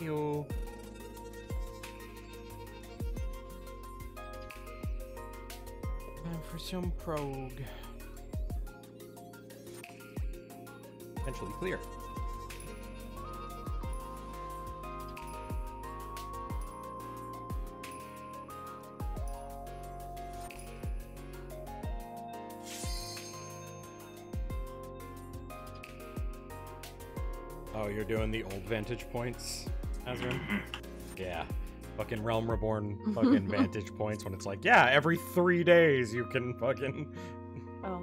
You. For some prog. Eventually clear. Oh, you're doing the old vantage points, Azrin? Yeah. Fucking Realm Reborn fucking vantage points when it's like, yeah, every 3 days you can fucking... Oh.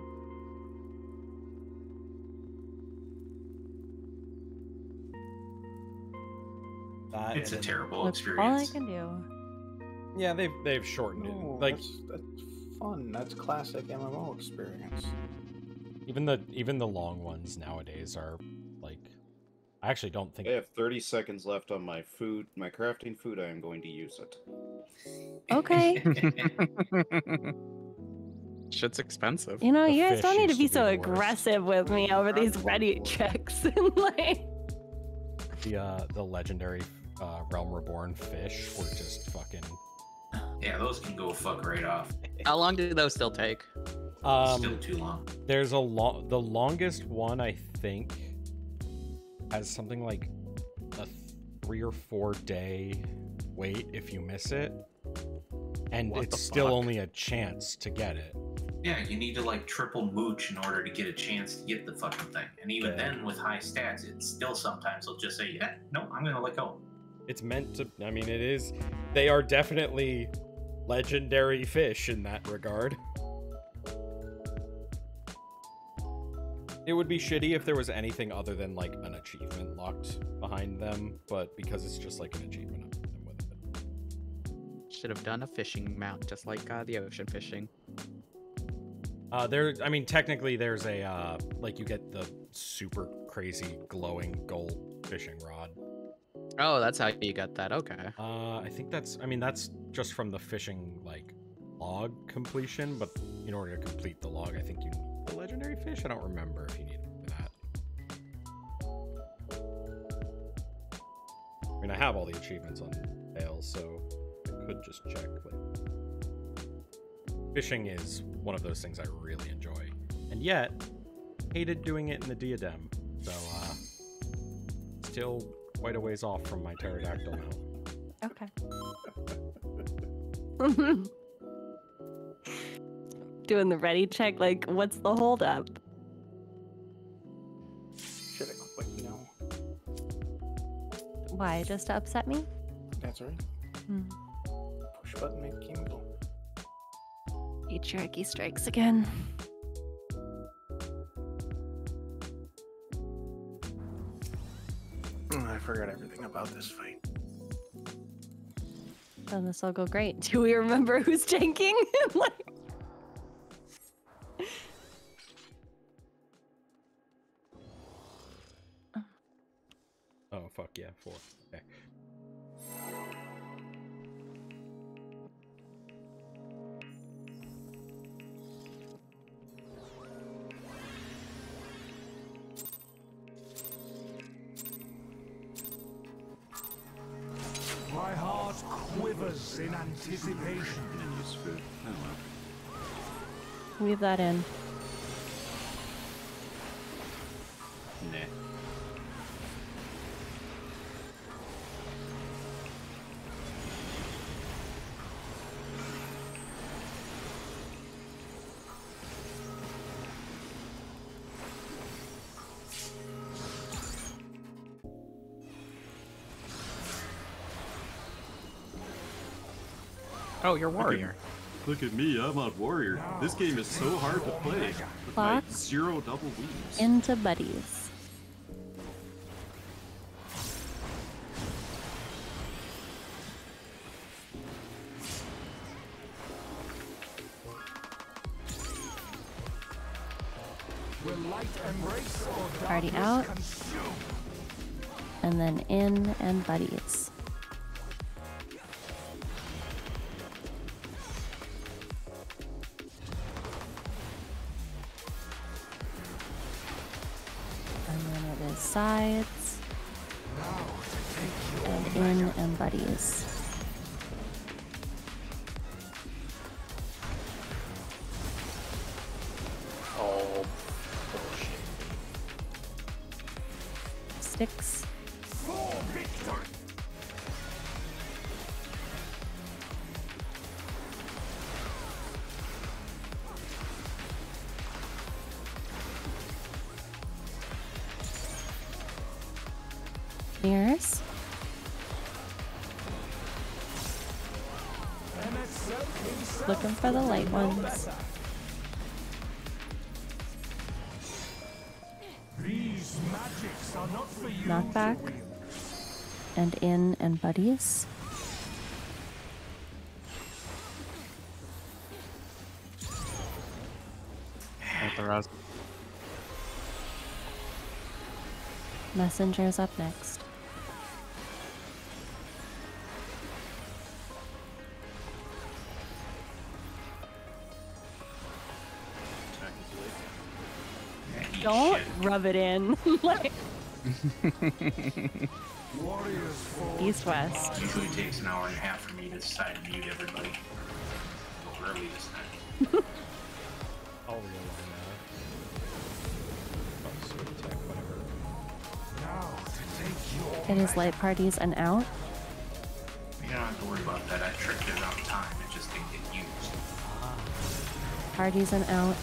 It's a terrible That's experience. all I can do. Yeah, they've shortened it. Like that's fun. That's classic MMO experience. even the long ones nowadays are like, I actually don't think I have 30 seconds left on my food, my crafting food. I am going to use it. Okay. Shit's expensive. You know, The you guys fish don't need to used be to so be the worst. aggressive with me over these ready checks. Like, the legendary Realm Reborn fish were just fucking... Yeah, those can go fuck right off. How long do those still take? Still too long. There's the longest one, I think, has something like a 3 or 4 day wait if you miss it, and What it's the still fuck? only a chance to get it. Yeah, you need to like triple mooch in order to get a chance to get the fucking thing. And even Yeah. then, with high stats, it's still sometimes they'll just say, "Yeah, no, I'm gonna let go." It's meant to. I mean, it is. They are definitely legendary fish in that regard. It would be shitty if there was anything other than like an achievement locked behind them, but because it's just like an achievement, I'm with it. Should have done a fishing mount, just like the ocean fishing. I mean, technically, there's a like you get the super crazy glowing gold fishing rod. Oh, that's how you got that. Okay. I think that's. I mean, that's just from the fishing like log completion, but in order to complete the log, I think you need the legendary fish. I don't remember if you need that. I mean, I have all the achievements on Fails, so I could just check. But fishing is one of those things I really enjoy, and yet hated doing it in the diadem. So still quite a ways off from my pterodactyl mount. okay. Doing the ready check, like, what's the holdup? Should have clicked no. Why? Just to upset me? That's right. Hmm. Push button make chemical. Patriarchy strikes again. I forgot everything about this fight. Oh, this will go great. Do we remember who's tanking? Like... Oh fuck yeah, 4. Okay. My heart quivers in anticipation. And use food. Oh well. Leave that in. Nah. Oh, you're warrior. Look at me, I'm on warrior. This game is so hard to play. With my Clock 0 double weaves. into buddies. Will light embrace or Already darkness out. consume? And then in and buddies. And then it is sides Now to take your and in, and buddies. Oh, bullshit. Sticks. Mirrors. Looking for the light ones. These magics are not for you. Knockback. And in, and buddies. Messenger's up next. Don't rub it in. Like East West. It usually takes an hour and a half for me to decide to mute everybody. A little early this time. I'll realign that. Oh, sweet tech, whatever. It is light parties and out. You don't have to worry about that. I tricked it around time. It just didn't get used. Parties and out.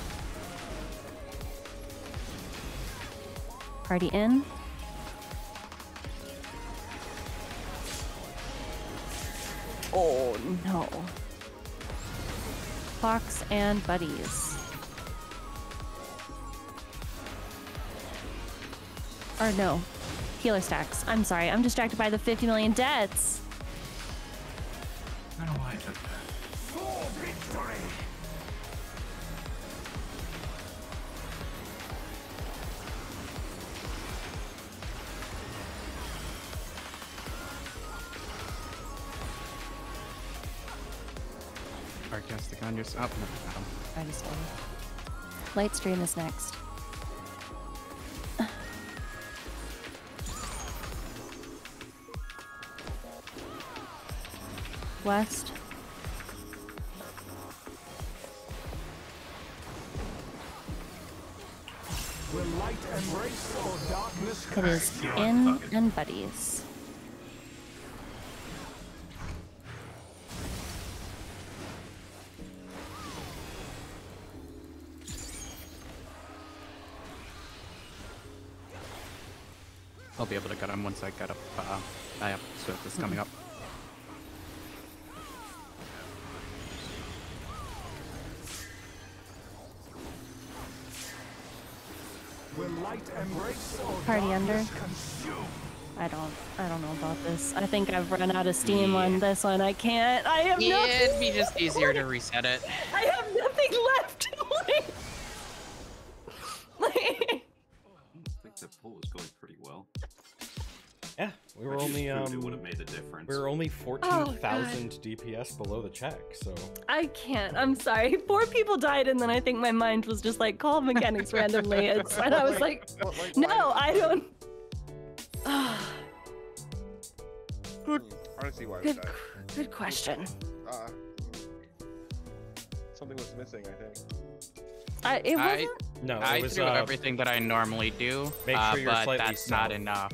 Party in. Oh no. Clocks and buddies. Or no. Healer stacks. I'm sorry. I'm distracted by the 50 million deaths. I don't know why I took that. Sarcastic on your up. I just Light stream is next. West. Will light embrace or darkness It is in and buddies. I'll be able to get him once I get up. I have Swift is coming up. Will light embrace or Party under. darkness consume? I don't know about this. I think I've run out of steam on this one. I can't. I have Yeah, nothing. it'd be just easier to reset it. I have nothing left. I think the pull was going pretty well. Yeah, we were I just only proved it would have made the difference. we were only 14,000 DPS below the check, so I can't. I'm sorry. 4 people died, and then I think my mind was just like, call mechanics randomly. And I was like, no, I don't. Good. I don't see why we Good, died. good question. Something was missing, I think. It wasn't. no, I it was threw everything that I normally do, make sure you're but slightly that's not south. enough.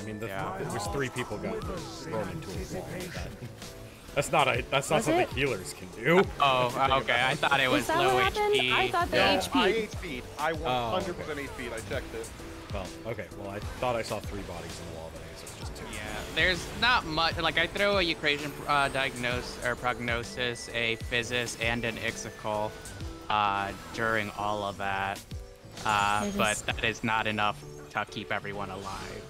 I mean, Yeah. it was 3 people got thrown into a wall. That's not Was something it? healers can do. Oh, okay. I thought it was Is that low what happened? HP. I thought the Yeah. HP. I HP'd. I 100% okay. HP'd. I checked it. Well, okay. Well, I thought I saw 3 bodies in the wall, but I guess it was just 2. Yeah, there's not much. Like I throw a equation diagnosis or prognosis, a physis, and an ixical during all of that, but that is not enough to keep everyone alive.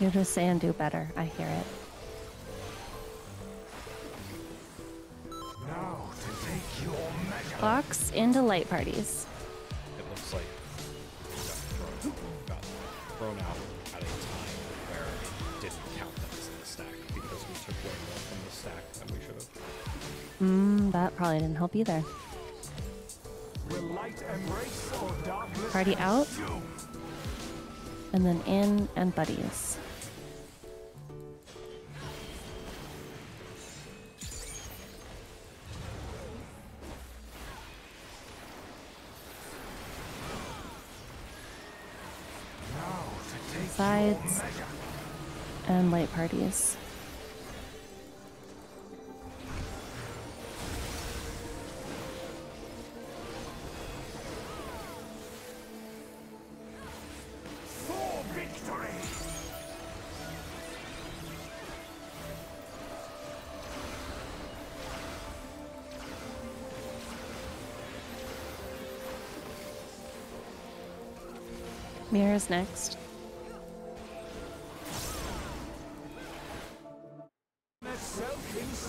You're just saying do better. I hear it. Now to take your mega. Clocks into light parties. It looks like it got thrown out at a time where it didn't count that as in the stack because we took way more from the stack than we should have. That probably didn't help either. Will light embrace or darkness Party out. consume? And then in and buddies. Sides. And light parties. For victory! Mirrors next.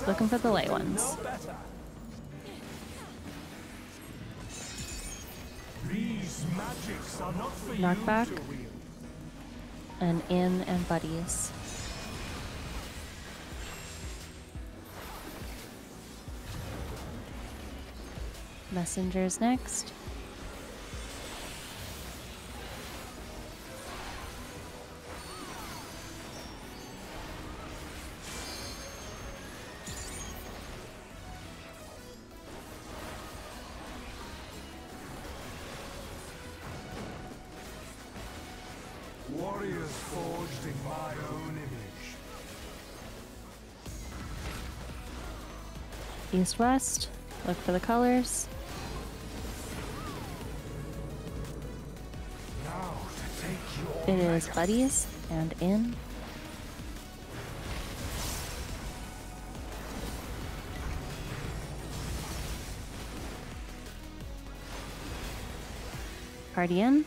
Looking for the light ones. These magics are not for Knockback. you to wield. And in and buddies. Messengers next. Warriors forged in my own image. East-west. Look for the colors. Now to take your It is buddies and in. Party in.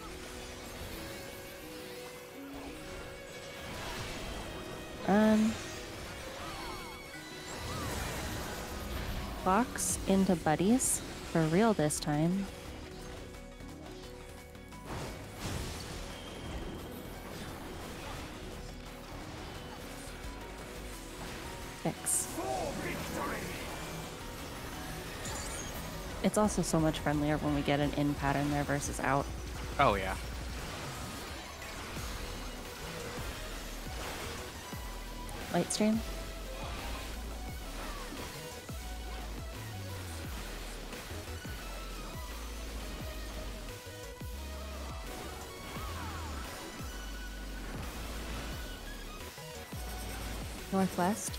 Box into buddies for real this time. Fix. It's also so much friendlier when we get an in pattern there versus out. Oh yeah. Light stream. Northwest.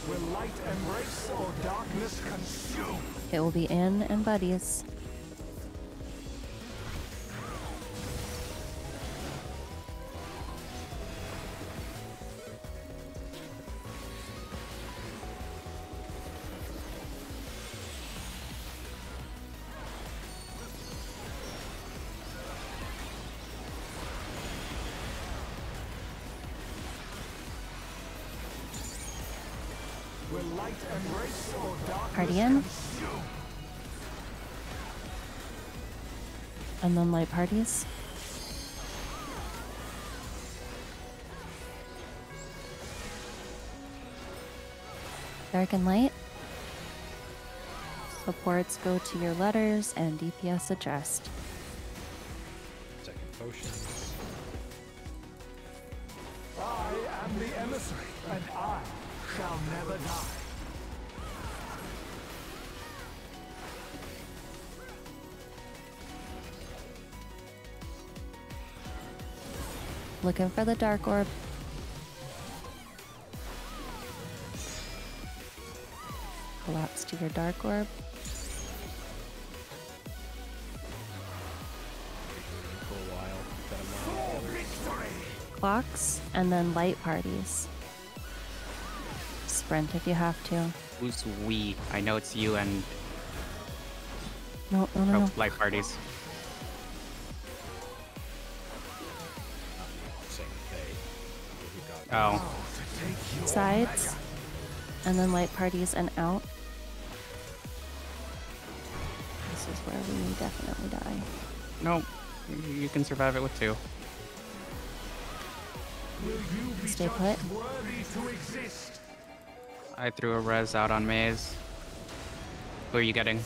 Will light embrace or darkness consume? It will be in and buddies. Will light embrace or darkness Party in. consume? And then light parties. Dark and light. Supports go to your letters and DPS adjust. Second potions. I am the emissary, and I shall never die. Looking for the dark orb. Collapse to your dark orb. For a while. Then I'm not together. Clocks and then light parties. Sprint if you have to. Who's we? I know it's you and No, no, no, no. light parties. I'm saying they. Who got Oh. Sides. And then light parties and out. This is where we definitely die. No, you can survive it with two. Stay put. Worthy to exist. I threw a res out on Maze. Who are you getting?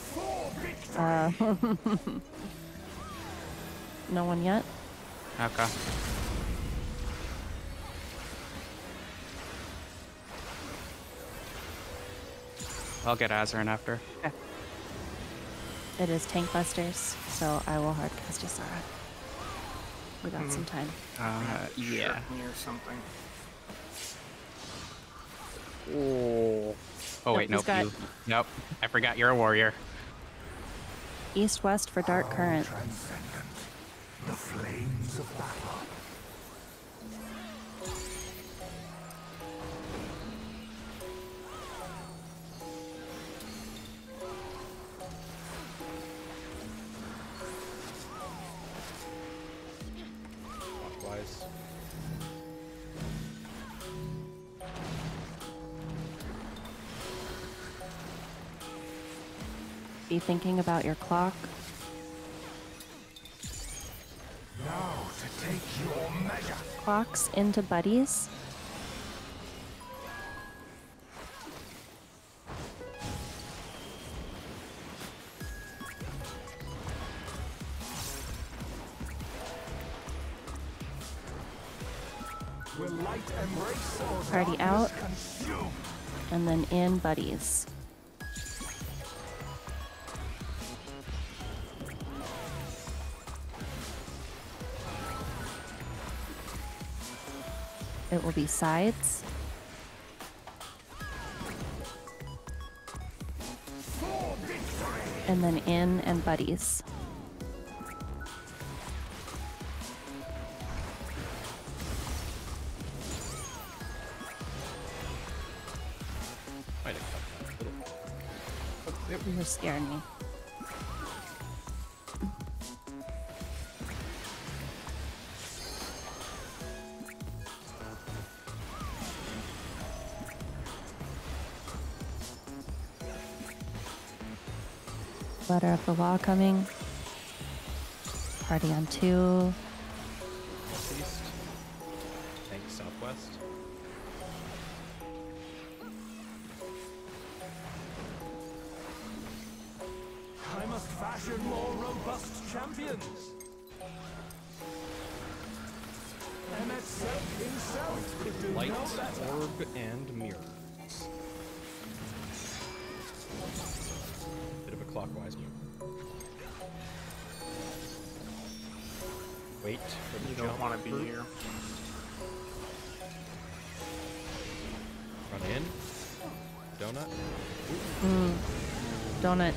No one yet. Okay. I'll get Azerin after. It is Tank Busters, so I will hardcast Isara. We got some time. Yeah. Me or something. Oh wait, he's nope. got- Nope. I forgot you're a warrior. East-west for Dark Current. Transcendent. The flames of battle. Clockwise. Be thinking about your clock. Now to take your measure. Clocks into buddies. Will light embrace or Party darkness out. consume? And then in buddies. It will be sides. For victory! And then in and buddies. Might have cut that a little. You're scaring me. Letter of the Law coming. Party on 2. Northeast. Tank southwest. I must fashion more robust champions. Emet himself could do Light, no better. orb, and mirrors. Bit of a clockwise move. Wait for the You jump. don't want to be here. Run in. Donut. Donut.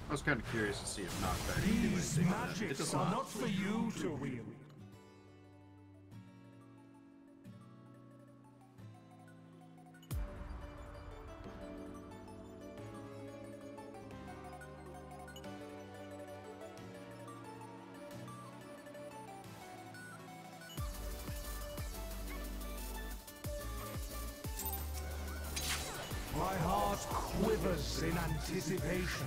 I was kind of curious to see if knockback would do These anything. It magics does are not. not for you to wield. My heart quivers in anticipation.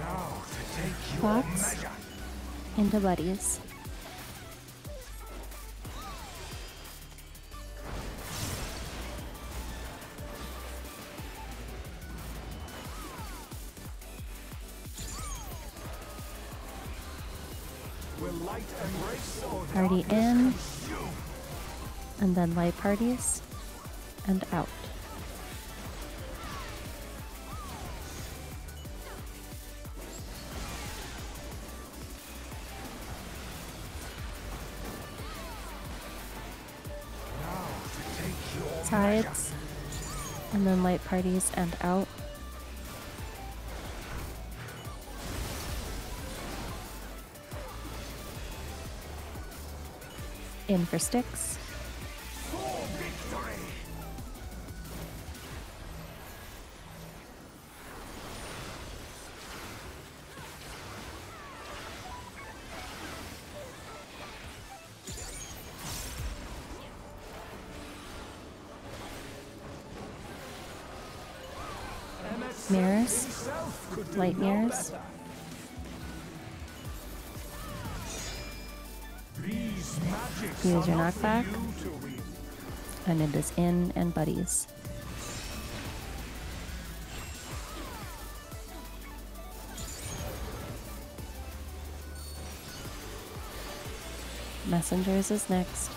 Now to take your Clocks measure. into buddies. Will light embrace or Party darkness in. consume? And then light parties. And out. Now to take your Sides. And then light parties and out. In for sticks. for victory. Mirrors. Light mirrors. Use your knockback. And it is in and buddies. Messengers is next.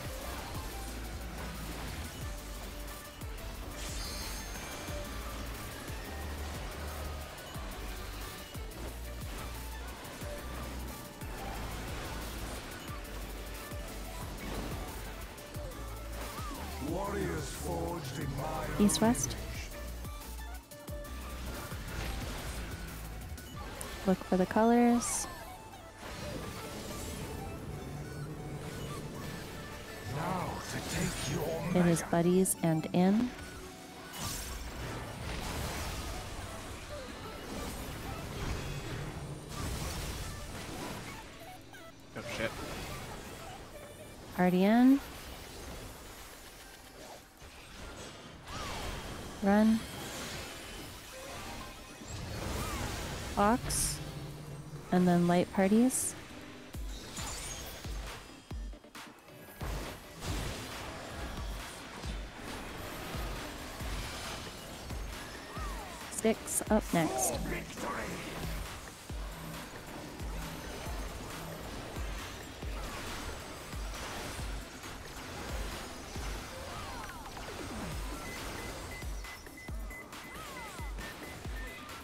East west. Look for the colors. It is buddies and in. Oh shit. Already in. Run. Box. And then light parties. Sticks up next.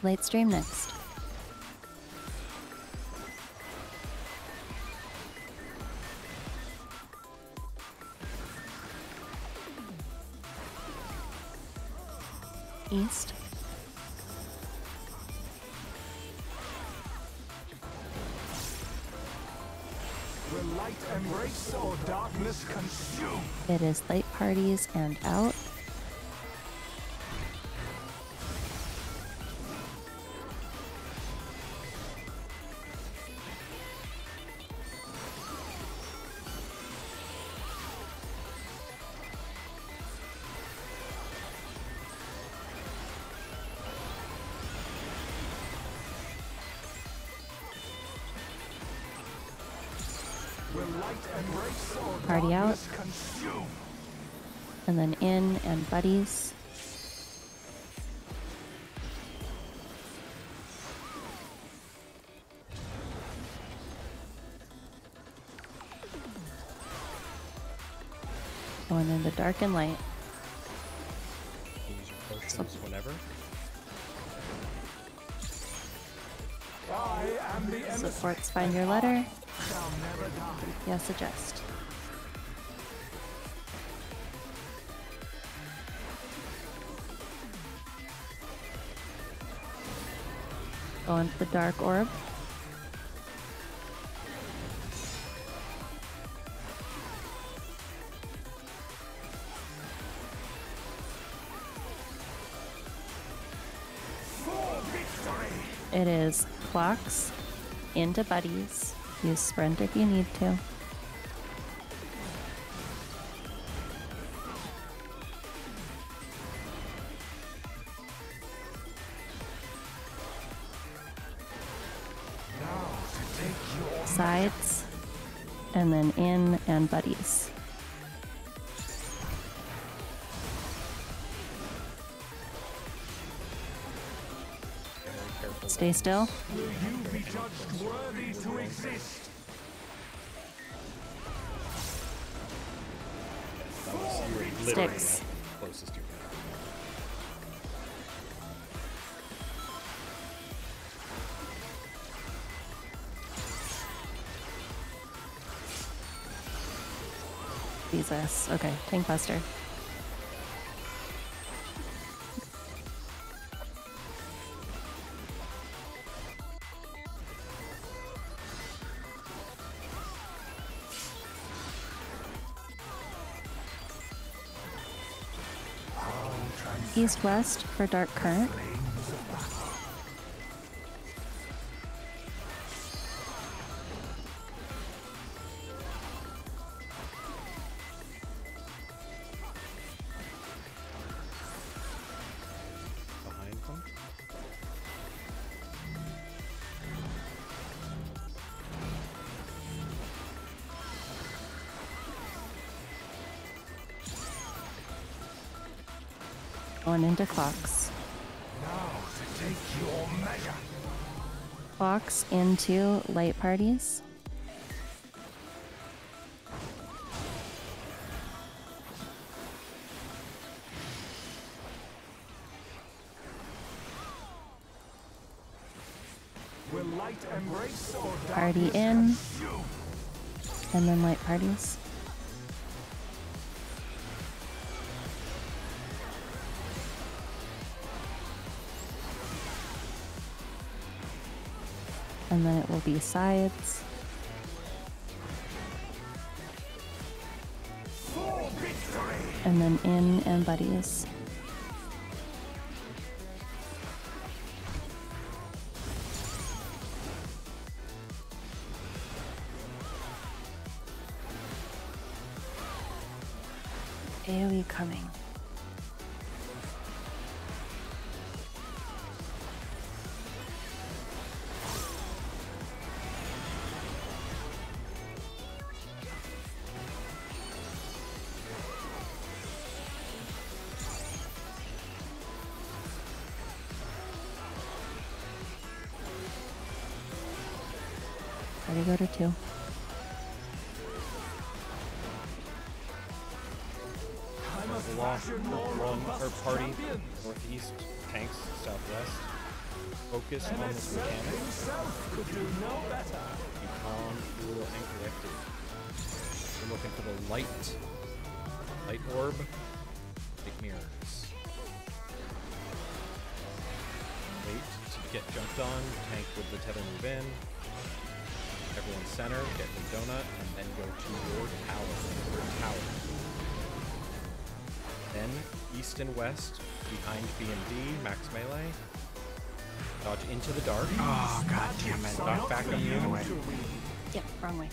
Light stream next. East. Will light embrace or darkness consume? It is light parties and out. Party out. And then in and buddies. Going in the dark and light. Use your potions whenever. Supports find your letter. Yes, adjust. Go into the dark orb. It is clocks into buddies. Use sprint if you need to. Sides, and then in and buddies. Stay still. Will you be judged worthy to exist? That was you were literally Sticks. closest to it. Jesus. Okay, Tank Buster. East-west for Dark Current. Behind them. one into Fox. Now to take your measure. Fox into light parties. Will light embrace or Party in. And then light parties. And then it will be sides. for victory? And then in and buddies. AoE coming. Try to go to 2. Long or party, northeast, tanks, southwest. Focus on this mechanic. Could do no better. Be calm, cool, and collected. We're looking for the light orb, light mirrors. Wait to get jumped on, tank with the tether move in. Everyone center, get the donut, and then go to your tower. Then east and west, behind B and D, max melee. Dodge into the dark. Oh, god damn it. Dodge back on you. Yeah, wrong way.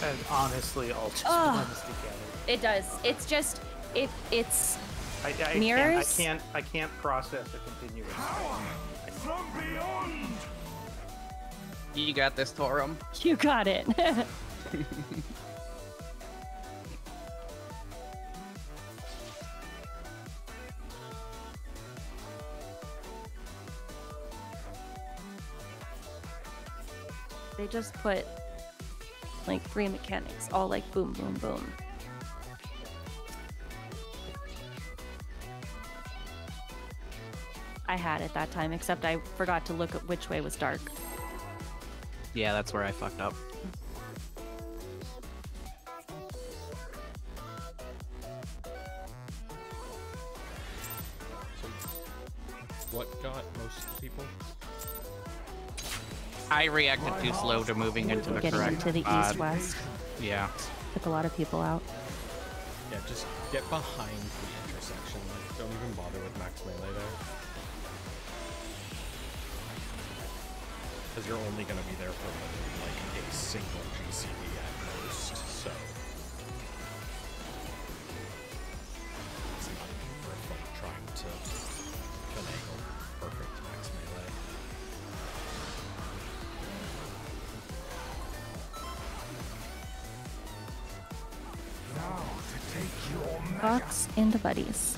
And honestly, all just Ugh. blends together. It does. It's just it's I mirrors. I can't process a continuous. From beyond. You got this, Torum. You got it. They just put like 3 mechanics, all like boom, boom, boom. I had it that time, except I forgot to look at which way was dark. Yeah, that's where I fucked up. What got most people? I reacted too slow to moving into the Getting correct. into the east-west Yeah. took a lot of people out. Yeah, just get behind the intersection. Like, don't even bother with max melee there. Because you're only going to be there for like a single GCD at most, so. It's not even worth like trying to finagle perfect max melee. Now to take your measure. Fox into buddies.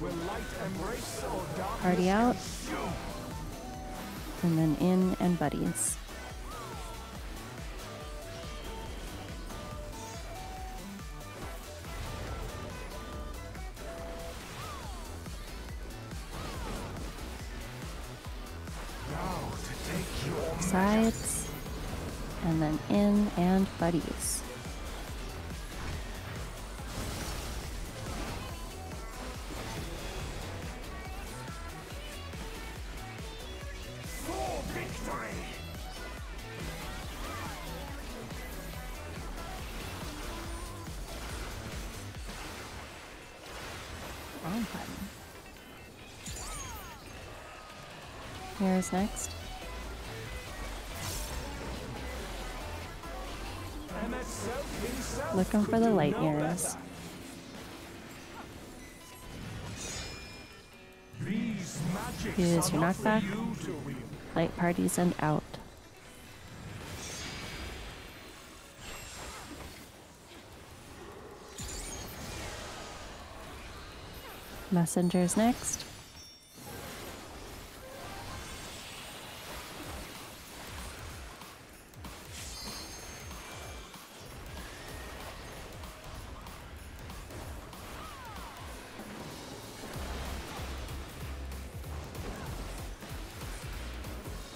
Will light embrace or darkness Party out. consume? And then in and buddies. Now to take your measure. Sides. And then in and buddies. For victory. Wrong button. Here's next. MS himself Looking for could the do light no mirrors. better. Use your knockback. Light parties and out. Messengers next.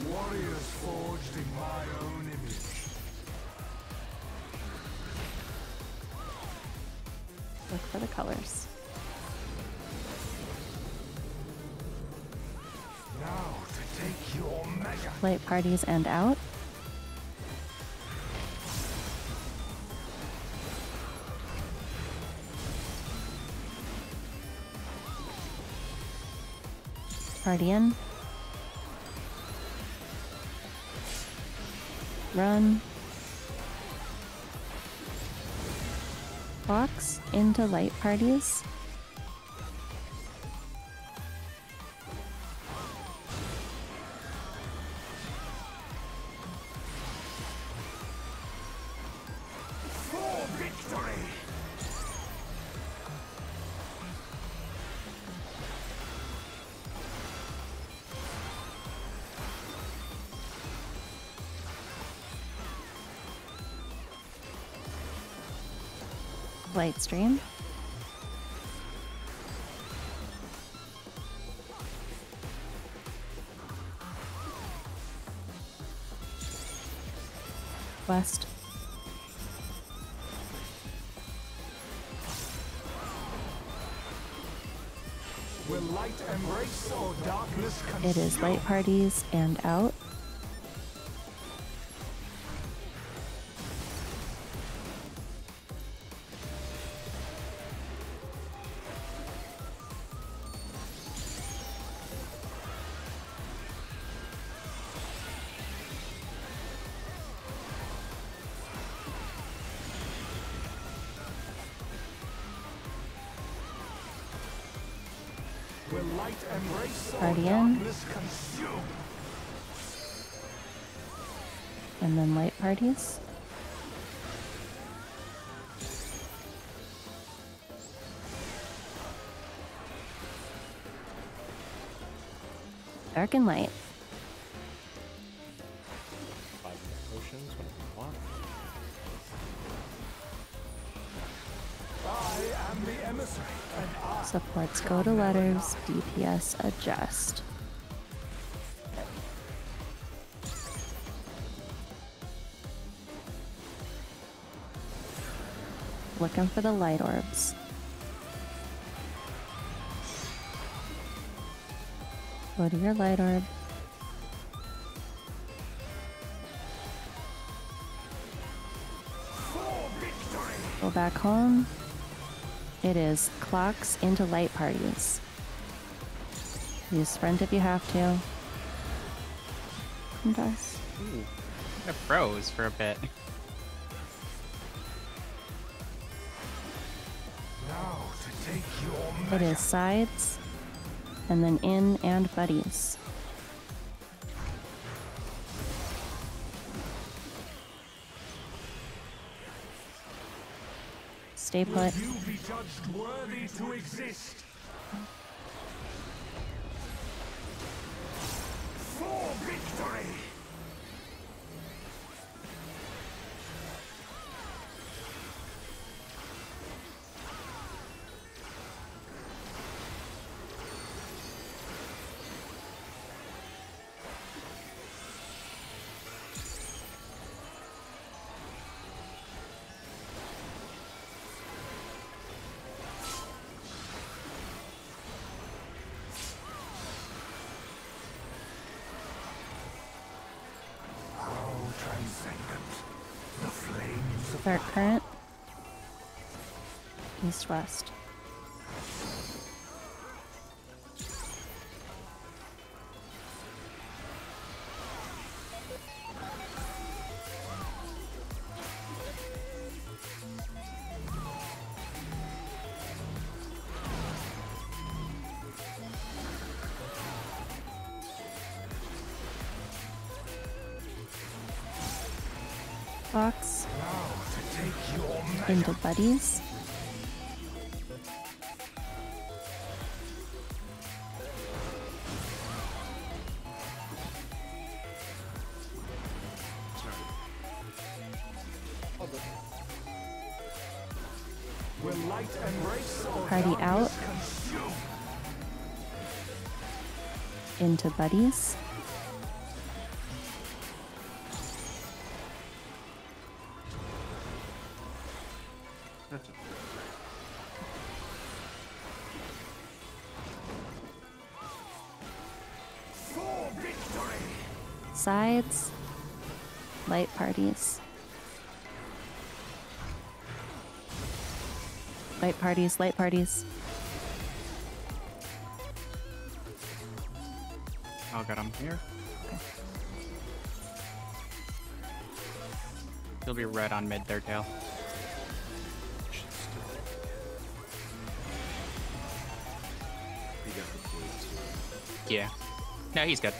Warriors forged in my own image. Look for the colors. Now to take your mega. Light parties and out. Party in. Run. Box into light parties. For victory! Light stream. West. Will light embrace or darkness consume? It is light parties and out. Will light embrace or Party in. darkness consume? And then light parties. Dark and light. 5 potions whenever you want. I am the emissary, and I Supports go to letters. DPS adjust. Looking for the light orbs. Go to your light orb. for victory. Go back home. It is clocks into light parties. Use sprint if you have to. Come to us. Ooh, I froze for a bit. Now to take your It mega. is sides, and then in and buddies. Stay put. You be judged worthy to exist. For victory. How transcendent. The flames of Dark current. East west. box into buddies. Will light embrace or Party out darkness consume? into buddies. That's it. For victory! Sides, light parties. Light parties, light parties. I'll get him here. Okay. He'll be red on mid third tail. You got the blades too. Yeah. No, he's good.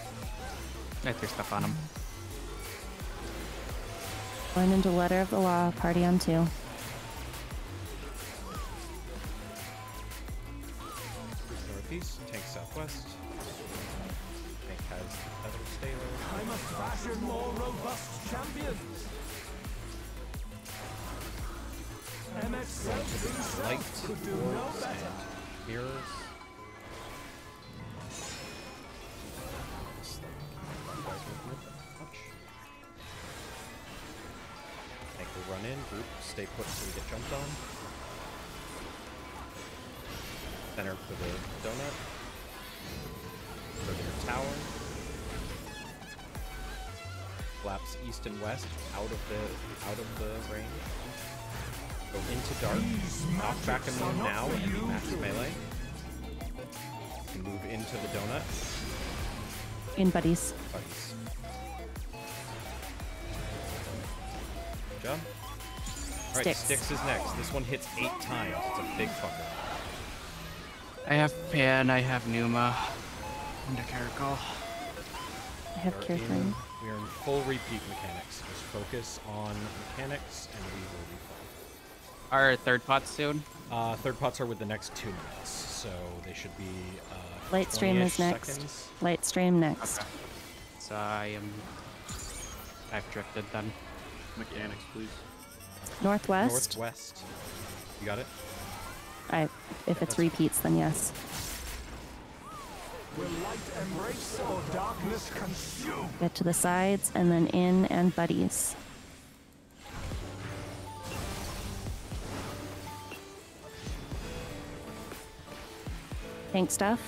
I threw stuff on him. Going into letter of the law, party on 2. Northeast, tank southwest. Tank has feather staler. I must fashion more robust champions. MX Light, could do no orbs, better. and mirrors. Tank will run in, group, stay put so we get jumped on. Center for the donut. For their tower. Flaps east and west out of the range. Go into dark. Knock back and move now and be max melee. And move into the donut. In buddies. Buddies. Good job. Alright, Sticks. Sticks is next. This one hits 8 times. It's a big fucker. I have Pan, I have Numa. And a Caracol. I have We are Cure in- Flame. We are in full repeat mechanics. Just focus on mechanics and we will be fine. Our third pot soon. Third pots are with the next 2 minutes, so they should be Light stream 20-ish is next. seconds. Light stream next. Okay. So I've drifted then. Mechanics, please. Northwest. Northwest. You got it? If it's repeats, then yes. Will light embrace or darkness consume? Get to the sides and then in and buddies. Tank stuff.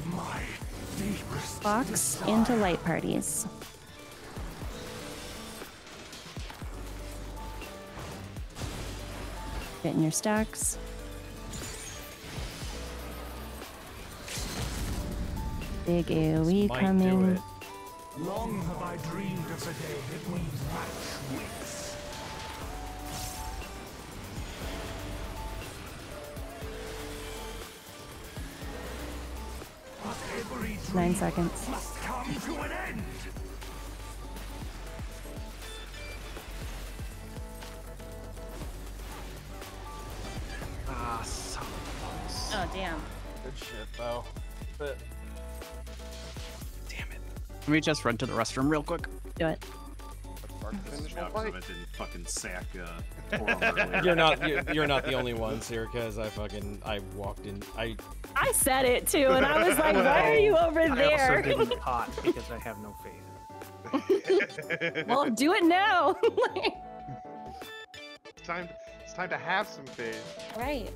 My deepest Box into light parties. Get in your stacks. Big AoE Might do coming. it. long have I dreamed of the day that we match wits. But every 9 dream seconds. must come to an end. Ah, so close. Oh, damn. Good shit, though. But Damn it. Let me just run to the restroom real quick. Do it. Finish Yeah, the 'cause fight. I didn't fucking sack Forum earlier. You're not the only one, Sirka, as I walked in. I said it too, and I was like, why are you over I also there? didn't pot because I have no faith. Well, do it now. It's time to have some faith. Right.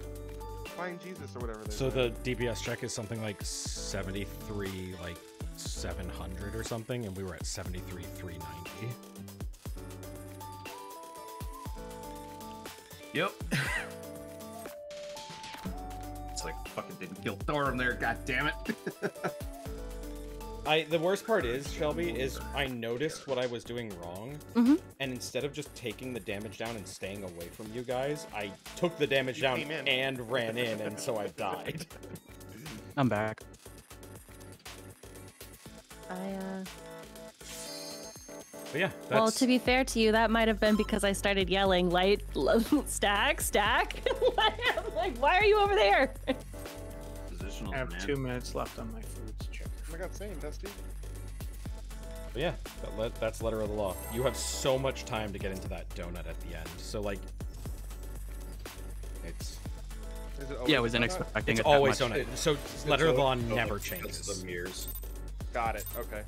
Find Jesus or whatever. they So say. the DPS check is something like 73, like 700 or something, and we were at 73, 390. Yep. Fucking didn't kill Thorum there, god damn it. The worst part is, Shelby, is I noticed what I was doing wrong, and instead of just taking the damage down and staying away from you guys, I took the damage down and ran in, and so I died. I'm back. But yeah, that's... Well, to be fair to you, that might have been because I started yelling, light, stack, stack. I'm like, why are you over there? Positional, I have man. 2 minutes left on my foods checker. Oh my god, same, Dusty. But yeah, that's letter of the law. You have so much time to get into that donut at the end. So like, it's... Is it always Yeah, I wasn't donut? expecting It's it always that much. donut. So letter of the law never changes. The mirrors. Got it, okay.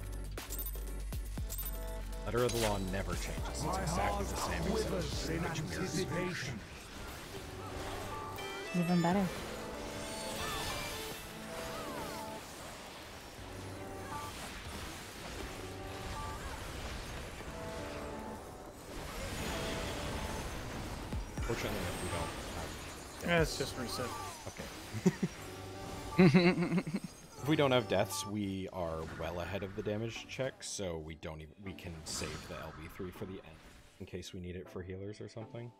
Letter of the law never changes. It's My exactly heart the same quivers except in which mirrors. anticipation. Even better. Fortunately, we don't have... Yeah, it's just reset. Okay. If we don't have deaths, we are well ahead of the damage check, so we don't even... We can save the LB3 for the end, in case we need it for healers or something.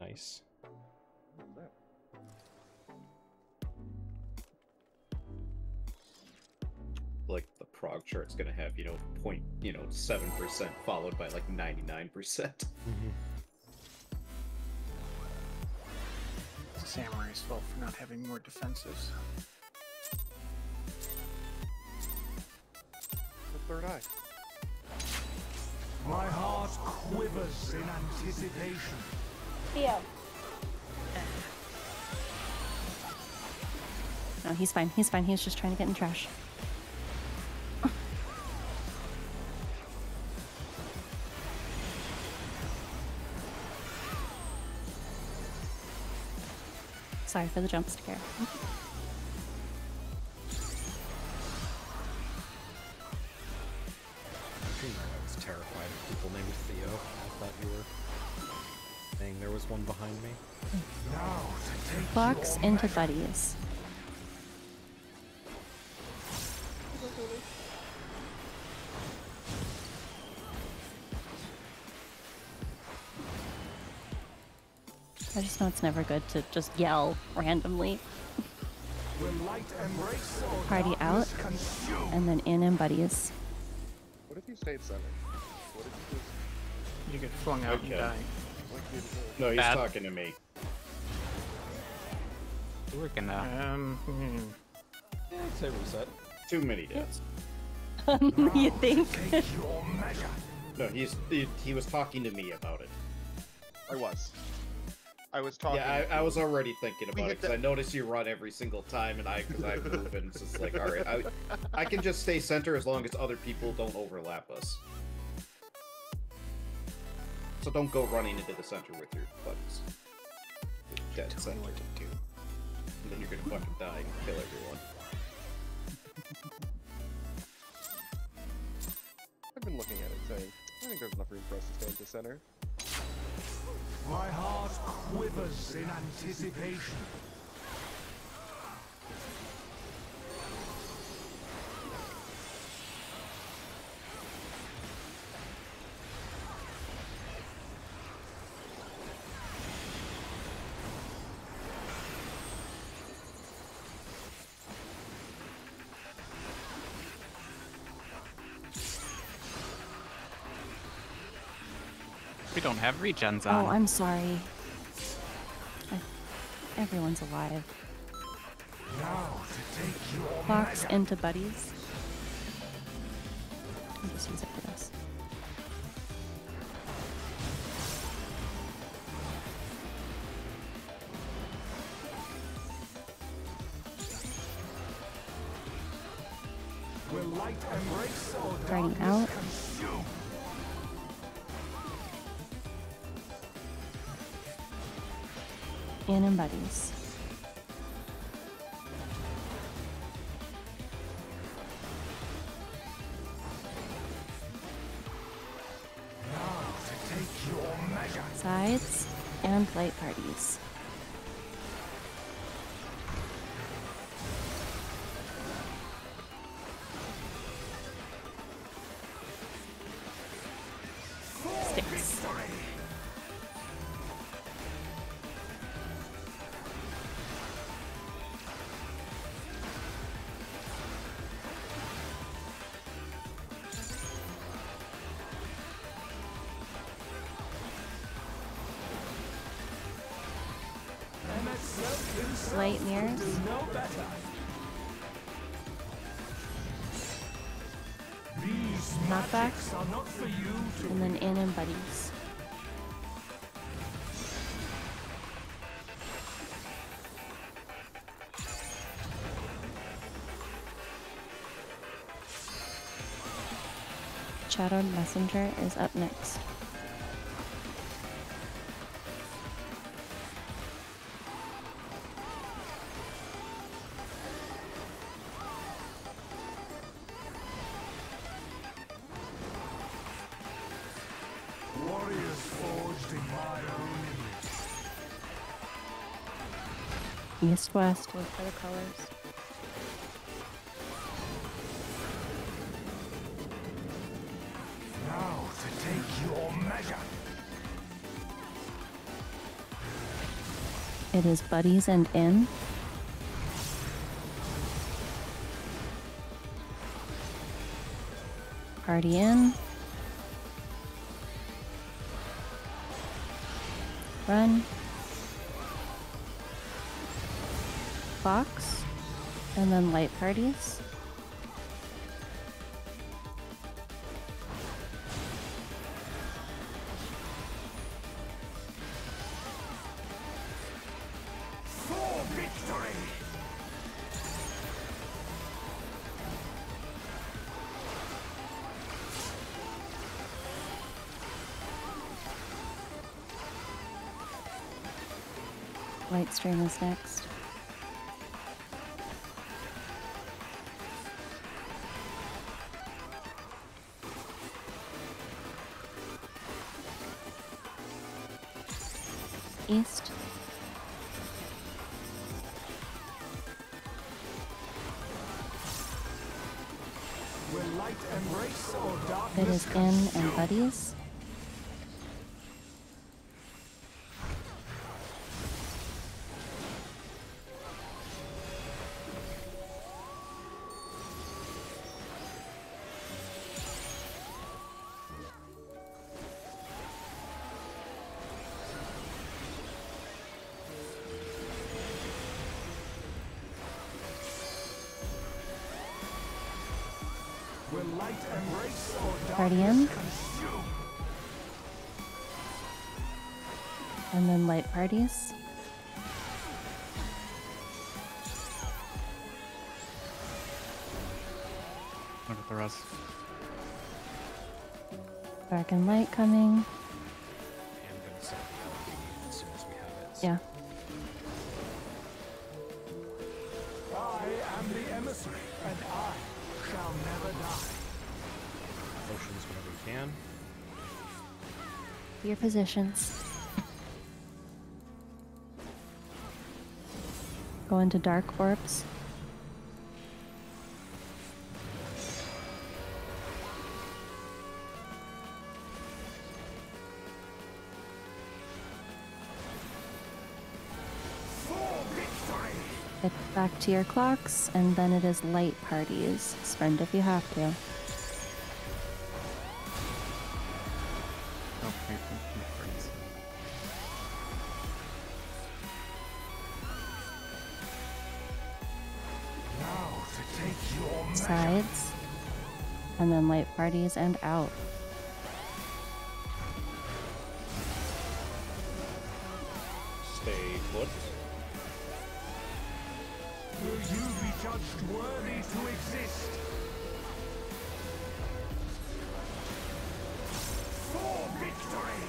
Nice. Like the prog chart's gonna have, 0.7% followed by like 99%. It's the Samurai's fault for not having more defenses. The third eye. My heart quivers in anticipation. Yeah. No, he's fine. He's fine. He's just trying to get in trash. Sorry for the jump scare. I was terrified of people named Theo. I thought you were saying there was one behind me. Now to take Box your into measure. buddies. I just know it's never good to just yell randomly. Will light embrace or Party out, darkness consume? and then in buddies. What if you stayed center? What if you just... You get flung out and Okay. die. Like, you just... No, he's Bad. talking to me. We're gonna. Yeah, I'd say reset. Too many deaths. You think? Take your measure. No, he was talking to me about it. I was talking... Yeah, I was already thinking We about hit it because I noticed you run every single time, and because I move, and it's just like, all right, I can just stay center as long as other people don't overlap us. So don't go running into the center with your buddies. Dead Tell me center. what to do. And then you're gonna fucking die and kill everyone. I've been looking at it saying, I think there's enough room for us to stay at the center. My heart quivers in anticipation. We don't have regens Oh, on. I'm sorry. Everyone's alive. Now to take your Box measure. into buddies. I'll just use it for this. Will light embrace or Starting darkness out. consume? In buddies. Now to take your measure. Sides and light parties. ticks. Light mirrors. Knockback. And then in and buddies. Shadowed Messenger is up next. East-west, look for the colors. Now to take your measure. It is buddies and in. Party in. Run. Box. And then light parties. For victory. Light stream is next. East. Will light embrace or It darkness is in and buddies. Will light embrace or Party in. darkness consume? And then light parties. Look at the rest. Dark and light coming. I'm gonna set the LED as soon as we have it. Yeah. I am the emissary, and I shall never die. Potions whenever we can. Your positions. Go into dark orbs. For victory. Get back to your clocks, and then it is light parties. Sprint if you have to. Oh, wait, freeze. Now to take your measure. Sides. And then light parties and out. Stay put. Will you be judged worthy to exist? For victory!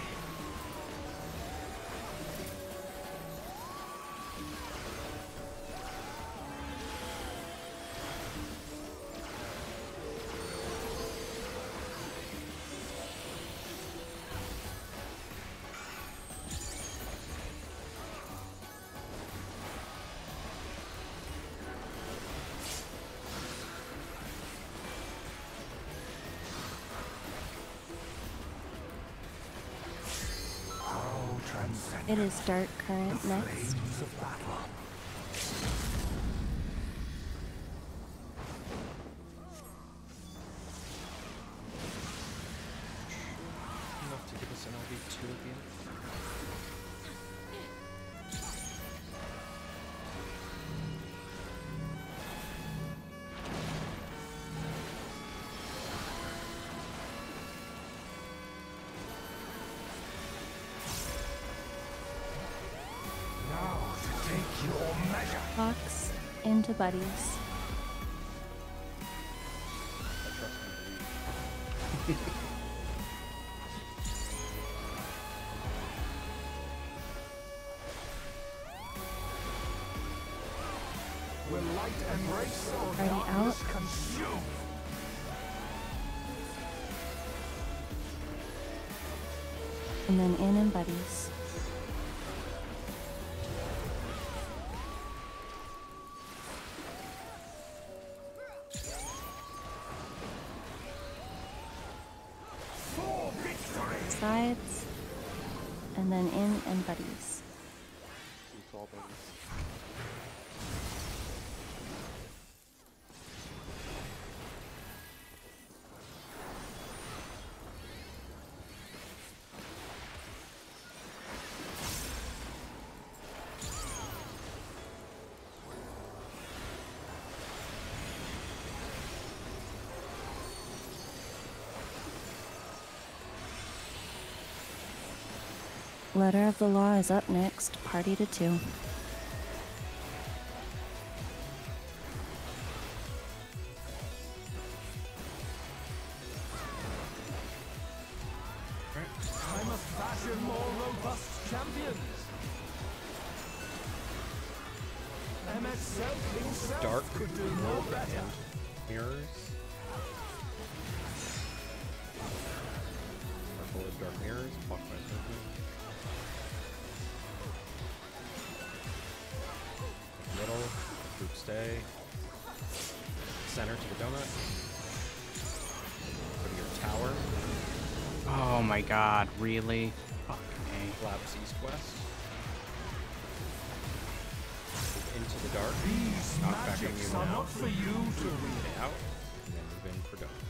It is Dark Current next. Enough to give us an LV2 again. Fox into buddies. Will light embrace or Already darkness out. consume? And then in and buddies. For victory! Sides. And then in and buddies. It's all buddies. Letter of the Law is up next. Party to 2. I must fashion more robust champions. MS Self himself Dark could do no better. Mirrors. Purple is dark mirrors. Blocked by purple. Middle. Group stay. Center to the donut. Go to your tower. Oh my god, really? Okay. Collapse east-west. Into the dark. These Knock back in magics you are now. not for you to read. Stay out. And then move in for donut.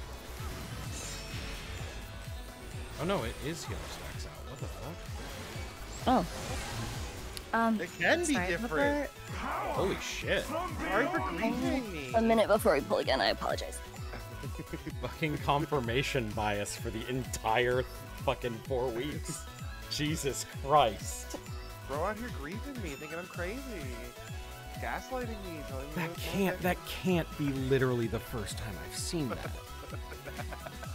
Oh no, it is healer stacks out. What the fuck? Oh. It can be sorry, different. Holy shit. Sorry for griefing me. A minute before we pull again, I apologize. Fucking confirmation bias for the entire fucking 4 weeks. Jesus Christ. Bro out here grieving me, thinking I'm crazy. Gaslighting me, telling me That can't be literally the first time I've seen that.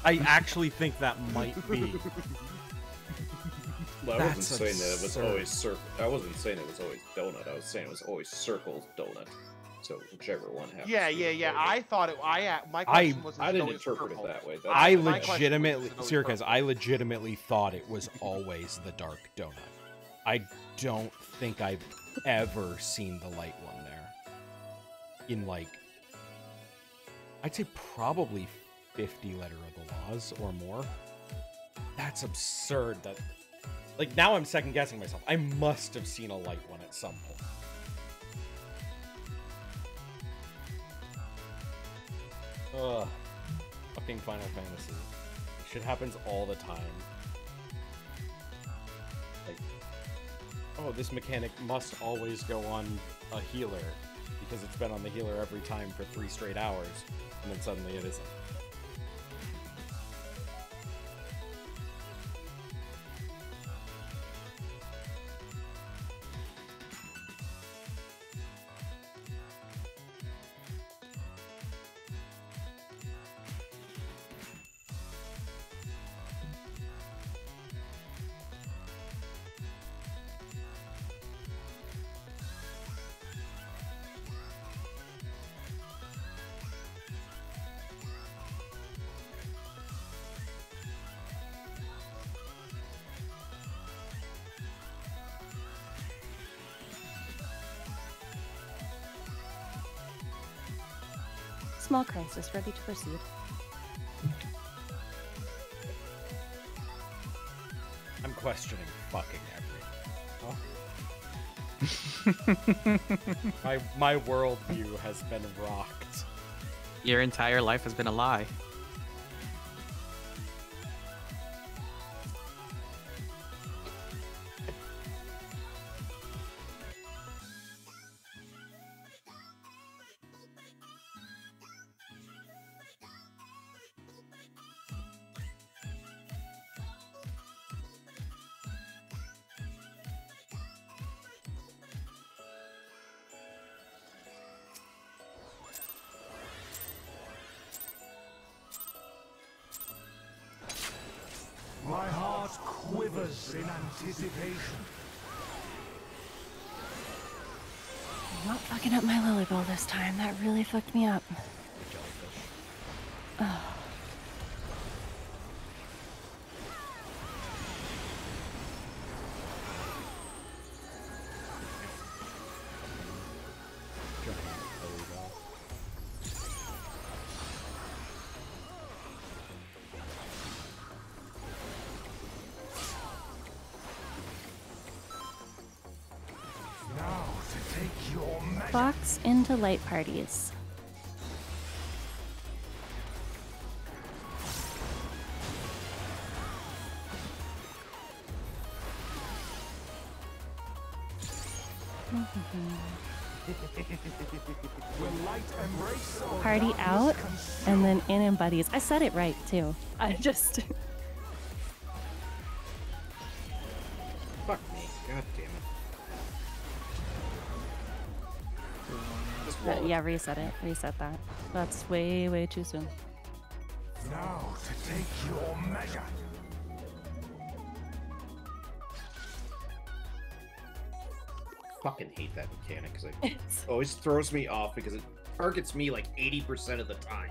I actually think that might be. Well, I wasn't That's saying that it was absurd. always circle. I wasn't saying it was always donut. I was saying it was always circle donut. So whichever one happens. Yeah, to be yeah, yeah. the I thought it. My question was. I is it didn't always interpret purple? it that way. I My question legitimately, was, is it always Sirkaz, purple? I legitimately thought it was always the dark donut. I don't think I've ever seen the light one there. In like, I'd say probably 50 letter of the laws or more. That's absurd that, like, now I'm second guessing myself. I must have seen a light one at some point. Ugh. Fucking Final Fantasy. Shit happens all the time. Like, oh, this mechanic must always go on a healer because it's been on the healer every time for 3 straight hours, and then suddenly it isn't. Small crisis, ready to proceed. I'm questioning fucking everything. My worldview has been rocked. Your entire life has been a lie. My heart quivers in anticipation. I'm not fucking up my lily ball this time. That really fucked me up. Oh. Box into light parties. Party out and then in and buddies. I said it right too. I just Fuck me. God damn it. yeah, reset it. Reset that. That's way, way too soon. Now to take your measure. Fucking hate that mechanic because it always throws me off because it targets me like 80% of the time.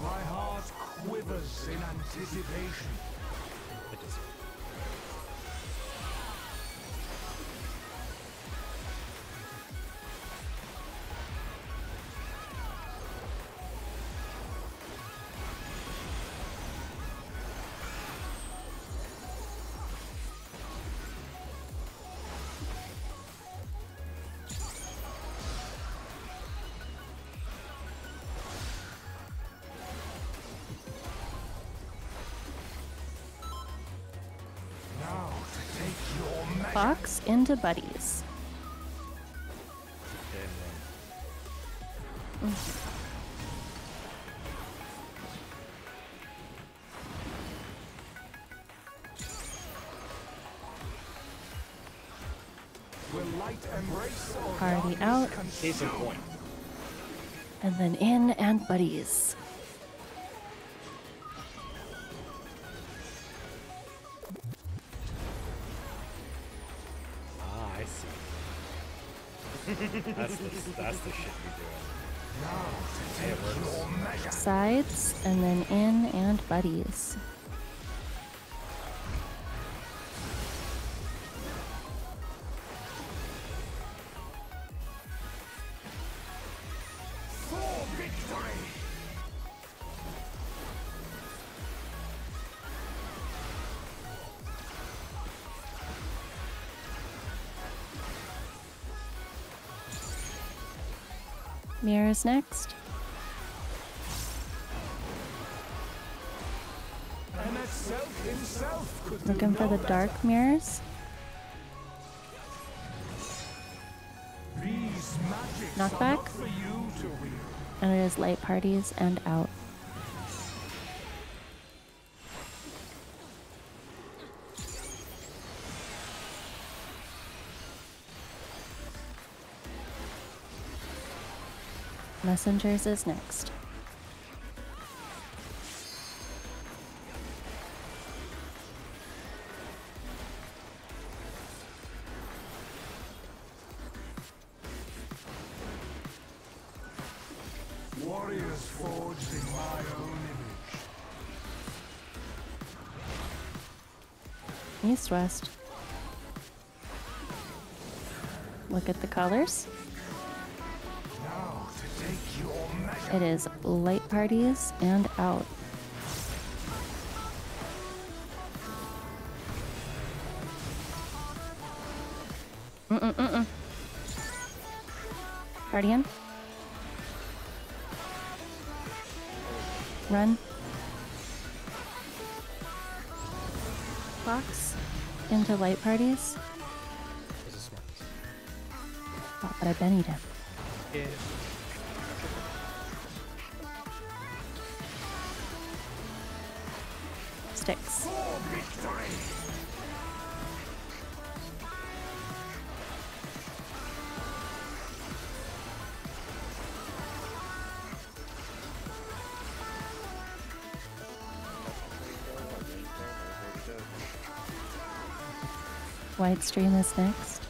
My heart quivers in anticipation. Box into buddies. Party out. Case in point. And then in and buddies. I see. That's the shit you're doing. Hey, it works. Sides and then in and buddies. For victory! Mirrors next. And that self himself could do Looking for no the better. dark mirrors. These magics Knockback. are not for you to wield. And it is light parties and out. Messengers is next. Warriors forged in my own image. East, west. Look at the colors. Now to take your measure. It is light parties and out. Guardian. Run. Box into light parties. This is smart. Oh, but I bennied him. Yeah. Sticks. For victory. White stream is next.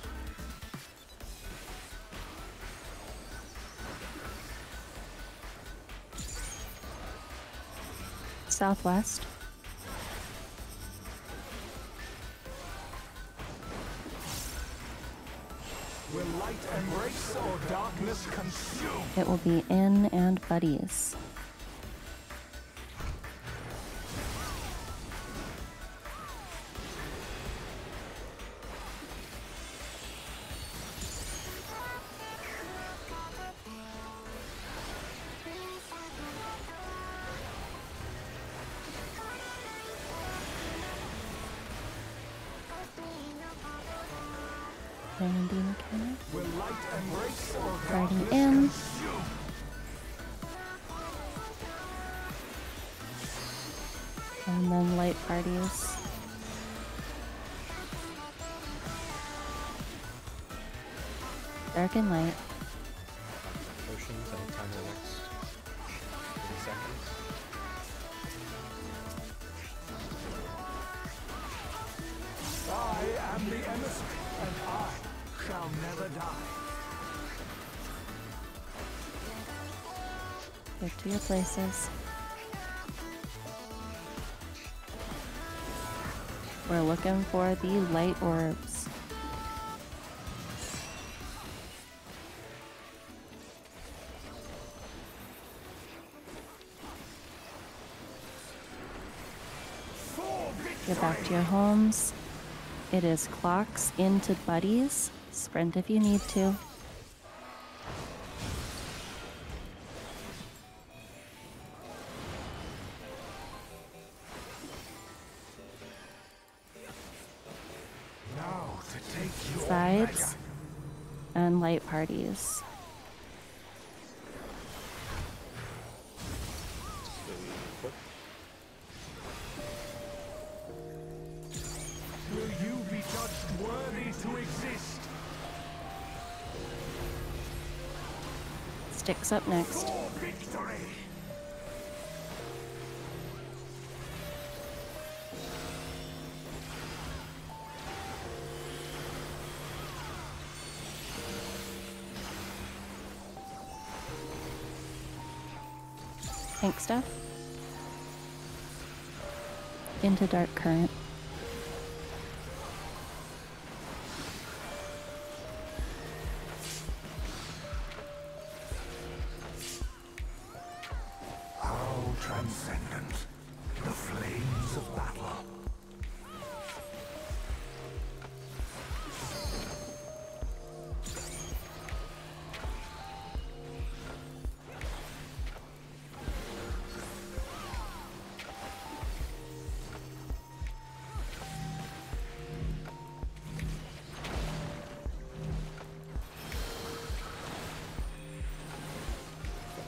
Southwest. Will light embrace or darkness consume? It will be in and buddies. Randy mechanic. Will light embrace or Riding darkness in. consume? And then light parties. Dark and light. Potions anytime the next 30 seconds. I am the emissary, and I shall never die. Get to your places. We're looking for the light orbs. Get back to your homes. It is clocks into buddies. Sprint if you need to. Now to take your Sides measure. and light parties. Will you be judged worthy to exist? Sticks up next. For victory. Pink stuff. Into dark current. How transcendent. The flames of battle.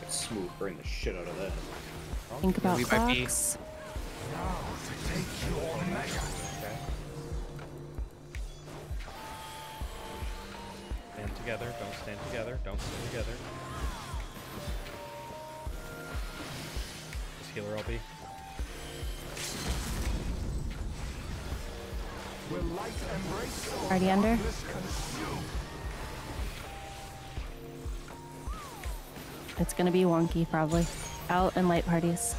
Smooth, burn the shit out of that. Think about We might be- clocks. Now to take your measure. Stand together, don't stand together, don't stand together. This healer LB. Will light embrace or Already under? darkness consume? It's gonna be wonky, probably. Out and light parties.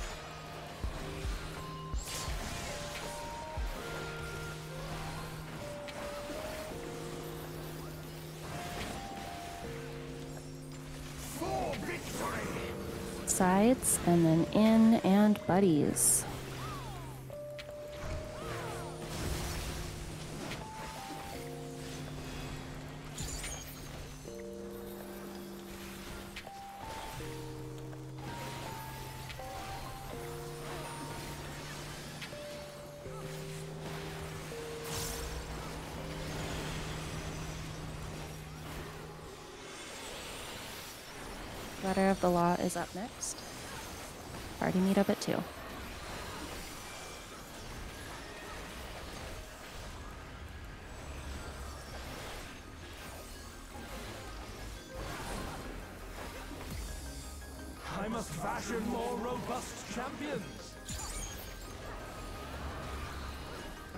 sides, and then in and buddies. Letter of the Law is up next. Party meetup at 2. I must fashion more robust champions.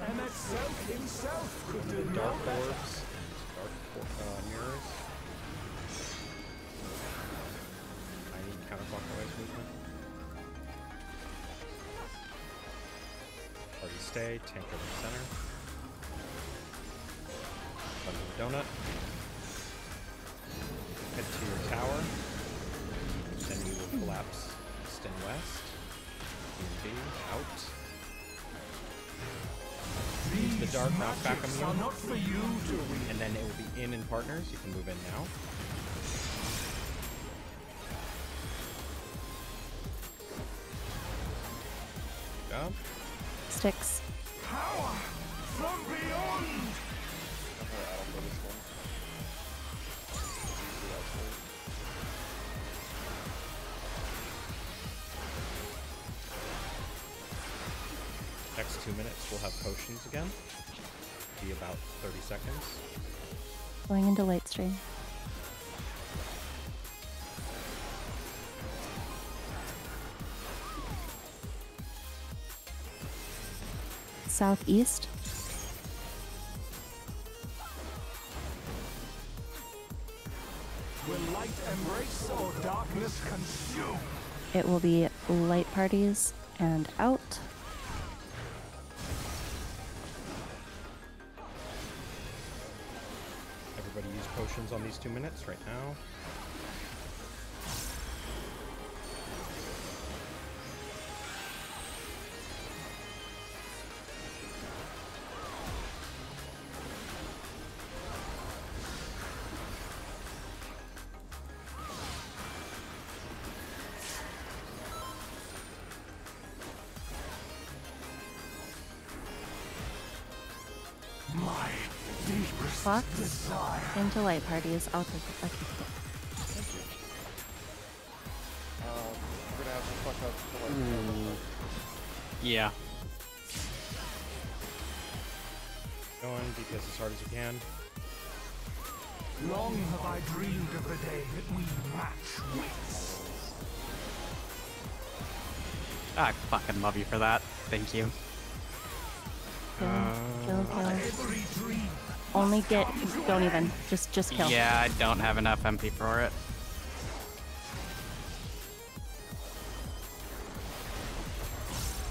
MX himself could do no Dark better. orbs and dark mirrors. Tiny counterclockwise movement. Party stay, tank over the center. Run to the donut. Head to your tower. Then you will collapse east and west. B, out. Use the dark knockback immune. And then it will be in partners. You can move in now. Go. Sticks. Power from beyond. Next 2 minutes, we'll have potions again. Be about 30 seconds. Going into late stream. Southeast. Will light embrace or darkness consume? It will be light parties and out. Everybody use potions on these 2 minutes right now. My deepest Clocked desire. into light parties. I'll take it. We're gonna have to fuck up. Yeah. Going DPS as hard as you can. Long have I dreamed of the day that we match wits. I fucking love you for that. Thank you. Kill, kill. Every dream. Only get. Don't even. Just kill. Yeah, I don't have enough MP for it.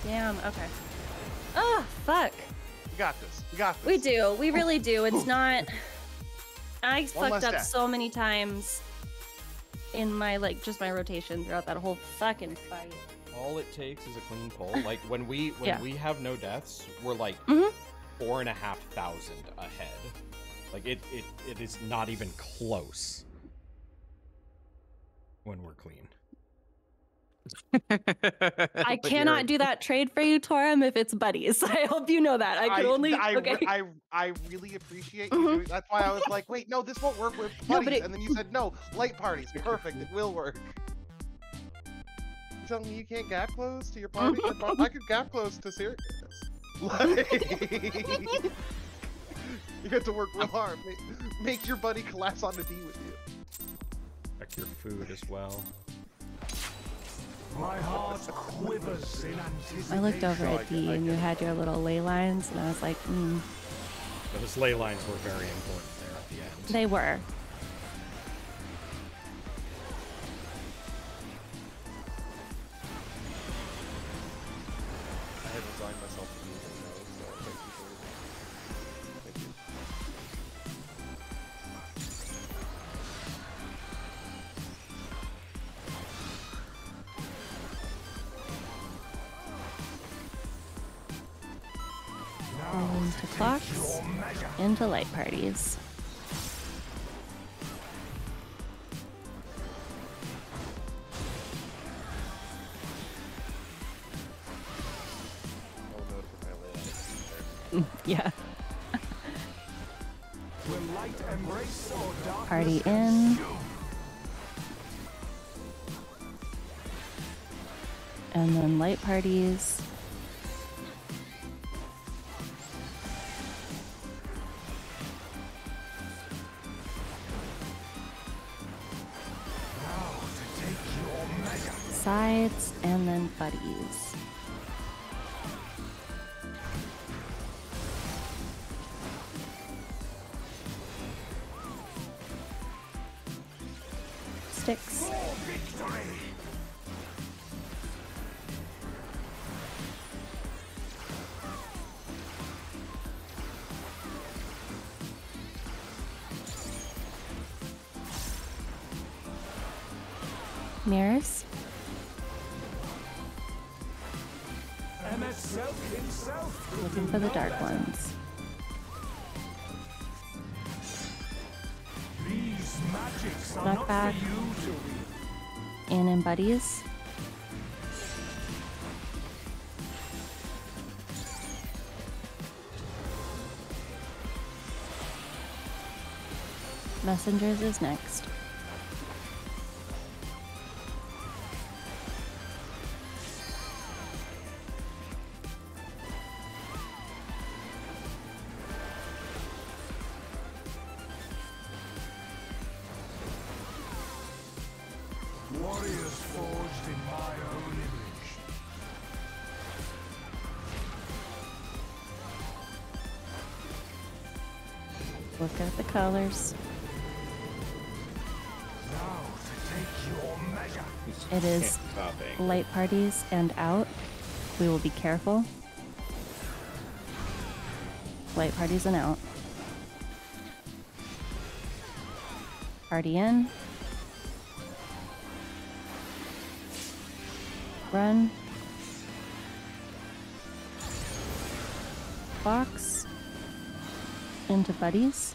Damn. Okay. Oh fuck. We got this. We got this. We do. We really do. It's not. I One fucked less up death. so many times in my just my rotation throughout that whole fucking fight. All it takes is a clean pull. Like when we Yeah. we have no deaths, we're like Mhm. 4,500 ahead. Like it is not even close when we're clean. I cannot do that trade for you, Torum, if it's buddies. I hope you know that. I could only. Okay. I really appreciate you doing. That's why I was like, wait, no, this won't work with No, buddies. but it- And then you said no, light parties, perfect, it will work. You telling me you can't gap close to your party? I could gap close to Sirius. Like, you have to work real hard. Make your buddy collapse on the D with you. Check your food as well. My heart quivers in anticipation. I looked over at D and you had your little ley lines, and I was like, Those ley lines were very important there at the end. they were. I had resigned myself to using those, so thank you for. Thank you. into clocks, into light parties. I'll note if I lay out a Yeah. Will light embrace or darkness Party in. And then light parties. Sides and then buddies. Sticks. Mirrors. MS Self himself. Looking for the dark ones. These magics are Knock not back. for you to read. In and buddies. Messengers is next. Warriors forged in my own image. Look at the colors. Now to take your measure. It is Topping. light parties and out. We will be careful. Light parties and out. Party in. Run. Box. Into buddies.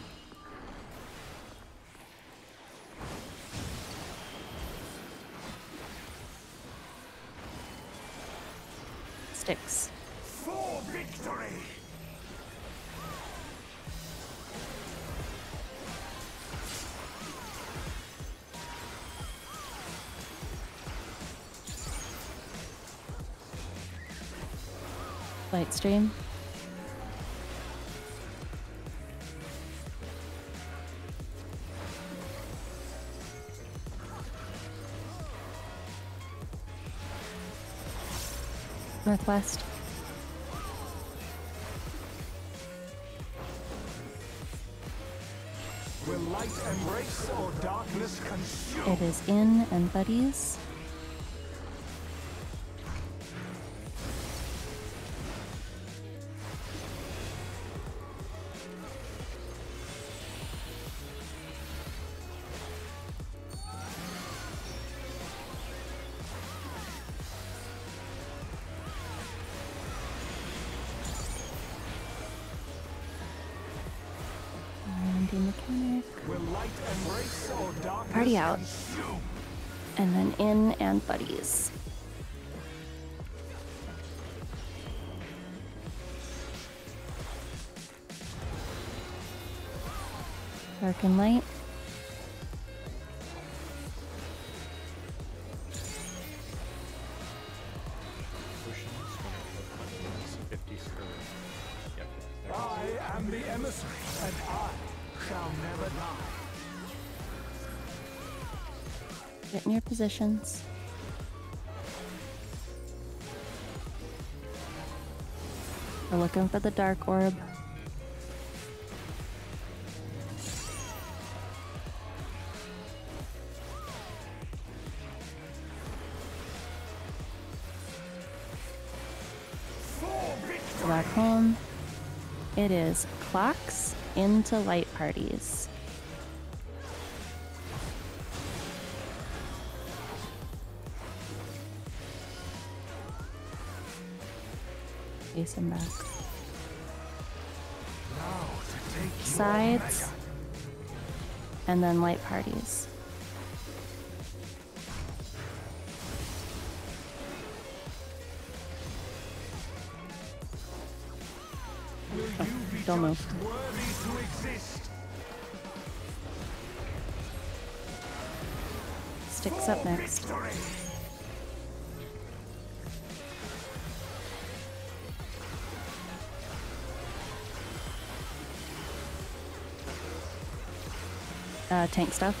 Sticks. For victory. Light stream. Northwest. Will light embrace or darkness consume? It is in and buddies. R&D mechanic. Will light embrace or darkness Party out. consume? And then in and buddies. Dark and light. Potions, 50 Yep. I am the emissary, and I shall never die. Get in your positions. We're looking for the dark orb. Back home. It is clocks into light parties. Face him back. sides, and then light parties. Oh, don't move. Worthy to exist. Sticks up next. Victory. Tank stuff.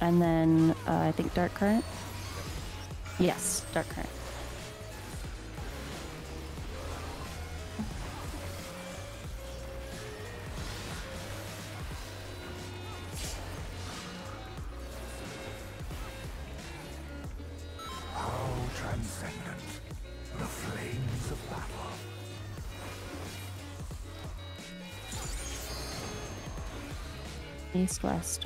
And then I think Dark Current. Yes, Dark Current. How transcendent. The flames of battle. East west.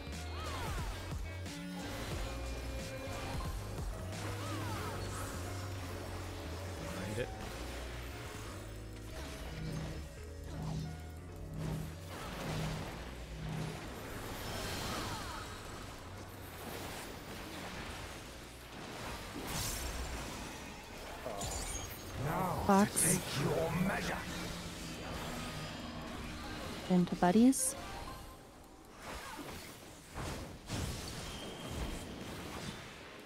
Find it. Now Box. take your measure. Into buddies.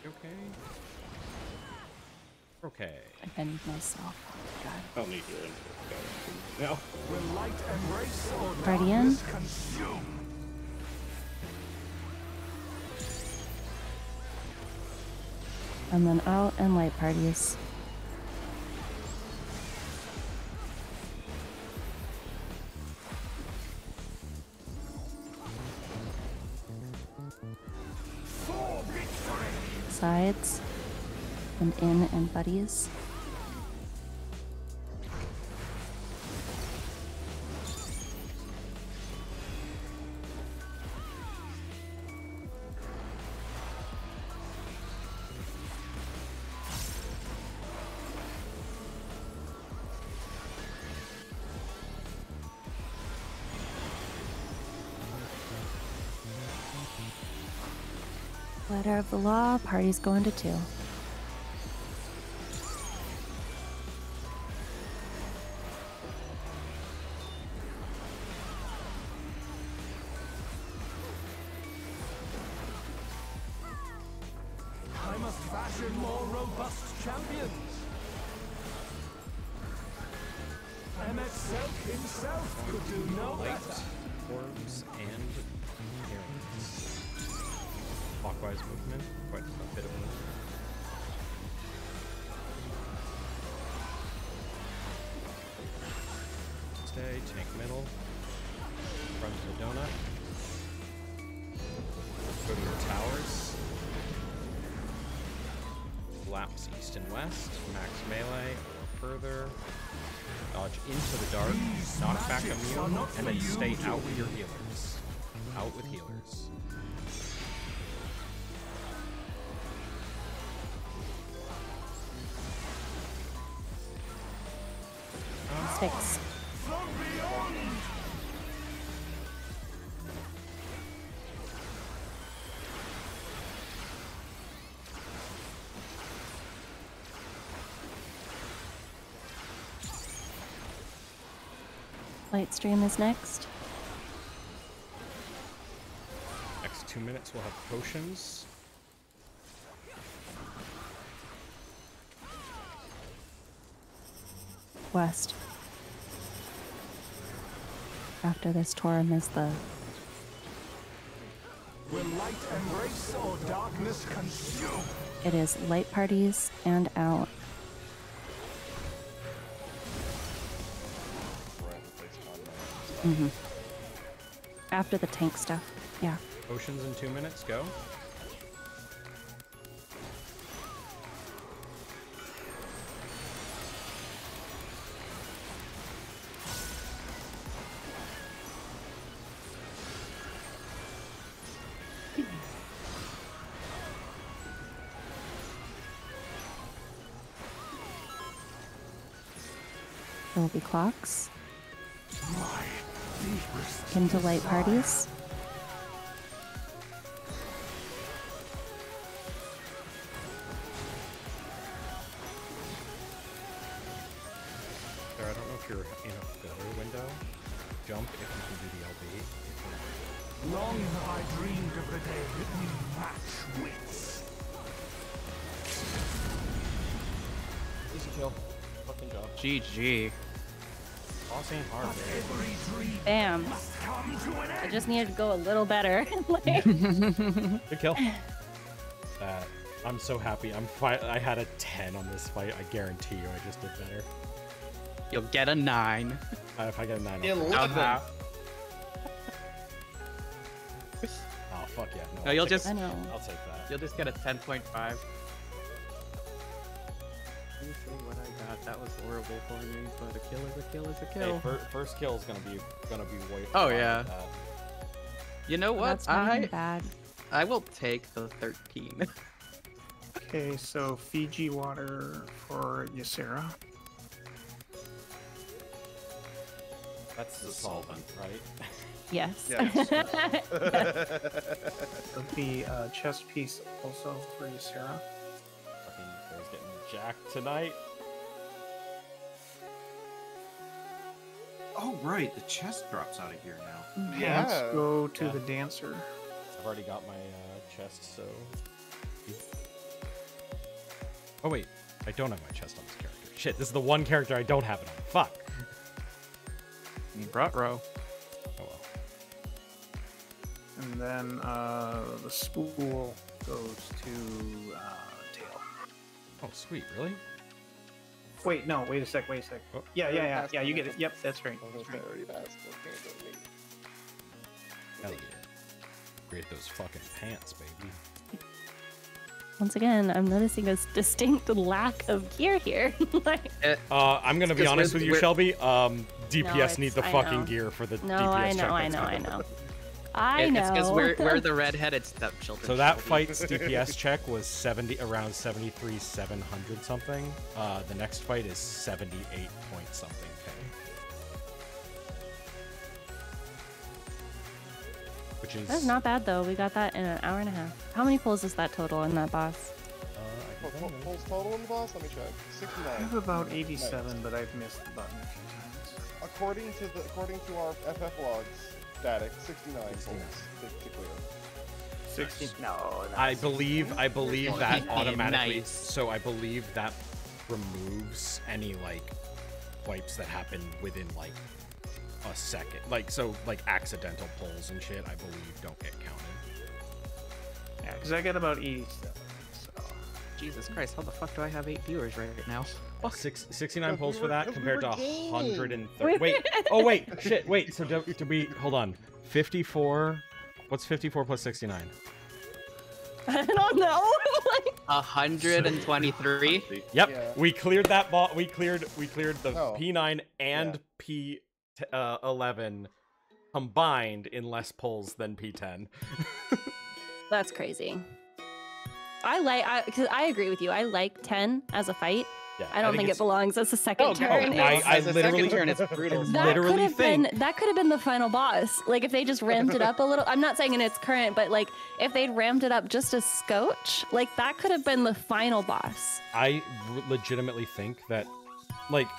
Okay. Okay. I need myself. Oh, God. I'll need your input. No. Will light embrace or Guardian. darkness consume? And then out and light parties. For victory. Sides. And in and buddies. Letter of the law, parties going to 2. I must fashion more robust champions. MF Selk himself could do no Light, better. orbs, and parents. Clockwise movement, quite a bit of movement. Stay, tank middle. Front of the donut. Go to your towers. Lapse east and west. Max melee or further. Dodge into the dark. Knock back immune. And then stay out with your healers. Out with healers. Sticks. Light stream is next. Next 2 minutes we'll have potions. West. After this Torum is the Will light embrace or darkness consume? it is light parties and out. After the tank stuff. Yeah. Potions in 2 minutes, go. There will be clocks. Can delight parties. Sarah, I don't know if you're in a filler window. Jump if you can do the LB. Long have I dreamed of the day that we match wits. Easy kill. Fucking job. GG. Boss ain't hard, man. Bam. I just needed to go a little better. Like, Good kill. I'm so happy. I had a 10 on this fight. I guarantee you I just did better. You'll get a 9. If I get a 9, I'll 11. Oh, fuck yeah. No, you'll just. I know. I'll take that. You'll just get a 10.5. What I got, that was horrible for me, but a kill is a kill is a kill. Hey, first kill is gonna be way. Oh yeah. You know what? That's not even bad. I will take the 13. Okay, so Fiji water for Ysera. That's the solvent, right? Yes. The chest piece also for Ysera. Fucking Bear's getting jacked tonight. Oh right, the chest drops out of here now. Yeah. Let's go to Yeah. the dancer. I've already got my chest, so. Oh wait, I don't have my chest on this character. Shit, this is the one character I don't have it on. Fuck. Brutro. Oh well. And then the spool goes to tail. Oh sweet, really? Wait, no, wait a sec. Oh. Yeah, you get it. Yep, that's right. Already passed. Okay, don't need. Hell yeah. Create those fucking pants, baby. Once again, I'm noticing a distinct lack of gear here. Like, I'm gonna be honest with you, Shelby. DPS need the I fucking know. gear for the no, DPS I check. know. I know. It's because we're the redheaded stepchildren. So that Shelby. fight's DPS check was around 73,700 something. The next fight is 78 point something K. Which is That's not bad though. We got that in an hour and a half. How many pulls is that total in that boss? Pulls total in the boss? Let me check. I 69. have about 87, but I've missed the button a few times. According to our FF logs, static 69 pulls to clear. 60. No, I believe that automatically. Nice. So I believe that removes any like wipes that happen within like a second. Like accidental pulls and shit. I believe don't get counted. Yeah, because I got about 87. So. Jesus Christ, how the fuck do I have 8 viewers right now? 69 pulls for that because we compared to were gaming. 130. Wait. Oh wait. Shit. Wait. So to be. Hold on. 54. What's 54 plus 69? I don't know. 123. Yep. Yeah. We cleared that ball. We cleared the Oh, P9 and P11 combined in less pulls than P10. That's crazy. Because I agree with you. I like 10 as a fight. Yeah, I don't think it belongs as a second turn. I As a literally second turn, it's brutal. That could have been the final boss. Like if they just ramped it up a little. I'm not saying in its current, but like if they'd ramped it up just a scotch, like that could have been the final boss. I legitimately think that, like,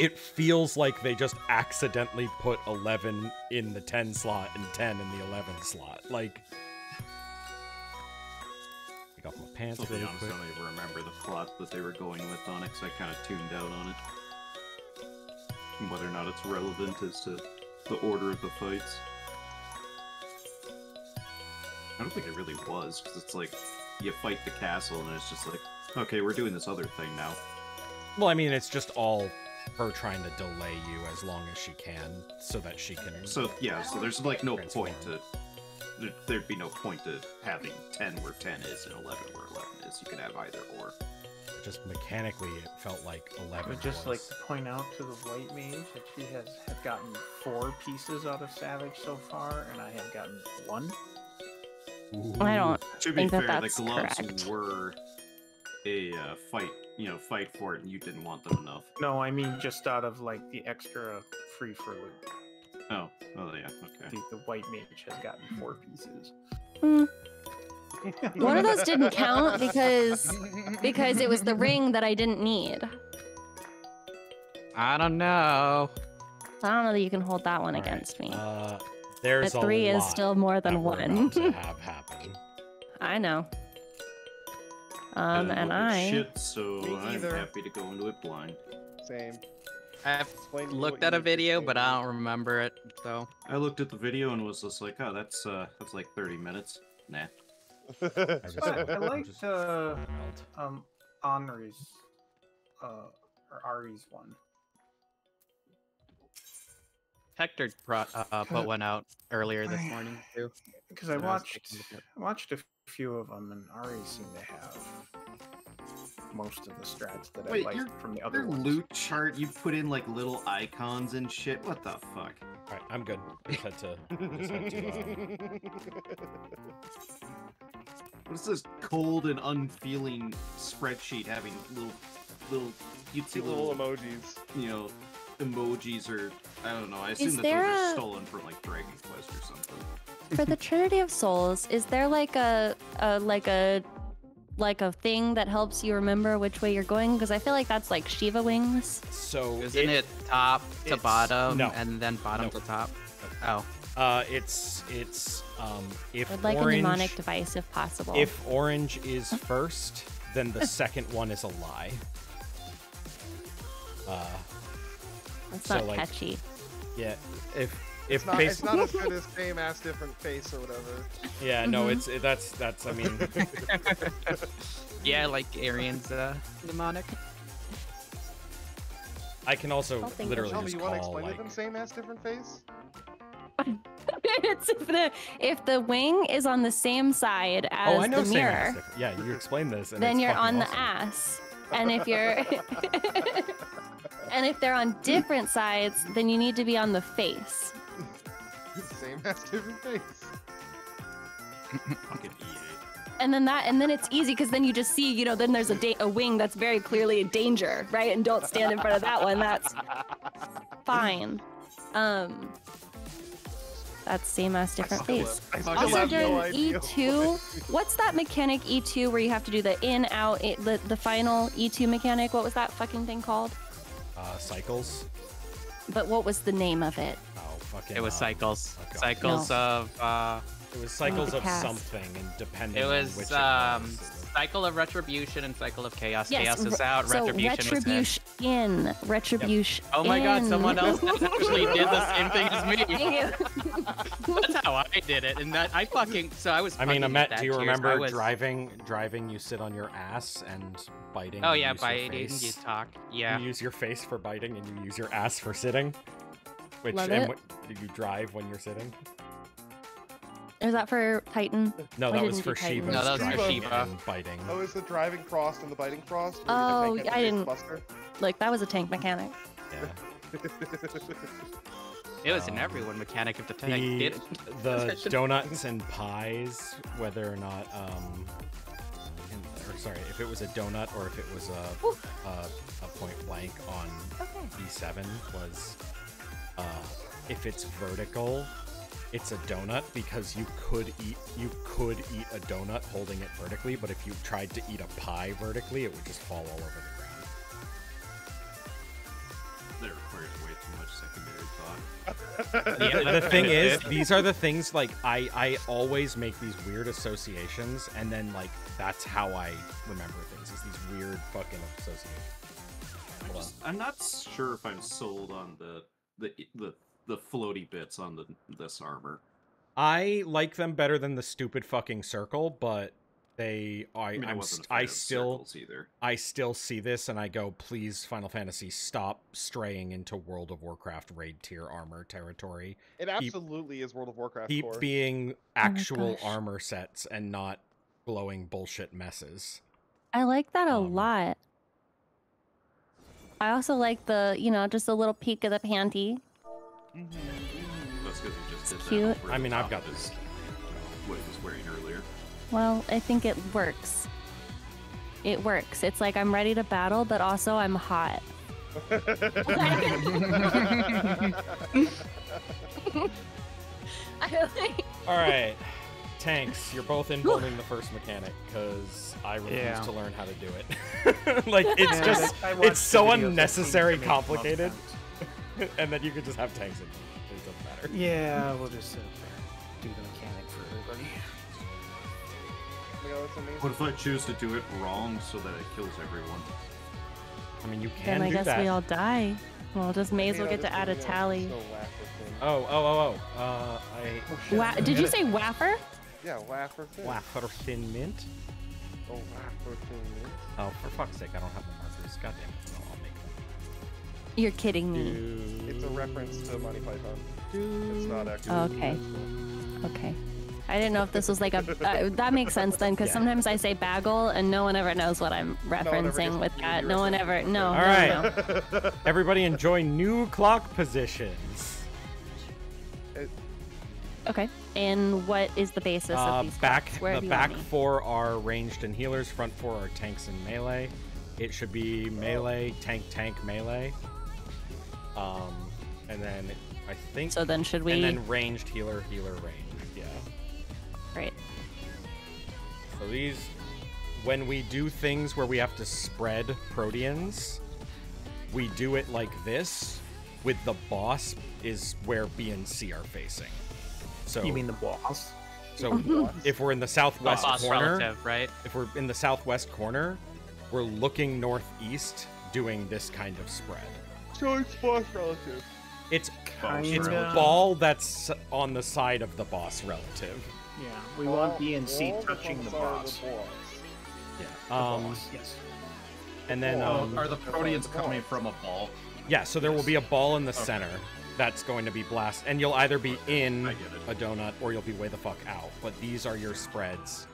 it feels like they just accidentally put 11 in the 10 slot and 10 in the 11 slot. Like, take off my pants To be really honest, quick. I don't even remember the plot that they were going with on it, because I kind of tuned out on it. And whether or not it's relevant as to the order of the fights. I don't think it really was, because it's like, you fight the castle, and it's just like, okay, we're doing this other thing now. Well, I mean, it's just all her trying to delay you as long as she can, so that she can. So, yeah, so there's like no transform. point to... There'd be no point to having 10 where 10 is and 11 where 11 is. You can have either or. Just mechanically, it felt like 11 But just was. like to point out to the white mage that she had gotten 4 pieces out of Savage so far, and I had gotten 1. I don't To be think fair, that the that's gloves correct. were a fight for it, and you didn't want them enough. No, I mean just out of like the extra free for loot. Oh, yeah, okay. The white mage has gotten 4 pieces. One of those didn't count because it was the ring that I didn't need. I don't know. I don't know that you can hold that one All right, against me. There's But 3 a is lot still more than that we're 1. about to have happen. I know. Didn't And look at I shit, so Me I'm either. happy to go into it blind. Same. I've Explain to me looked what at a you need to video, say, but I man. don't remember it. So I looked at the video and was just like, oh, that's like 30 minutes. Nah. I just But I I'm liked just overwhelmed. Henri's or Ari's one. Hector put one out earlier this morning too. Because I And I was taking watched a few of them, and Ari seemed to have most of the strats that Wait, I liked your from the other Your ones. loot chart, you put in like little icons and shit. What the fuck? All right, I'm good. Just had to. What is this cold and unfeeling spreadsheet having little cutesy Cute little emojis. you know, emojis or I don't know. I assume Is that there those are a- stolen from like Dragon Quest or something. For the Trinity of Souls, is there like a thing that helps you remember which way you're going? Because I feel like that's like Shiva wings. So Isn't it top to it's- bottom no. and then bottom to top? Oh. It's if I'd like orange, a mnemonic device if possible. if orange is first, then the second one is a lie. It's so, not like, catchy. Yeah, if It's not basi- as good as same ass different face or whatever. yeah, no, it's that's I mean, Yeah, like Arian's mnemonic. I can also Something literally Tell me, just you want to call explain like to them same ass different face? It's if the wing is on the same side as oh, I know the same mirror, ass different. Yeah, you explained this, and then it's you're fucking on awesome. the ass. And if you're and if they're on different sides, then you need to be on the face. Same ass different face. Fucking EA. And then it's easy because then you just see, then there's a wing that's very clearly a danger, right? And don't stand in front of that one. That's fine. That's same as different face. I still Also have no during idea E2, what's that mechanic E2 where you have to do the in, out, the final E2 mechanic? What was that fucking thing called? Cycles. But what was the name of it? Oh, fucking. It was cycles. oh, God. Cycles of It was cycles the of cast. something, and depending it on was which cycle of retribution and cycle of chaos. Yes, Chaos is out, so retribution was in. Retribution. Oh my god, in. someone else actually did the same thing as me. Thank you. That's how I did it, and that I fucking I was. I mean, fucking Amet, that do you tier, so remember I was, driving? You sit on your ass and biting. Oh you yeah, use your biting, face. you talk. Yeah. You use your face for biting, and you use your ass for sitting. Which Love and it. what, do you drive when you're sitting? Is that for Titan? No, I that was didn't for do Titan. Shiva's No, that was for driving Shiva. and biting. Oh, is the driving frost and the biting frost? where you Oh, can make it I face didn't- buster? Like that was a tank mechanic. Yeah. It was an everyone mechanic if the tank The did it. the donuts and pies, whether or not or sorry, if it was a donut or if it was a point blank on B7 was if it's vertical, it's a donut because you could eat a donut holding it vertically, but if you tried to eat a pie vertically, it would just fall all over the ground. That requires way too much secondary thought. The thing is, these are the things like I always make these weird associations, and then like that's how I remember things. Is these weird fucking associations. Hold on. I'm not sure if I'm sold on the floaty bits on this armor. I like them better than the stupid fucking circle, but I wasn't a fan of circles either. I still see this and I go, please, Final Fantasy, stop straying into World of Warcraft raid tier armor territory. It absolutely is World of Warcraft Keep core. being actual gosh. armor sets and not glowing bullshit messes. I like that a lot. I also like the, just a little peek of the panty. That's because you just did cute. that over I mean, the I've top got of this. what he was wearing earlier. Well, I think it works. It works. It's like I'm ready to battle, but also I'm hot. I like. All right, tanks. You're both involving the first mechanic because I refuse Yeah. to learn how to do it. Like it's Yeah, just I watched it's the so videos that seem unnecessary to make the most complicated, sense. and then you could just have tanks in it. It doesn't matter. Yeah, we'll just sit there, do the mechanic for everybody. Oh my god, that's amazing. What if I choose to do it wrong so that it kills everyone? I mean, you Then can I do guess that. we all die. Well, just may as well Maybe get I'll to add just a do, tally. so wafer thing. Oh. Did you say waffer? Yeah, wafer thing. Wafer thin mint. Oh, wafer thing. Oh, for fuck's sake, I don't have the markers. God damn it. No, I'll make You're kidding me. them. It's a reference to Monty Python. It's not actually. Okay. Okay. I didn't know if this was like a. That makes sense then, because Yeah. sometimes I say bagel and no one ever knows what I'm one ever referencing gets with the that. reference. No one ever. No. All no, right. no. Everybody enjoy new clock positions. Okay. And what is the basis of these Back clocks? Where the do you back want me? four are ranged and healers. Front four are tanks and melee. It should be melee, tank, melee. And then I think. So then should we? And then ranged healer, ranged. Yeah. Great. So these, when we do things where we have to spread Proteans, we do it like this. With the boss is where B and C are facing. So You mean the boss? So if we're in the southwest Boss corner, relative, right? if we're in the southwest corner, we're looking northeast, doing this kind of spread. So it's boss relative. It's Kinda. ball that's on the side of the boss relative. Yeah, we want B and C touching the boss. Yeah. The boss, yes. And then Are the Proteans coming from a ball? yeah, so there will be a ball in the center that's going to be blast, and you'll either be in I get it. a donut or you'll be way the fuck out. But these are your spreads,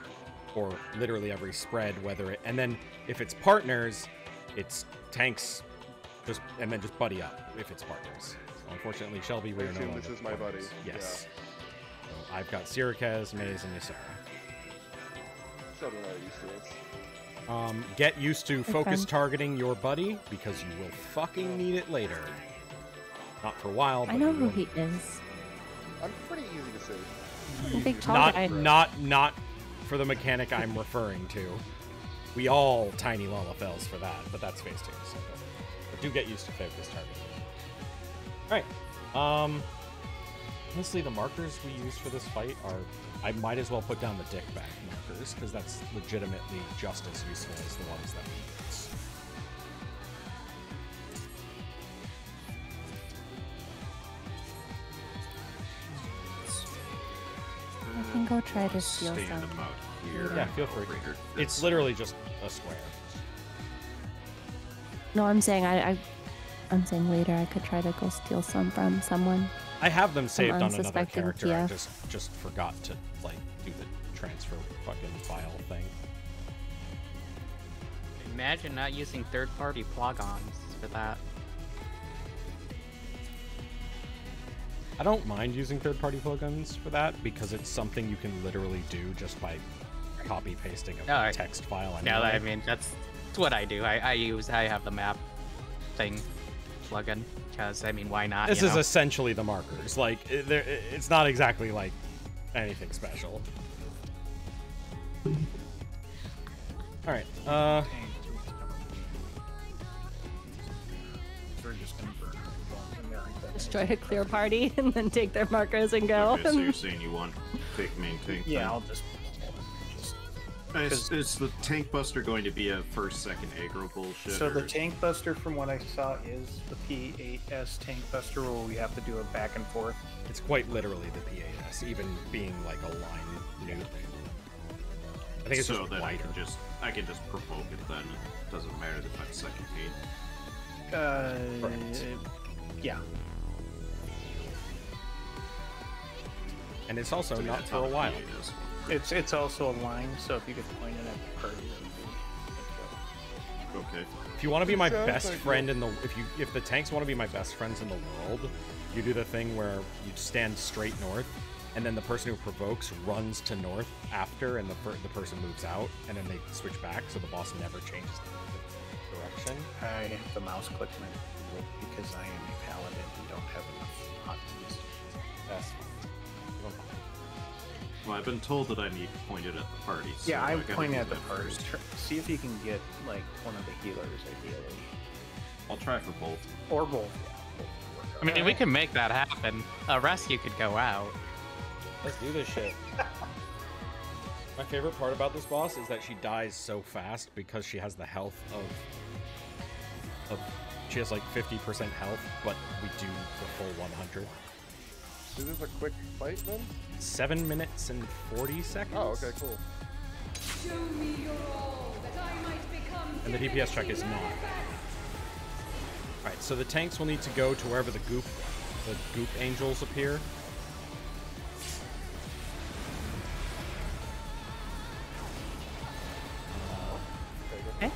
or literally every spread. Whether it, and then if it's partners, it's tanks, and then just buddy up if it's partners. So unfortunately, Shelby, we are no assume longer this is my partners. buddy. Yes. So I've got Sirikaz, Maze, and Ysera. Still don't know used to it. Get used to focus friend. targeting your buddy because you will fucking need it later. Not for a while, but I know you who will. he is. I'm pretty easy to say. The big tall guy. Not for the mechanic I'm referring to. We all tiny Lullafells for that, but that's phase 2. So but do get used to focus targeting. All right. Honestly, the markers we use for this fight are. I might as well put down the dick bag markers because that's legitimately just as useful as the ones that we use. I can go try to steal Stand some. about here. Yeah, feel free. Operator. It's literally just a square. No, I'm saying I'm saying later I could try to go steal some from someone. I have them saved on another unsuspecting character. I PF. just forgot to like do the transfer fucking file thing. Imagine not using third-party plugins for that. I don't mind using third-party plugins for that because it's something you can literally do just by copy pasting a Alright. text file. Anyway. Yeah, I mean that's what I do. I have the map thing plugin because I mean why not? This you is know? essentially the markers. Like it's not exactly like anything special. All right. We're just gonna burn it. Destroy a clear party and then take their markers and go. Okay, so you're saying you want fake main tank? Yeah, then? I'll just. Is the tank buster going to be a first, second aggro bullshit? So the or- tank buster, from what I saw, is the P8s tank buster, where we have to do a back and forth. It's quite literally the P8s, even being like a line nuke. I think it's so just that wider. I can just provoke it then. It doesn't matter if I'm second paint. Correct. Yeah. And it's also So yeah, not that's for how a the while. P8 is. It's also a line, so if you could point it at the party, that would Okay. If you want to be my Sounds best like friend in the if the tanks want to be my best friends in the world, you do the thing where you stand straight north, and then the person who provokes runs to north after, and the person moves out, and then they switch back, so the boss never changes the direction. be. I have to mouse click my keyboard because I am a paladin and don't have enough hotkeys. That's fine. Well, I've been told that I need to point it at the party. So Yeah, I'm gotta pointing do at the that party. first. See if you can get like one of the healers, ideally, I'll try for both. or both. I mean, we can make that happen. A rescue could go out. Let's do this shit. My favorite part about this boss is that she dies so fast because she has the health of she has like 50% health, but we do the full 100. Is this a quick fight then? 7 minutes and 40 seconds. Oh, okay, cool. And the DPS check is not. Alright, so the tanks will need to go to wherever the goop angels appear. Okay.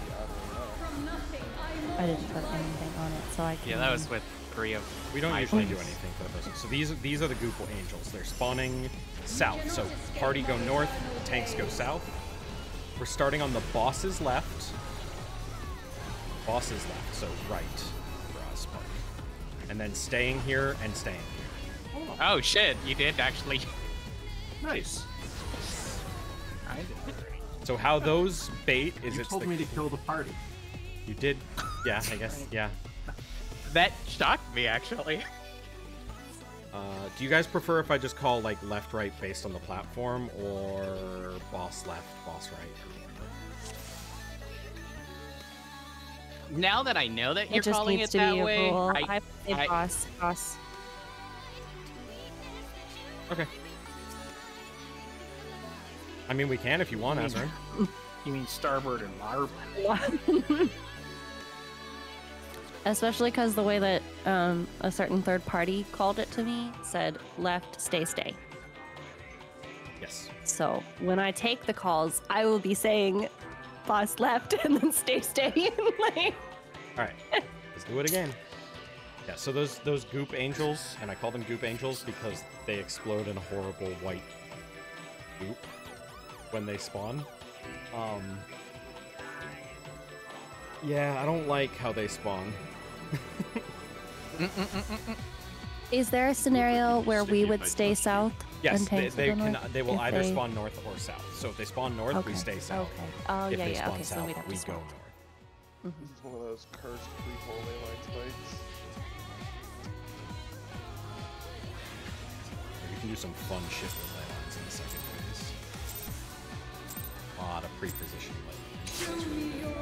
I didn't put anything on it, so I can... Yeah, that was with 3 of. We don't my usually do points. anything for the person. So these are the goop angels. They're spawning south. So party go north, tanks go south. We're starting on the boss's left. Boss's left, so right for us party. And then staying here and staying here. Oh shit, you did actually. Nice. I did. So how those bait is You it's told the... me to kill the party. You did? Yeah, I guess, yeah. That shocked me actually. Do you guys prefer if I just call like left, right based on the platform, or boss left, boss right? Now that I know that you're It just calling needs it to that be a way, rule. I say boss. Okay. I mean, we can if you want, Azrain. You mean starboard and larboard? Especially because the way that a certain third party called it to me said left, stay, stay. Yes. So when I take the calls, I will be saying boss left and then stay, stay. Like... All right, let's do it again. Yeah, so those goop angels, and I call them goop angels because they explode in a horrible white goop when they spawn. Yeah, I don't like how they spawn. Is there a scenario where we would stay south? Yes, and tanks they would go can. north They will if either they- spawn north or south. So if they spawn north, we Okay, stay south. okay. Oh, if yeah, they yeah, spawn okay, so south, we'd have to we go swap. north. This is one of those cursed pre-hole ley lines fights. We can do some fun shit with ley lines in the second phase. A lot of pre-position ley lines. That's really good.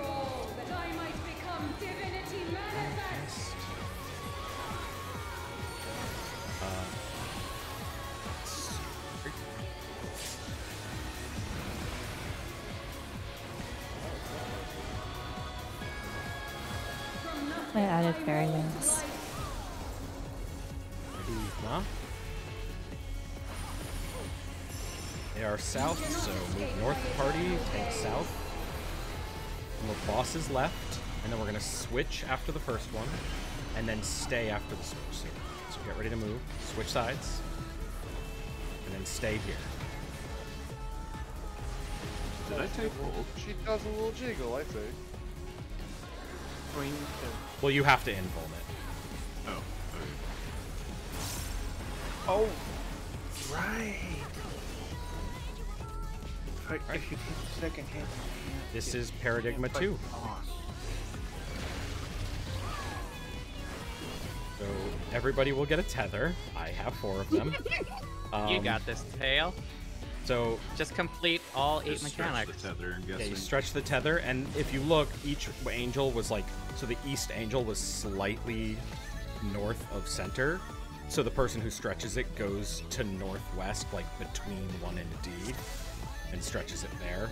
I added fairy wings. Huh? They are south, so move north party, tank south. Move bosses left, and then we're gonna switch after the first one, and then stay after the switch. So get ready to move, switch sides, and then stay here. Did I take both? She does a little jiggle, I think. Well, you have to invuln it. Oh, Oh, right. If you take the second hit, This is Paradigma 2. So everybody will get a tether. I have 4 of them. You got this, Tail. So Just complete all 8 just stretch mechanics. the tether, I'm yeah, guessing. you stretch the tether, and if you look, each angel was like, so the east angel was slightly north of center. So the person who stretches it goes to northwest, like between 1 and D, and stretches it there.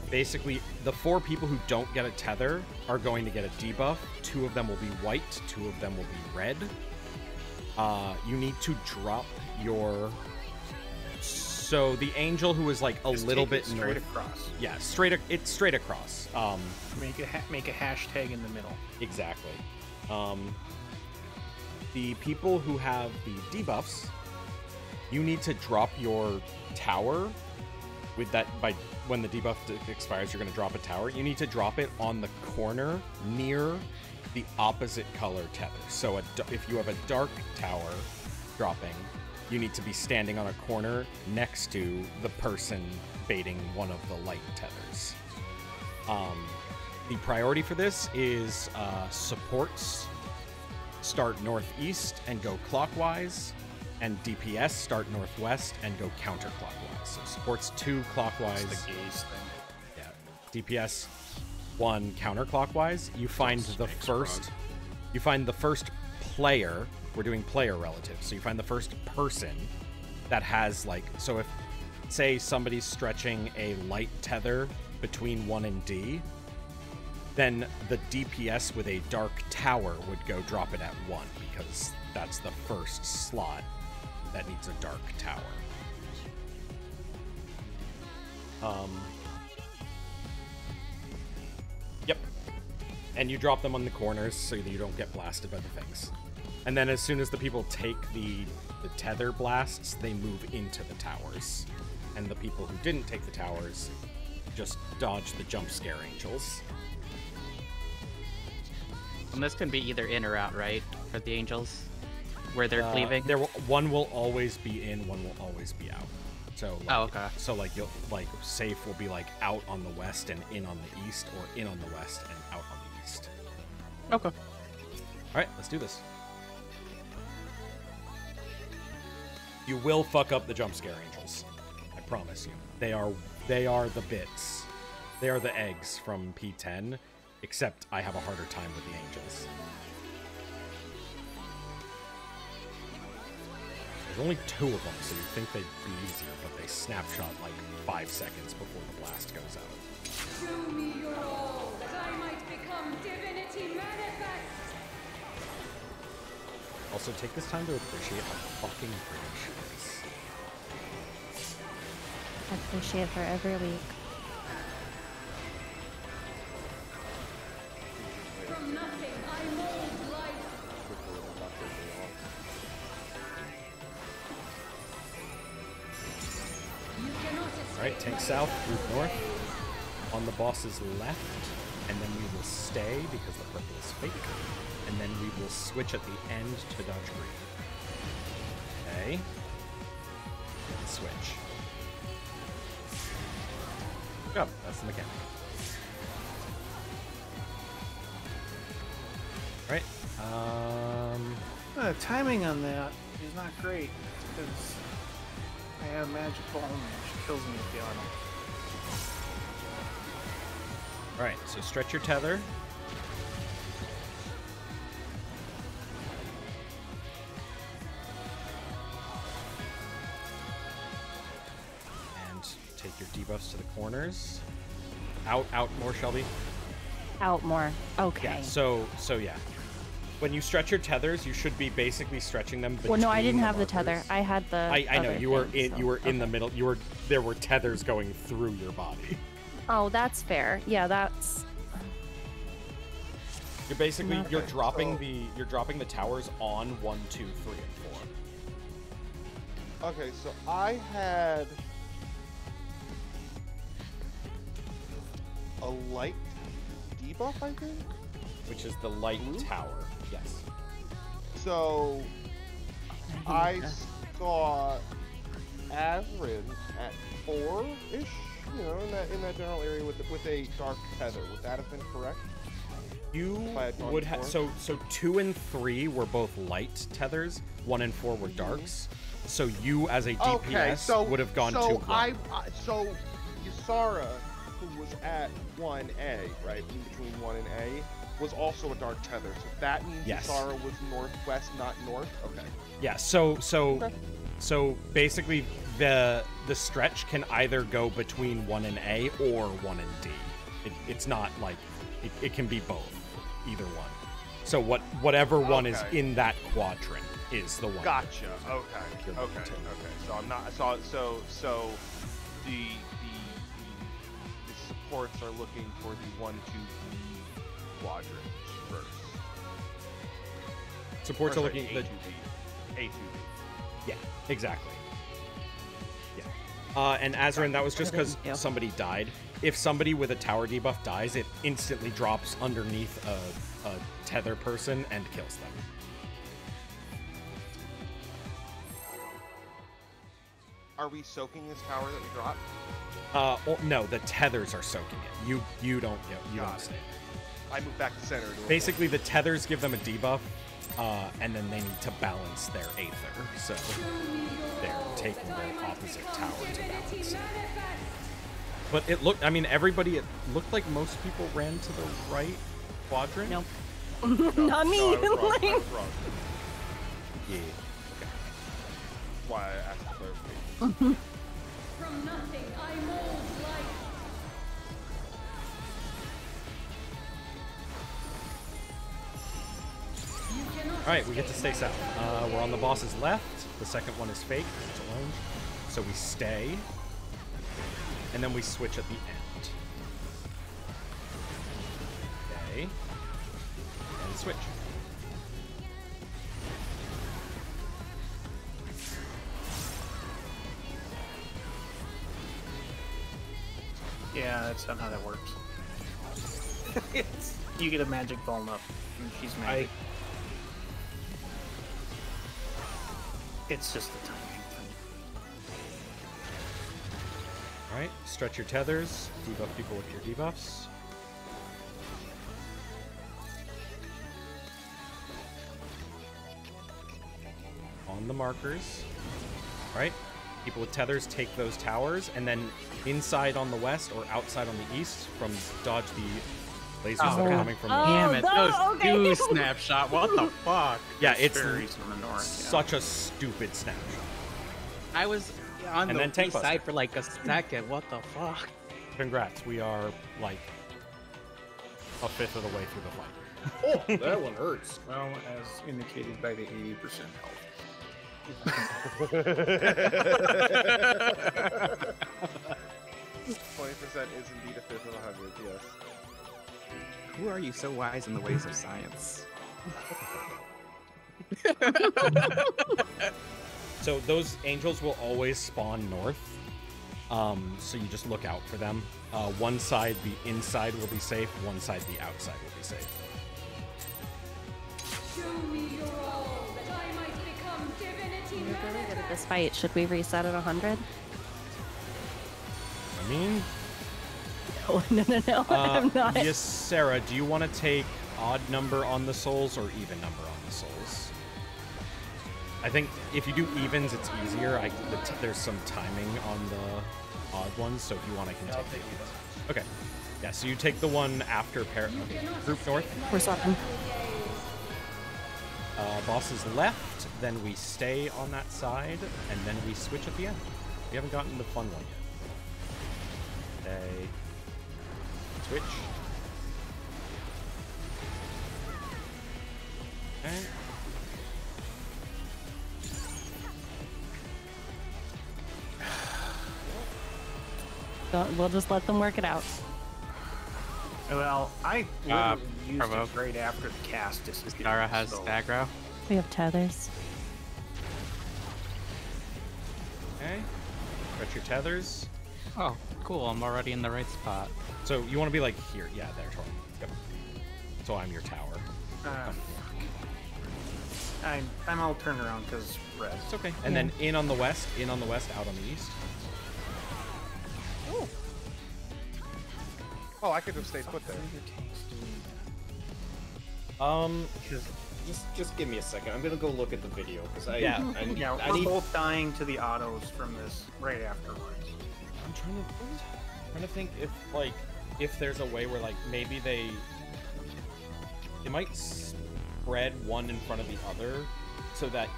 Basically, the 4 people who don't get a tether are going to get a debuff. 2 of them will be white, 2 of them will be red. You need to drop your... So the angel who is like a Just little take it bit straight north... across. Yeah, it's straight across. Make a hashtag in the middle. Exactly. The people who have the debuffs, you need to drop your tower with that by when the debuff expires. You're going to drop a tower. You need to drop it on the corner near the opposite color tether. So if you have a dark tower dropping, you need to be standing on a corner next to the person baiting one of the light tethers. The priority for this is supports start northeast and go clockwise, and DPS start northwest and go counterclockwise. So supports 2 clockwise. It's the gaze thing. Yeah. DPS 1 counterclockwise. You find the first player. We're doing player relative. So you find the first person that has like, so if say somebody's stretching a light tether between 1 and D, then the DPS with a dark tower would go drop it at 1 because that's the first slot that needs a dark tower. Yep. And you drop them on the corners so that you don't get blasted by the things. And then as soon as the people take the tether blasts, they move into the towers. And the people who didn't take the towers just dodge the jump scare angels. And this can be either in or out, right? For the angels? Where they're cleaving? One will always be in, one will always be out. So like, okay. So like you'll like safe will be like out on the west and in on the east, or in on the west and out on the east. Okay. Alright, let's do this. You will fuck up the jump scare angels. I promise you. They are the bits. They are the eggs from P10, except I have a harder time with the angels. There's only 2 of them, so you'd think they'd be easier, but they snapshot like 5 seconds before the blast goes out. Show me your all, that I might become divinity manifest! Also, take this time to appreciate how fucking British it is. I appreciate her every week. From nothing, I mold life. Alright, tank south, group north. On the boss's left, and then we will stay because the purple is fake. And then we will switch at the end to dodge green. Okay. And switch. Good job, that's the mechanic. Alright, Timing on that is not great because I have magic ball and she kills me with the armor. Alright, so stretch your tether. And take your debuffs to the corners. Out more, Shelby. Out more. Okay. Yeah, so yeah. When you stretch your tethers, you should be basically stretching them between Well, no, I didn't have the markers. tether. I had the. I know other you were thing, in. so- You were in the okay. middle. There were tethers going through your body. Oh, that's fair. Yeah, that's. You're basically Okay, you're dropping the towers on 1, 2, 3, and 4. Okay, so I had a light debuff, I think. Which is the light tower. Yes. So I saw Azrin at 4-ish, you know, in that general area with a dark tether. Would that have been correct? You If I had gone would have before? so 2 and 3 were both light tethers. 1 and 4 were darks. So you as a DPS would have gone to 1. So Ysara, who was at 1A, right, in between 1 and A, was also a dark tether. So that means Yes. Ysara was northwest, not north. Okay. Yeah. So basically the stretch can either go between 1 and A or 1 and D. It's not like it can be both, either one. So whatever one is in that quadrant is the one. Gotcha. Okay. So I'm not. So the supports are looking for the 1, 2, 3 quadrant first. Supports are looking A2B. A2B. Yeah, exactly. Yeah. And Azrin, that was just because somebody died. if somebody with a tower debuff dies, it instantly drops underneath a tether person and kills them. Are we soaking this tower that we dropped? No, the tethers are soaking it. You don't say it. I move back to center. To Basically, the tethers give them a debuff, and then they need to balance their aether. So they're taking the opposite tower to balance it. But it looked, I mean, it looked like most people ran to the right quadrant. Nope. Not me. I was wrong. Like- Yeah. That's why I asked for clarification. From nothing, I mold life. All right, we get to stay south. We're on the boss's left. The second one is fake. It's orange. So we stay. And then we switch at the end. Okay. And switch. Yeah, that's not how that works. You get a magic ball up, and she's magic. It's just a timing thing. Alright, stretch your tethers, debuff people with your debuffs. On the markers. Alright, people with tethers take those towers, and then inside on the west or outside on the east from dodge the lasers that are coming from the Damn it, no, those two snapshot. What the fuck? Yeah, it's Fairies in the north, such a stupid snapshot. I was on And the then tank east buster. side for like a second. What the fuck? Congrats, we are like a fifth of the way through the fight. Oh, that one hurts. Well, as indicated by the 80% health. 20% is indeed a fifth of 100, yes. Who are you so wise in the ways of science? So those angels will always spawn north. So you just look out for them. One side, the inside will be safe. One side, the outside will be safe. Show me your all, that I might become divinity We're really good at manifest. this fight. Should we reset at 100? I mean, No, I'm not. yes, Sarah, do you want to take odd number on the souls or even number on the souls? I think if you do evens, it's easier. There's some timing on the odd ones, so if you want, I can take the evens. Okay. Yeah, so you take the one after group north. We're swapping. Boss is left, then we stay on that side, and then we switch at the end. We haven't gotten the fun one yet. Stay. Switch. Okay. We'll just let them work it out. Well, I literally used provoke. it right after the cast disappeared. Dara has so- aggro. We have tethers. Okay. Stretch your tethers. Oh, cool. I'm already in the right spot. So you want to be like here. Yeah, there, Tor. Yep. So I'm your tower. I'm all turned around because red. It's okay. And then in on the west, out on the east. Oh, I could have stayed put there. Just give me a second. I'm gonna go look at the video because I Yeah. Yeah, I we're need both dying to the autos from this right afterwards. I'm trying to think if there's a way where like maybe they might spread one in front of the other so that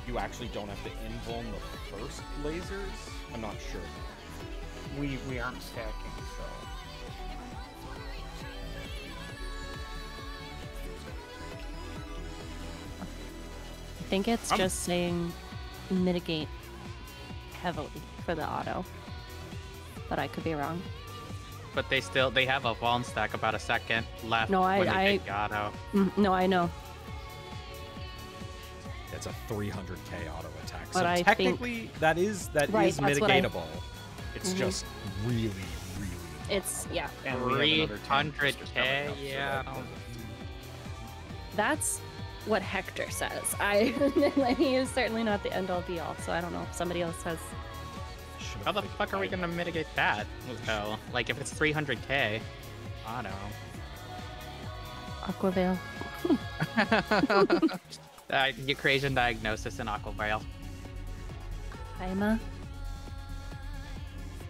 you actually don't have to invuln the first lasers. I'm not sure. We aren't stacking, so I think it's just saying mitigate heavily for the auto. But I could be wrong. But they have a Vaughn stack about a second left No, when they take auto. No, I know. It's a 300k auto attack. But So I technically that is Right, that's what I- mitigatable. It's just really, really It's, yeah. And we have another 10 just coming 300k, up, so yeah. That's what Hector says. He is certainly not the end all be all, so I don't know if somebody else has. How the fuck are we gonna mitigate that? Oh, like if it's 300k, I don't know. Aquavale. Eucrasian diagnosis and Aquavale. Haima.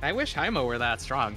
I wish Haima were that strong.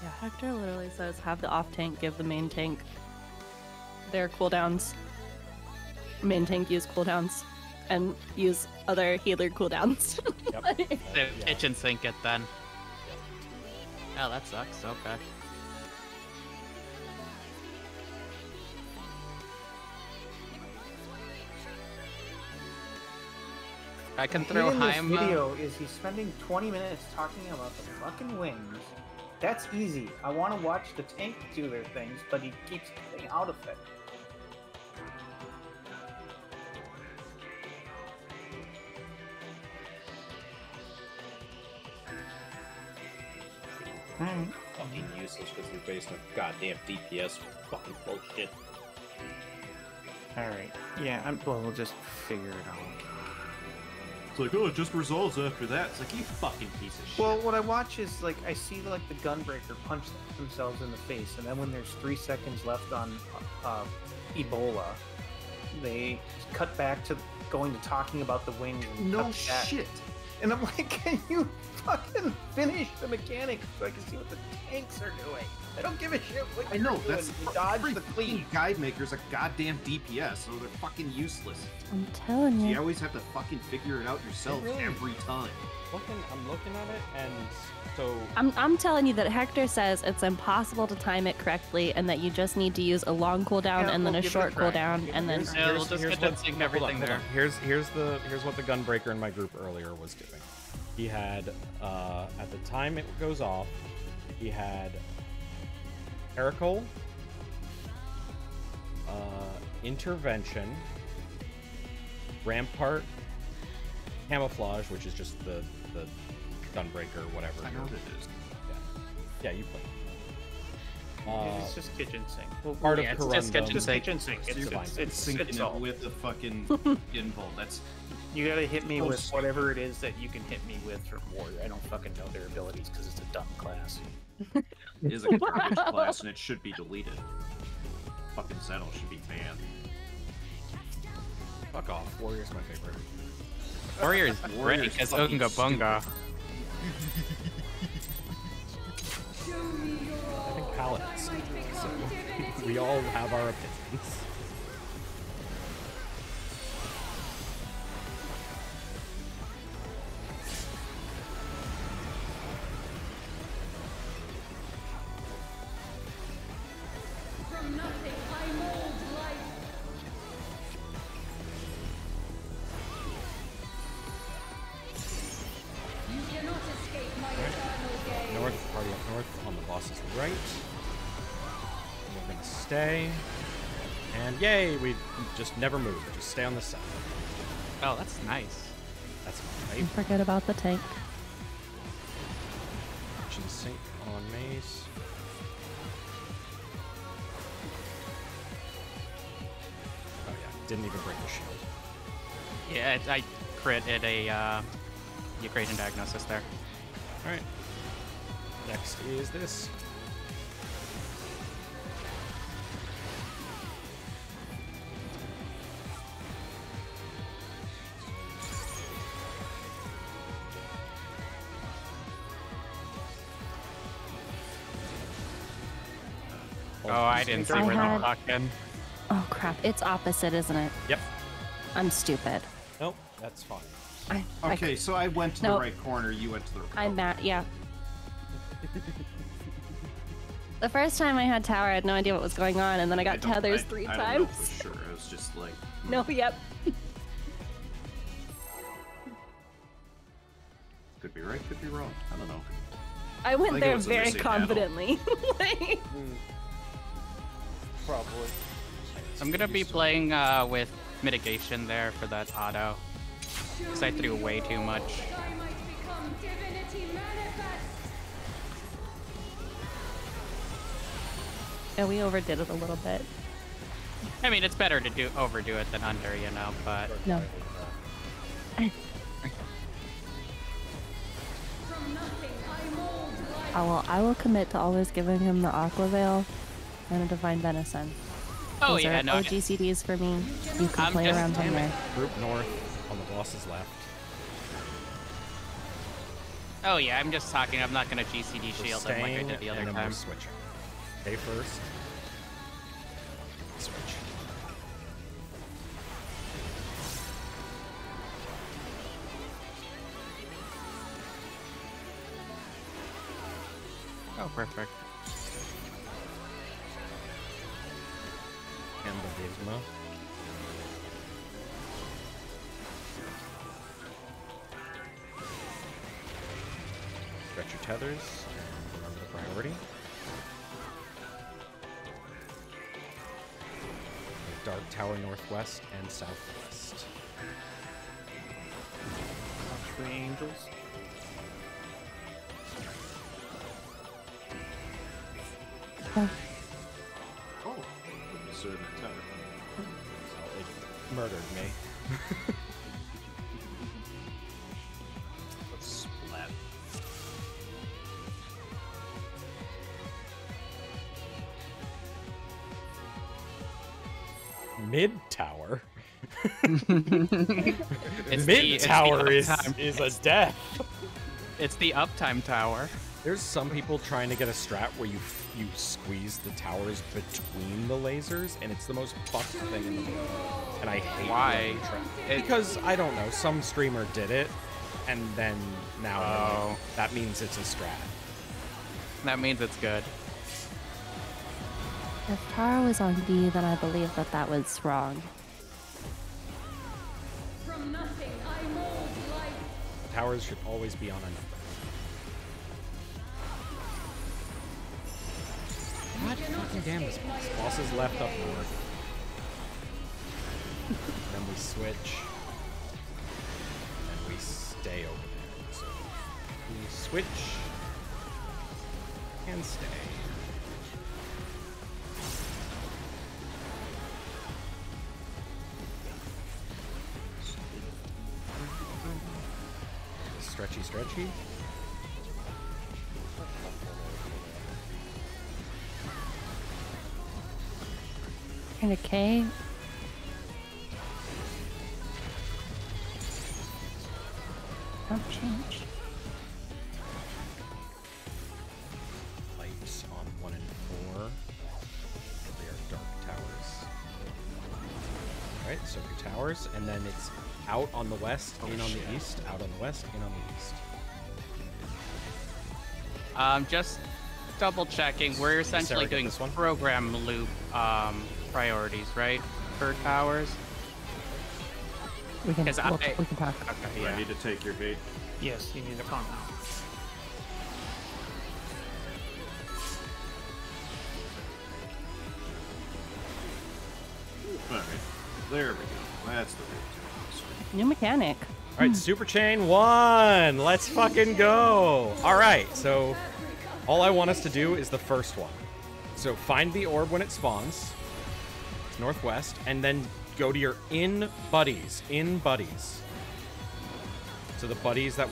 Yeah, Hector literally says have the off tank give the main tank their cooldowns. Main tank use cooldowns and use other healer cooldowns. Yep. Kitchen sink it then. Oh, that sucks. Okay. I can throw in this Haima. video is he's spending 20 minutes talking about the fucking wings. That's easy. I want to watch the tank do their things, but he keeps getting out of it. Alright. Fucking useless because they're based on goddamn DPS fucking bullshit. Alright. Yeah, well, we'll just figure it out. It's like, oh, it just resolves after that. It's like, you fucking piece of shit. Well, what I watch is, like, I see, like, the Gunbreaker punch themselves in the face, and then when there's 3 seconds left on Ebola, they cut back to going to talking about the wings. And No cut back. shit. And I'm like, can you fucking finish the mechanics so I can see what the tanks are doing? I don't give a shit what I know, you're doing. that's You dodge every the fucking clean. guide maker's a goddamn DPS, so they're fucking useless. I'm telling So you. you always have to fucking figure it out yourself Really? every time. I'm looking at it, and so I'm telling you that Hector says it's impossible to time it correctly and that you just need to use a long cooldown Yeah, and then we'll a give it short a try. cooldown and then Yeah, we'll just kitchen what- sink hold on, everything hold on. there. Here's what the Gunbreaker in my group earlier was doing. He had at the time it goes off, he had Heracole, Intervention, Rampart, Camouflage, which is just the Gunbreaker, whatever. I know what it is. Yeah, you play. It's just kitchen sink. Part yeah, of it's just Corundum. kitchen sink. Kitchen sink. So you're It's syncing it all. with the fucking invul. That's You gotta hit me Oh, with shit. whatever it is that you can hit me with from Warrior. I don't fucking know their abilities because it's a dumb class. is a garbage class and it should be deleted. Fucking Zettel should be banned. Fuck off. Warrior's my favorite. Warrior is great Warrior's because fucking Unga Bunga. I think Paladins. So we all have our opinions. From nothing, I mold life. You cannot escape my eternal gaze. North, party up north on the boss's right. And we're gonna stay. And yay, we just never move. Just stay on the side. Oh, that's nice. That's my don't favorite. forget about the tank. Kitchen sink on Mace. Oh yeah, didn't even break the shield. Yeah, I critted a Eucrasian diagnosis there. Alright. Next is this. Oh, I didn't see where the fucking. Oh crap! It's opposite, isn't it? Yep. I'm stupid. Nope, that's fine. Okay, so I went to the Nope. right corner. You went to the. I'm mad. Yeah. The first time I had tower, I had no idea what was going on, and then I got tethers three I times. don't know for sure. I was just like. No, yep. Could be right, could be wrong. I don't know. I went think it there was a very missing panel. confidently. Like- Probably. I'm gonna be playing with mitigation there for that auto. Because I threw way too much. I might become divinity manifest. Yeah, we overdid it a little bit. I mean, it's better to overdo it than under, you know, but... No. I will commit to always giving him the Aqua Veil and a Divine Venison. Oh, Those yeah, are no. OGCDs for me. You can play around from there. Group north on the boss's left. Oh, yeah, I'm just talking. I'm not gonna GCD We're shield them like I staying, did the other and then time. we're switching. Stay first. Switch. Oh, perfect. And the Gizmo. Stretch your tethers, and remember the priority. Dark Tower northwest and southwest. Three angels. Oh, so in the tower. It murdered me. Splat. Mid tower. It's Mid tower the is uptime. a death. It's the uptime tower. There's some people trying to get a strat where you squeeze the towers between the lasers, and it's the most fucked thing in the world. And I hate Why? Because I don't know, some streamer did it, and then now they're like, that means it's a strat. That means it's good. If Tara was on B, then I believe that that was wrong. From nothing, I mold life. Towers should always be on a number. God fucking damn this boss. Boss is left up north. Then we switch. And we stay over there. So we switch and stay. Stretchy, stretchy. And a K. Don't change. Lights on 1 and 4. They are dark towers. Alright, so your towers, and then it's out on the west, in on the east, out on the west, in on the east. Just double checking. We're essentially Sarah, get doing this one? program loop priorities, right? For towers. We can, 'Cause we can talk. Okay, Do yeah. I need to take your hate? Yes, you need to calm down. Alright, there we go. That's the way to New mechanic. Alright, Super Chain 1! Let's fucking go! Alright, so all I want us to do is the first one. So find the orb when it spawns. It's northwest, and then go to your in buddies. In buddies. So the buddies that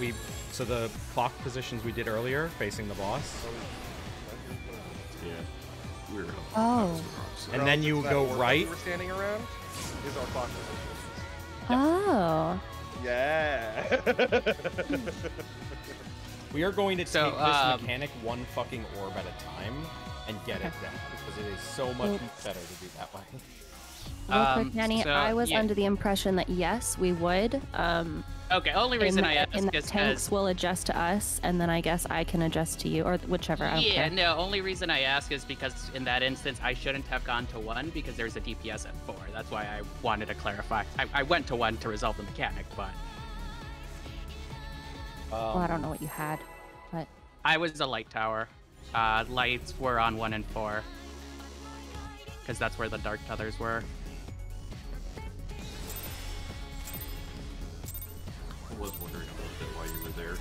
so the clock positions we did earlier, facing the boss. Yeah. We're Oh. And then you go right. We're standing around is our clock position. Oh. Yeah. We are going to take So, this mechanic one fucking orb at a time. and get it down, because it is so much better to do that way. Real quick, Nanny, so, I was yeah. under the impression that yes, we would. Okay, only reason I ask and is that tanks will adjust to us, and then I guess I can adjust to you, or whichever. I don't yeah, care. no, only reason I ask is because in that instance, I shouldn't have gone to 1 because there's a DPS at 4. That's why I wanted to clarify. I went to 1 to resolve the mechanic, but... Well, I don't know what you had, but... I was a light tower. Lights were on 1 and 4. Because that's where the dark tethers were. I was wondering a little bit why you were there.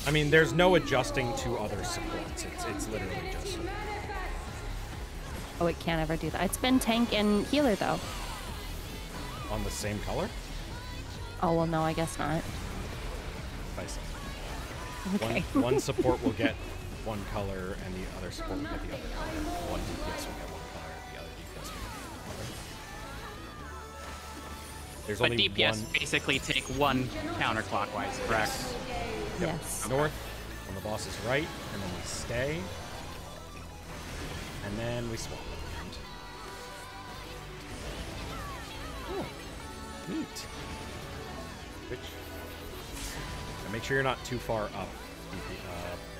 I mean, there's no adjusting to other supports. It's literally just... Oh, it can't ever do that. It's been tank and healer, though. On the same color? Oh, well, no, I guess not. Vice. Okay. One support will get one color, and the other support will get the other color. One DPS will get one color, and the other DPS will get another color. There's But only DPS one... basically take 1 counterclockwise, correct? Yes. North, on the boss's right, and then we stay. And then we swap at the end. Oh, neat. Which... Now make sure you're not too far up,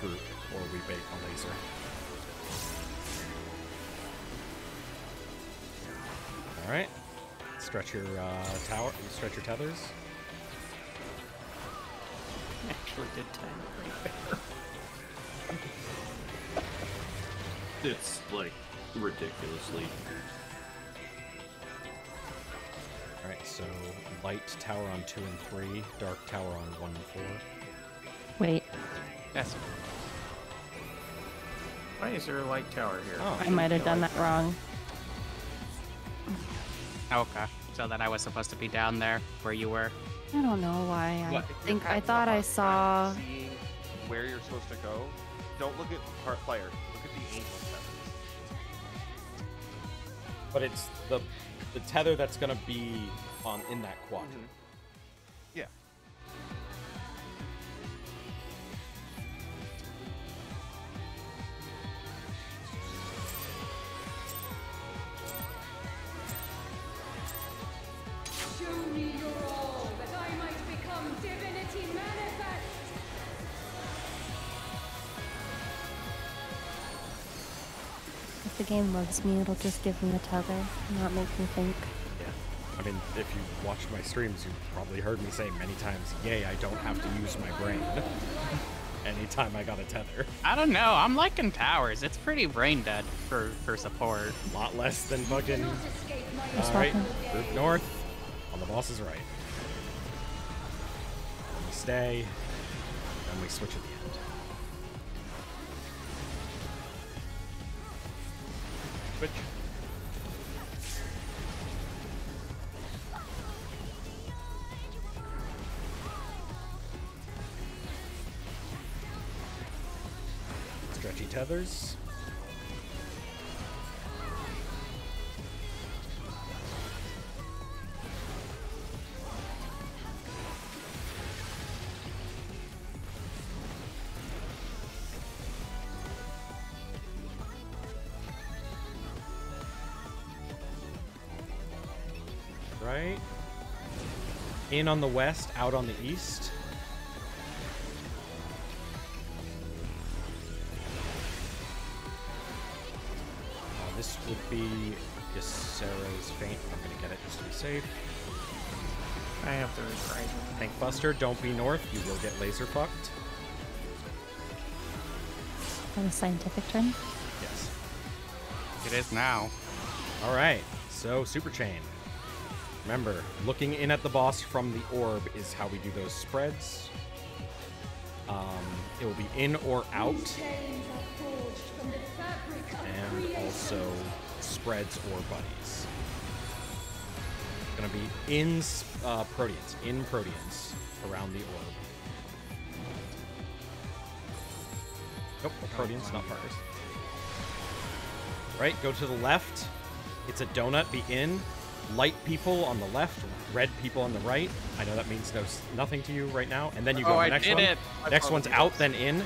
group, or we bake a laser. Alright. Stretch your tower, stretch your tethers. Actually did time right there. It's like ridiculously. Alright, so light tower on 2 and 3, dark tower on 1 and 4. Wait, Yes. Why is there a light tower here? Oh. I might have done that wrong. Okay. So then I was supposed to be down there where you were. I don't know why. What? I thought I saw... Seeing where you're supposed to go, don't look at part player. Look at the angel tethers. But it's the tether that's gonna be on in that quadrant. Yeah. Show me your all, that I might become divinity manifest. If the game loves me, it'll just give me a tether, not make me think. Yeah. I mean, if you watched my streams, you've probably heard me say many times, yay, I don't have to use my brain. Anytime I got a tether. I don't know. I'm liking towers. It's pretty brain dead for support. A lot less than fucking... Escape my Alright, group north, on the boss's right. And we stay, and we switch at the end. Switch. Stretchy tethers. Right. In on the west, out on the east. This would be Ysera's Feint. I'm gonna get it just to be safe. I have the reprisal. Tank Buster, don't be north. You will get laser fucked. On a scientific turn? Yes. It is now. All right. So Super Chain. Remember, looking in at the boss from the orb is how we do those spreads. It will be in or out, and also spreads or buddies. It's gonna be in Proteans around the orb. Nope, Proteans, not partners. Right, go to the left. It's a donut, be in. Light people on the left, red people on the right. I know that means nothing to you right now. And then you go to the next one. Next one's out, then in,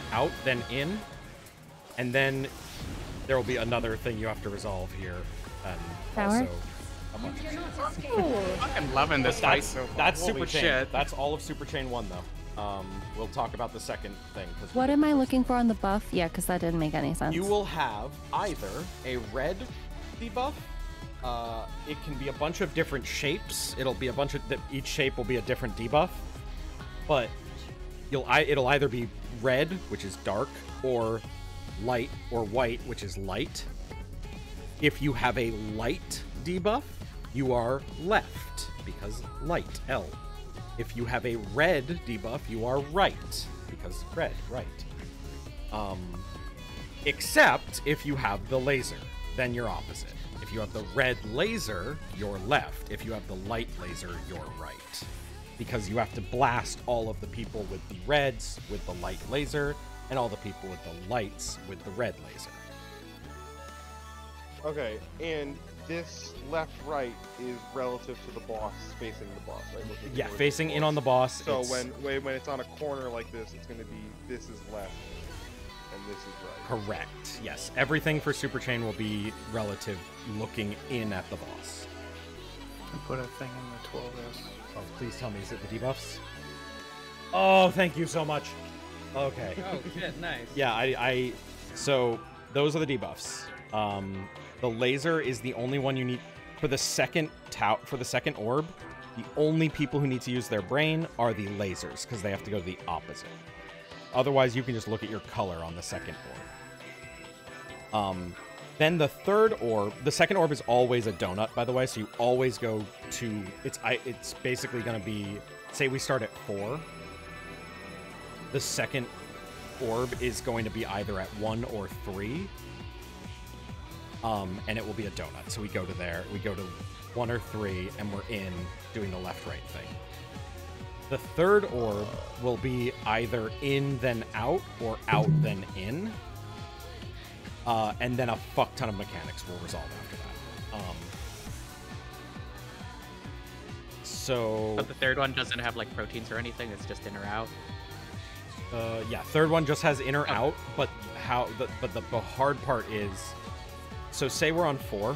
and then there will be another thing you have to resolve here, and Tower? also a bunch of shit. Fucking loving this fight so far. That's Holy Super Chain. shit. That's all of Super Chain 1, though. We'll talk about the second thing. What am I looking for on the buff? Yeah, because that didn't make any sense. You will have either a red debuff. It can be a bunch of different shapes. It'll be a bunch of each shape will be a different debuff, but it'll either be red, which is dark, or light, or white, which is light. If you have a light debuff, you are left because light L. If you have a red debuff, you are right because red right. Except if you have the laser, then you're opposite. If you have the red laser, you're left. If you have the light laser, you're right. Because you have to blast all of the people with the reds with the light laser, and all the people with the lights with the red laser. Okay, and this left-right is relative to the boss, facing the boss, right? Yeah, facing in on the boss. So when it's on a corner like this, it's going to be this is left, and this is right. Correct. Yes, everything for Super Chain will be relative, looking in at the boss. And put a thing in the 12s. Oh, please tell me, is it the debuffs? Oh, thank you so much. Okay. Oh shit, nice. Yeah, so those are the debuffs. The laser is the only one you need for the second orb. The only people who need to use their brain are the lasers because they have to go to the opposite. Otherwise, you can just look at your color on the second orb. Then the third orb, the second orb is always a donut, by the way. So you always go to it's basically going to be, say we start at 4. The second orb is going to be either at 1 or 3. And it will be a donut. So we go to there, we go to 1 or 3, and we're in doing the left-right thing. The third orb will be either in then out or out then in. And then a fuck ton of mechanics will resolve after that. But the third one doesn't have like proteins or anything, it's just in or out. Yeah, third one just has in or out, but the hard part is, so say we're on 4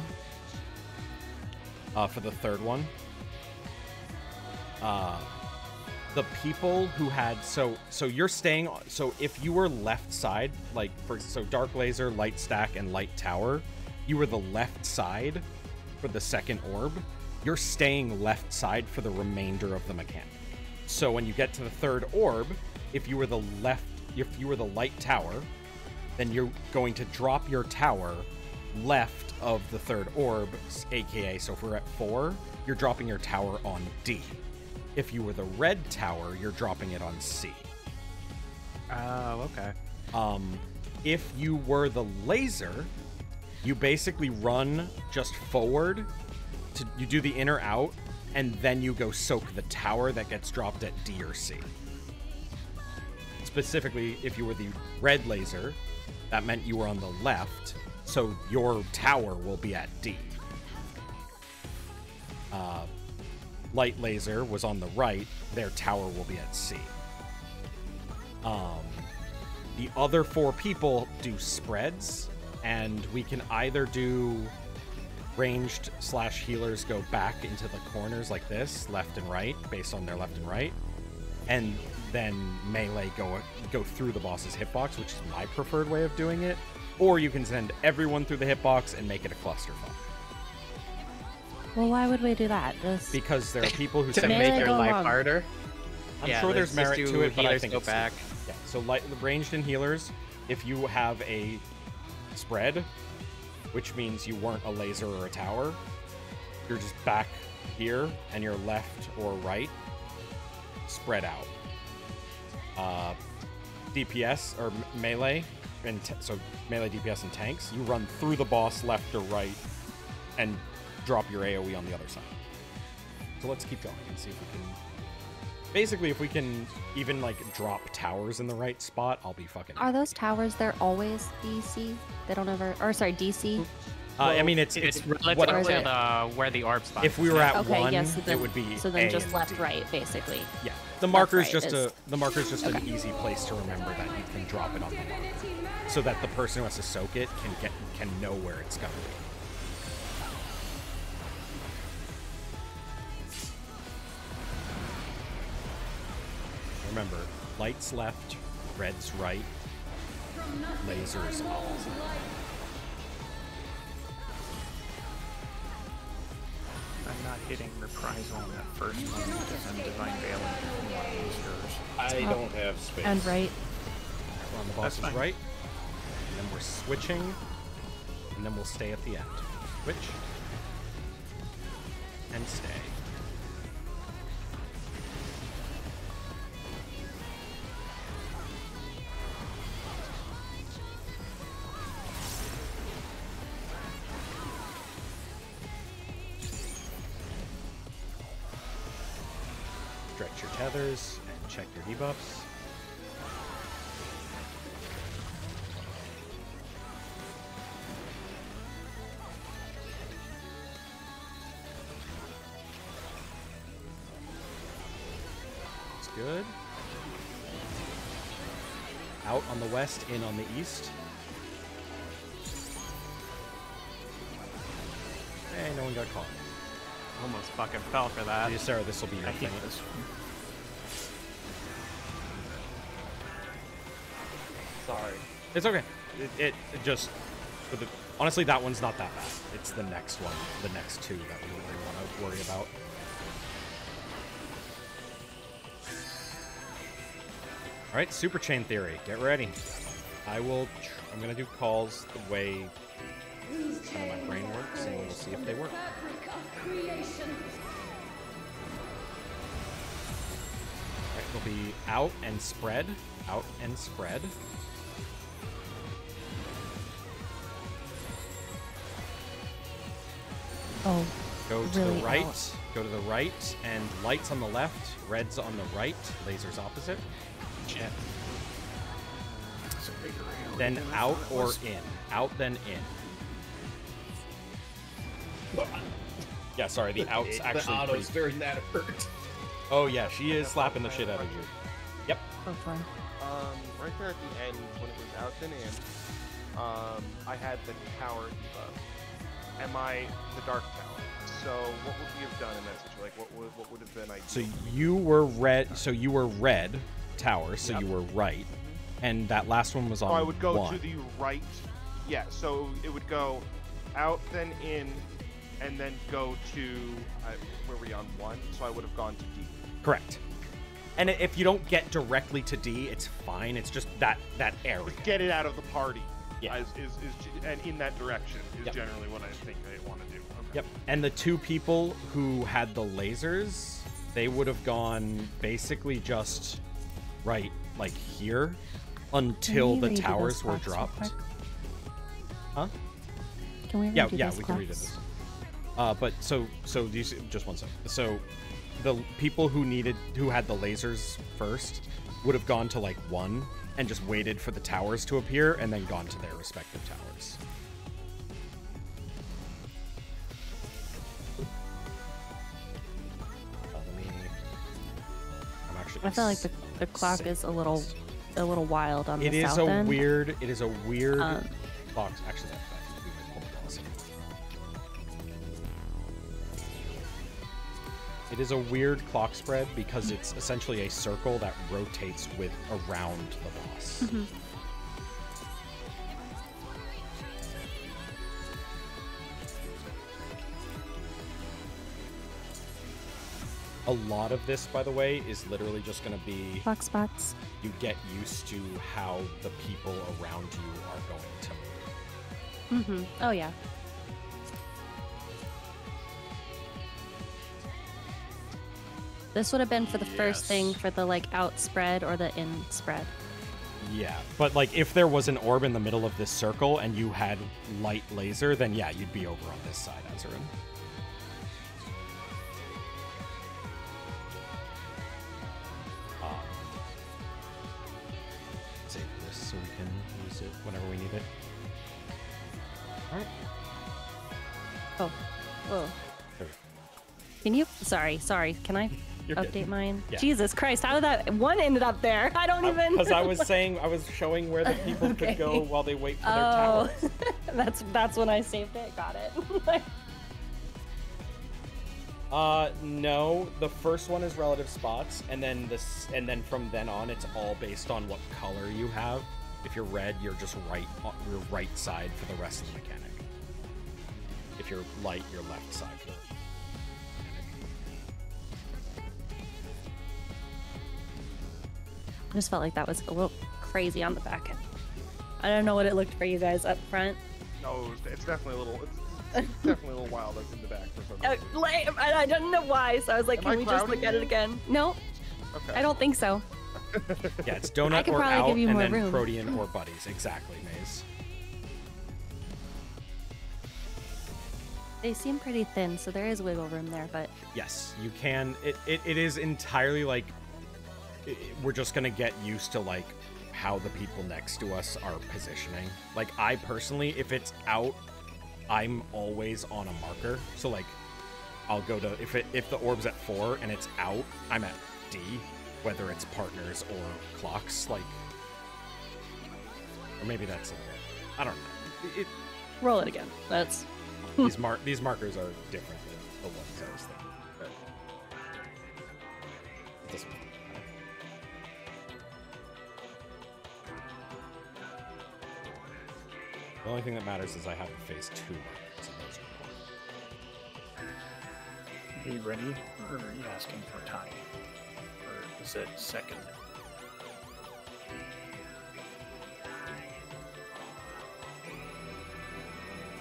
for the third one. The people who had so you're staying, so if you were left side, like so dark laser, light stack, and light tower, you were the left side for the second orb. You're staying left side for the remainder of the mechanic. So when you get to the third orb, if you were the light tower, then you're going to drop your tower left of the third orb, aka, so if we're at 4, you're dropping your tower on D. If you were the red tower, you're dropping it on C. Oh, okay. If you were the laser, you basically run just forward, you do the in or out, and then you go soak the tower that gets dropped at D or C. Specifically, if you were the red laser, that meant you were on the left, so your tower will be at D. Light laser was on the right, their tower will be at C. The other 4 people do spreads, and we can either do ranged / healers go back into the corners like this, left and right, based on their left and right, and then melee go through the boss's hitbox, which is my preferred way of doing it, or you can send everyone through the hitbox and make it a clusterfuck. Well, why would we do that? Just because there are people who to say make your go life wrong. harder. I'm sure there's merit to it, but I think go it's back. Yeah. So ranged and healers, if you have a spread, which means you weren't a laser or a tower, you're just back here and you're left or right, spread out. DPS or melee, and so melee, DPS, and tanks, you run through the boss left or right and drop your AoE on the other side. So let's keep going and see if we can... Basically, if we can even, like, drop towers in the right spot, I'll be fucking... Are those towers, they're always DC? They don't ever... Or, sorry, DC? I mean, it's relative to where the orb spot. If we were at okay, 1, yes, so then, it would be so then A just and left, D. right, basically. Yeah, the marker's Left, right just is- an easy place to remember that you can drop it on the marker. so that the person who has to soak it can know where it's going. Remember, lights left, red's right, lasers opposite. I'm not hitting reprisal on that first one because I'm divine veiling one of these yours. I don't have space. And right. We're on the boss's right, and then we're switching, and then we'll stay at the end. Switch, and stay. Stretch your tethers and check your debuffs. That's good. Out on the west, in on the east. Hey, no one got caught. Almost fucking fell for that. Yeah, Sarah, this will be your thing. This one. Sorry. It's okay. It just... honestly, that one's not that bad. It's the next one, the next two that we really want to worry about. All right, super chain theory. Get ready. I'm going to do calls the way kind of my brain works, and we'll see if they work. Alright, it'll be out and spread. Out and spread. Oh, Go to really the right. out. Go to the right, and lights on the left, reds on the right, lasers opposite. Shit. Then out or in. Out, then in. Yeah, sorry, the out's The actually autos pretty... during that hurt. Oh yeah, she is slapping the shit out of you. Yep. Go for it. Right there at the end, when it was out then in, I had the tower debuff. Am I the dark tower? So what would we have done in that situation? Like, what would have been ideal? So you were red. So you were red tower. So you were right, and that last one was on. Oh, I would go one. to the right. Yeah. So it would go out, then in, and then go to where were we on 1? So I would have gone to D. Correct. And if you don't get directly to D, it's fine. It's just that area. Get it out of the party. Yeah. And in that direction is generally what I think I want to do. Okay. Yep. And the two people who had the lasers, they would have gone basically just right, like here, until the towers were dropped. Huh? Can we Yeah, redo yeah, these we can redo clocks? this. But so these, just one second. So the people who had the lasers first would have gone to like 1 and just waited for the towers to appear and then gone to their respective towers. I feel like the clock is a little wild on the south end. It is a weird clock. Actually, we might pull the policy. It is a weird clock spread because it's essentially a circle that rotates around the boss. Mm-hmm. A lot of this, by the way, is literally just going to be clock spots. You get used to how the people around you are going to move. Mm-hmm. Oh yeah. This would have been for the first thing for the like out spread or the in spread. Yeah, but like if there was an orb in the middle of this circle and you had light laser, then yeah, you'd be over on this side, Azarin. Save this so we can use it whenever we need it. Alright. Oh. Whoa. There we go. Can you? Sorry. Can I You're update good. mine. Yeah. Jesus Christ, how did that one ended up there? I don't even. Because I was showing where the people Okay. could go while they wait for their towers. that's when I saved it. Got it. No. The first one is relative spots, and then from then on, it's all based on what color you have. If you're red, you're just your right side for the rest of the mechanic. If you're light, your left side for the mechanic. I just felt like that was a little crazy on the back end. I don't know what it looked for you guys up front. No, it's definitely a little. It's definitely a little wild in the back for some reason. Lame. I don't know why, so I was like, Am can I we just look crowding at it you? again? No, Okay. I don't think so. Yeah, it's I donut could or probably out, give you and more then room. protein or buddies. Exactly, Maze. They seem pretty thin, so there is wiggle room there, but Yes, you can. It is entirely like we're just gonna get used to like how the people next to us are positioning. Like I personally, if it's out, I'm always on a marker. So like I'll go to if the orb's at 4 and it's out, I'm at D, whether it's partners or clocks. Like, or maybe that's I don't know. roll it again. That's These markers are different than the ones I was thinking. But it doesn't matter. The only thing that matters is I have to face 2 markers, and those are Are you ready, or are you asking for time? Or is it second?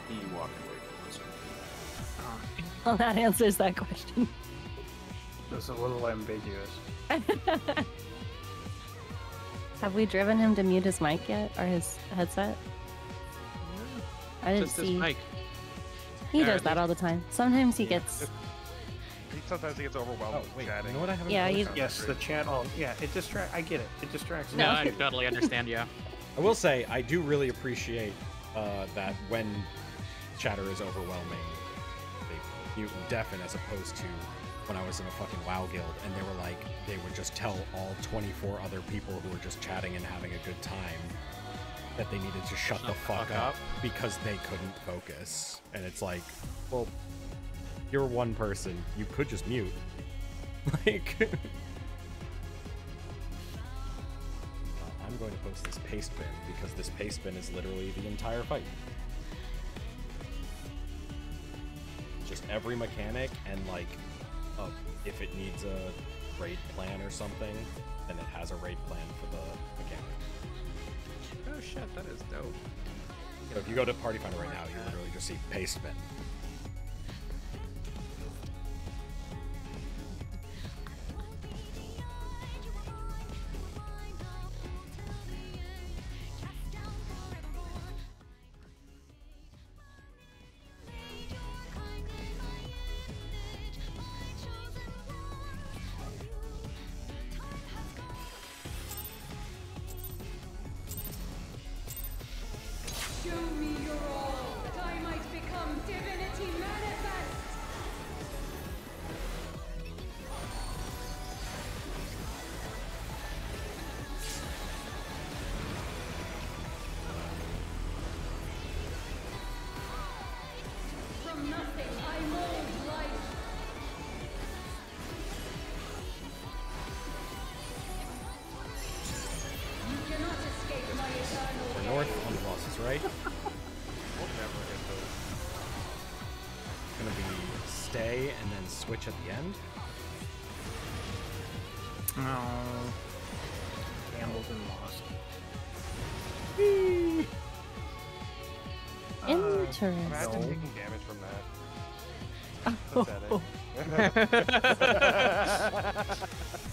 He walked away from us. well, that answers that question. It's a little ambiguous. Have we driven him to mute his mic yet, or his headset? I didn't Just his see. mic. He Yeah, I does that think- all the time. Sometimes he gets. Sometimes he gets overwhelmed with wait, chatting. you know what I haven't Yeah, noticed? he's- Yes, the chat. Oh, yeah. It distracts. I get it. It distracts. No, me. I totally understand. Yeah. I will say I do really appreciate that when chatter is overwhelming, they mute and deafen as opposed to when I was in a fucking WoW guild and they were like they would just tell all 24 other people who were just chatting and having a good time that they needed to shut the fuck up because they couldn't focus. And it's like, well, you're one person. You could just mute. Like, I'm going to post this paste bin because this paste bin is literally the entire fight. Just every mechanic and like, if it needs a raid plan or something, then it has a raid plan for the mechanic. Oh shit, that is dope. So if you go to Party Finder right now, you literally just see paste bin. Show me your all, that I might become divinity manifest. From nothing I mold life. You cannot escape my eternal We're gaze. north on the losses, right? We'll never hit those. It's gonna be stay and then switch at the end. Oh. Gambled and lost. Interesting. Imagine No. taking damage from that. Oh.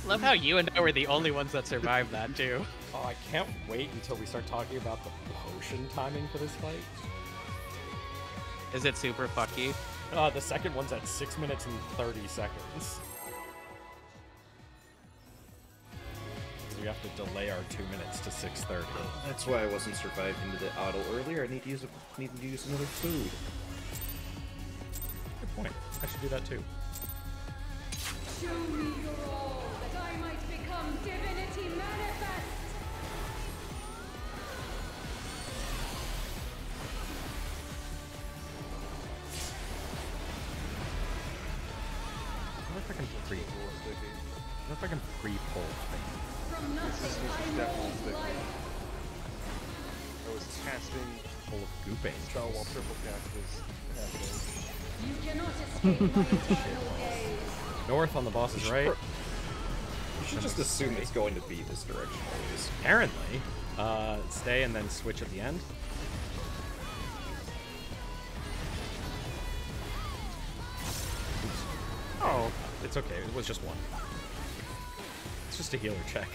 Love how you and I were the only ones that survived that too. Oh, I can't wait until we start talking about the potion timing for this fight. Is it super fucky? The second one's at 6 minutes and 30 seconds. So we have to delay our 2 minutes to 6:30. That's why I wasn't surviving the auto earlier. I need to use another food. Good point. I should do that too. Show me your all, that I might become divinity manifest. I wonder if I can I wonder if I can pre-pull things. From This is nothing I definitely mold sticky. life. I was casting Full of goop spell while angels. triple cast was happening. You cannot escape my eternal gaze. North on the boss's right. You should just assume it's going to be this direction always. Apparently. Stay and then switch at the end. Oh, it's okay. It was just one. It's just a healer check.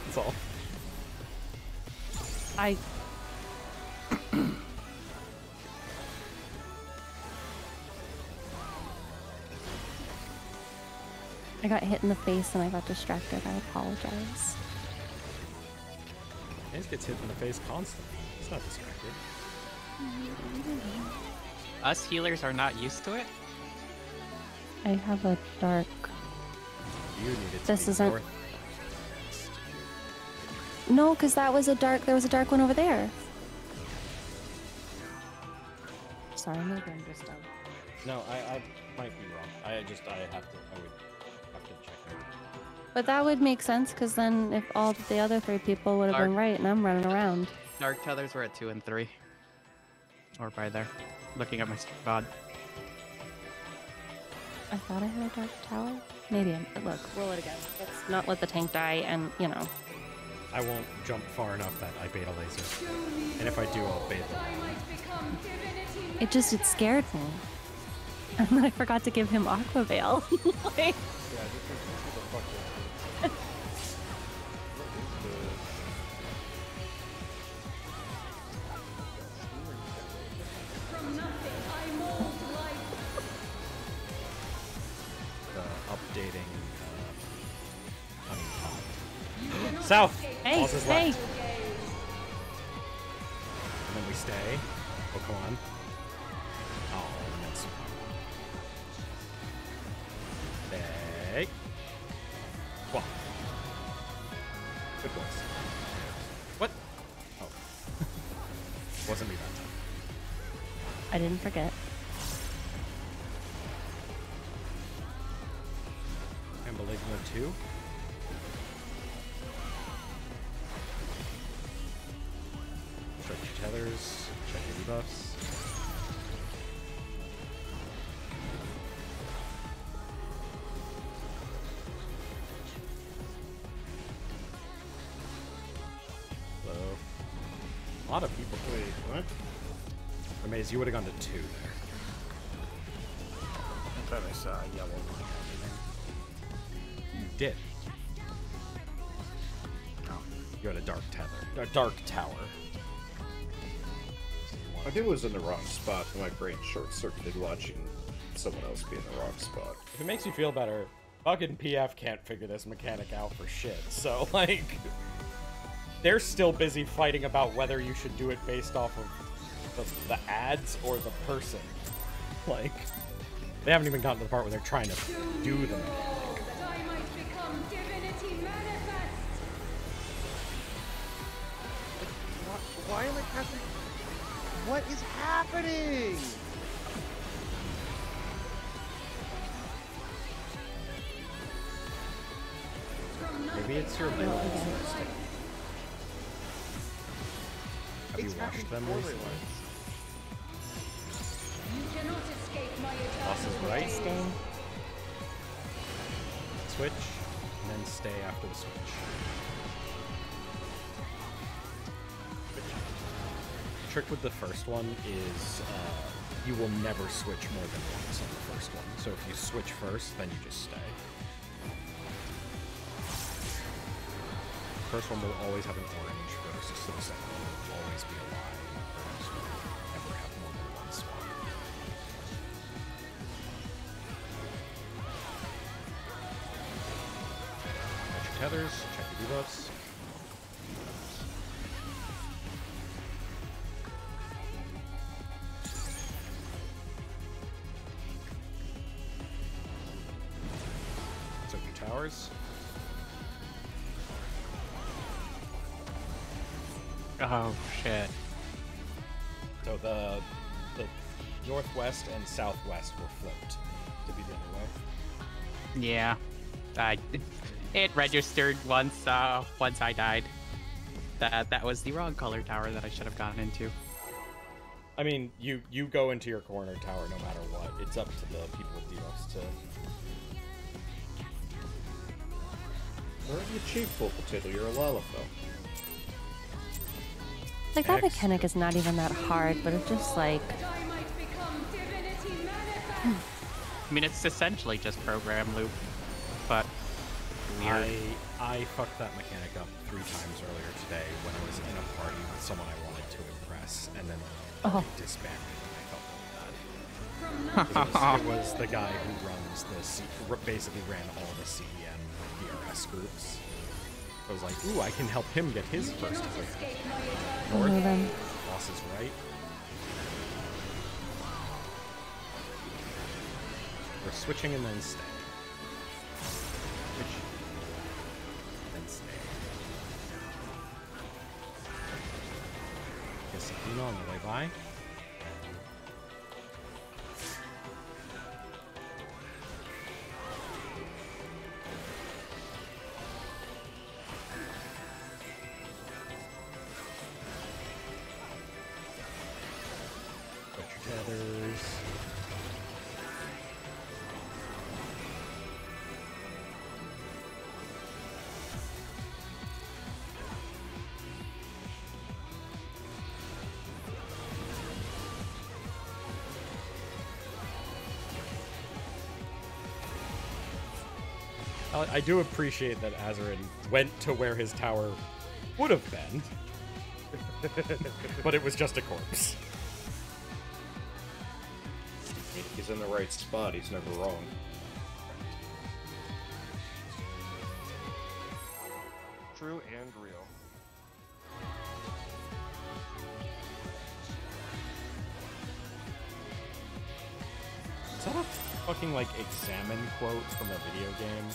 That's all. I got hit in the face and I got distracted. I apologize. Hayes gets hit in the face constantly. He's not distracted. Us healers are not used to it. I have a dark. You needed to This be isn't- north. No, because that was a dark. There was a dark one over there. Sorry, maybe I'm just dumb. No, I might be wrong. I would have to check it. But that would make sense because then if all the other 3 people would have been Dark. right and I'm running around. Dark tethers were at 2 and 3. Or by there. Looking at my spot. I thought I had a dark tower. Maybe I'm. Look, roll it again. Let's not let the tank die, and you know. I won't jump far enough that I beta laser. And if I do, I'll beta. It scared me. And then I forgot to give him Aqua Veil. Like, Yeah, this is the fuck this is. What is this? From nothing I mold life. Updating. South! Hey, Boss is hey. left. And then we stay. Oh, come on. Oh, that's... Stay. Well. Good voice. What? Oh. Wasn't me that time. I didn't forget. And Maligno 2. Check your tethers. Check your debuffs. Hello. A lot of people. Wait, what? Amaze, you would have gone to 2 there. I thought I saw a yellow one. You did. No. You had a dark tether. A dark tower. I knew it was in the wrong spot, and my brain short-circuited watching someone else be in the wrong spot. If it makes you feel better, fucking PF can't figure this mechanic out for shit. So, like, they're still busy fighting about whether you should do it based off of the ads or the person. Like, they haven't even gotten to the part where they're trying to do the mechanic. That I might become divinity manifest. Why am I casting? What is happening? Maybe it's your Roll levels. again. Have you It's washed happening them before recently? my You cannot escape my Boss is eternal right. gaze. Stay. Switch, and then stay after the switch. The trick with the first one is you will never switch more than once on the first one. So if you switch first, then you just stay. The first one will always have an orange first, so the second one will always be a line. So you never have more than one swap. Check your tethers, check your debuffs. towers. Oh shit. So the northwest and southwest were flipped to be the other way. Yeah. It registered once I died. That was the wrong color tower that I should have gotten into. I mean, you go into your corner tower no matter what. It's up to the people with debuffs to. Where are you cheap, full potato? You're a Lalafell. Like, that mechanic is not even that hard, but it's just like... I mean, it's essentially just program loop, but weird. I fucked that mechanic up 3 times earlier today when I was in a party with someone I wanted to impress, and then I disbanded, and I felt bad. It was the guy who runs this, basically ran all the CEM DRS groups. I was like, ooh, I can help him get his first click. North, boss is right. We're switching and then stay. Switch. Then stay. Casino on the way by. I do appreciate that Azarin went to where his tower would have been, but it was just a corpse. He's in the right spot, he's never wrong. True and real. Is that a fucking, like, examine quote from a video game?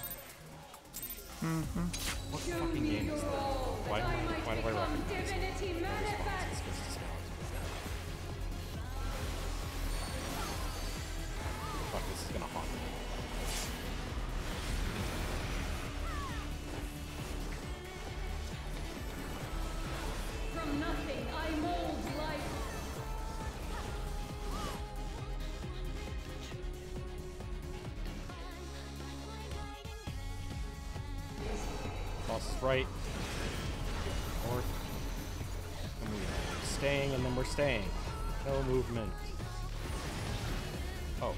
What fucking game is that? Why do I recognize it? No responses, 'cause it's not. Fuck, this is gonna haunt me. From nothing, I mold life. Boss is right. North. And we're staying, and then we're staying. No movement. Oh.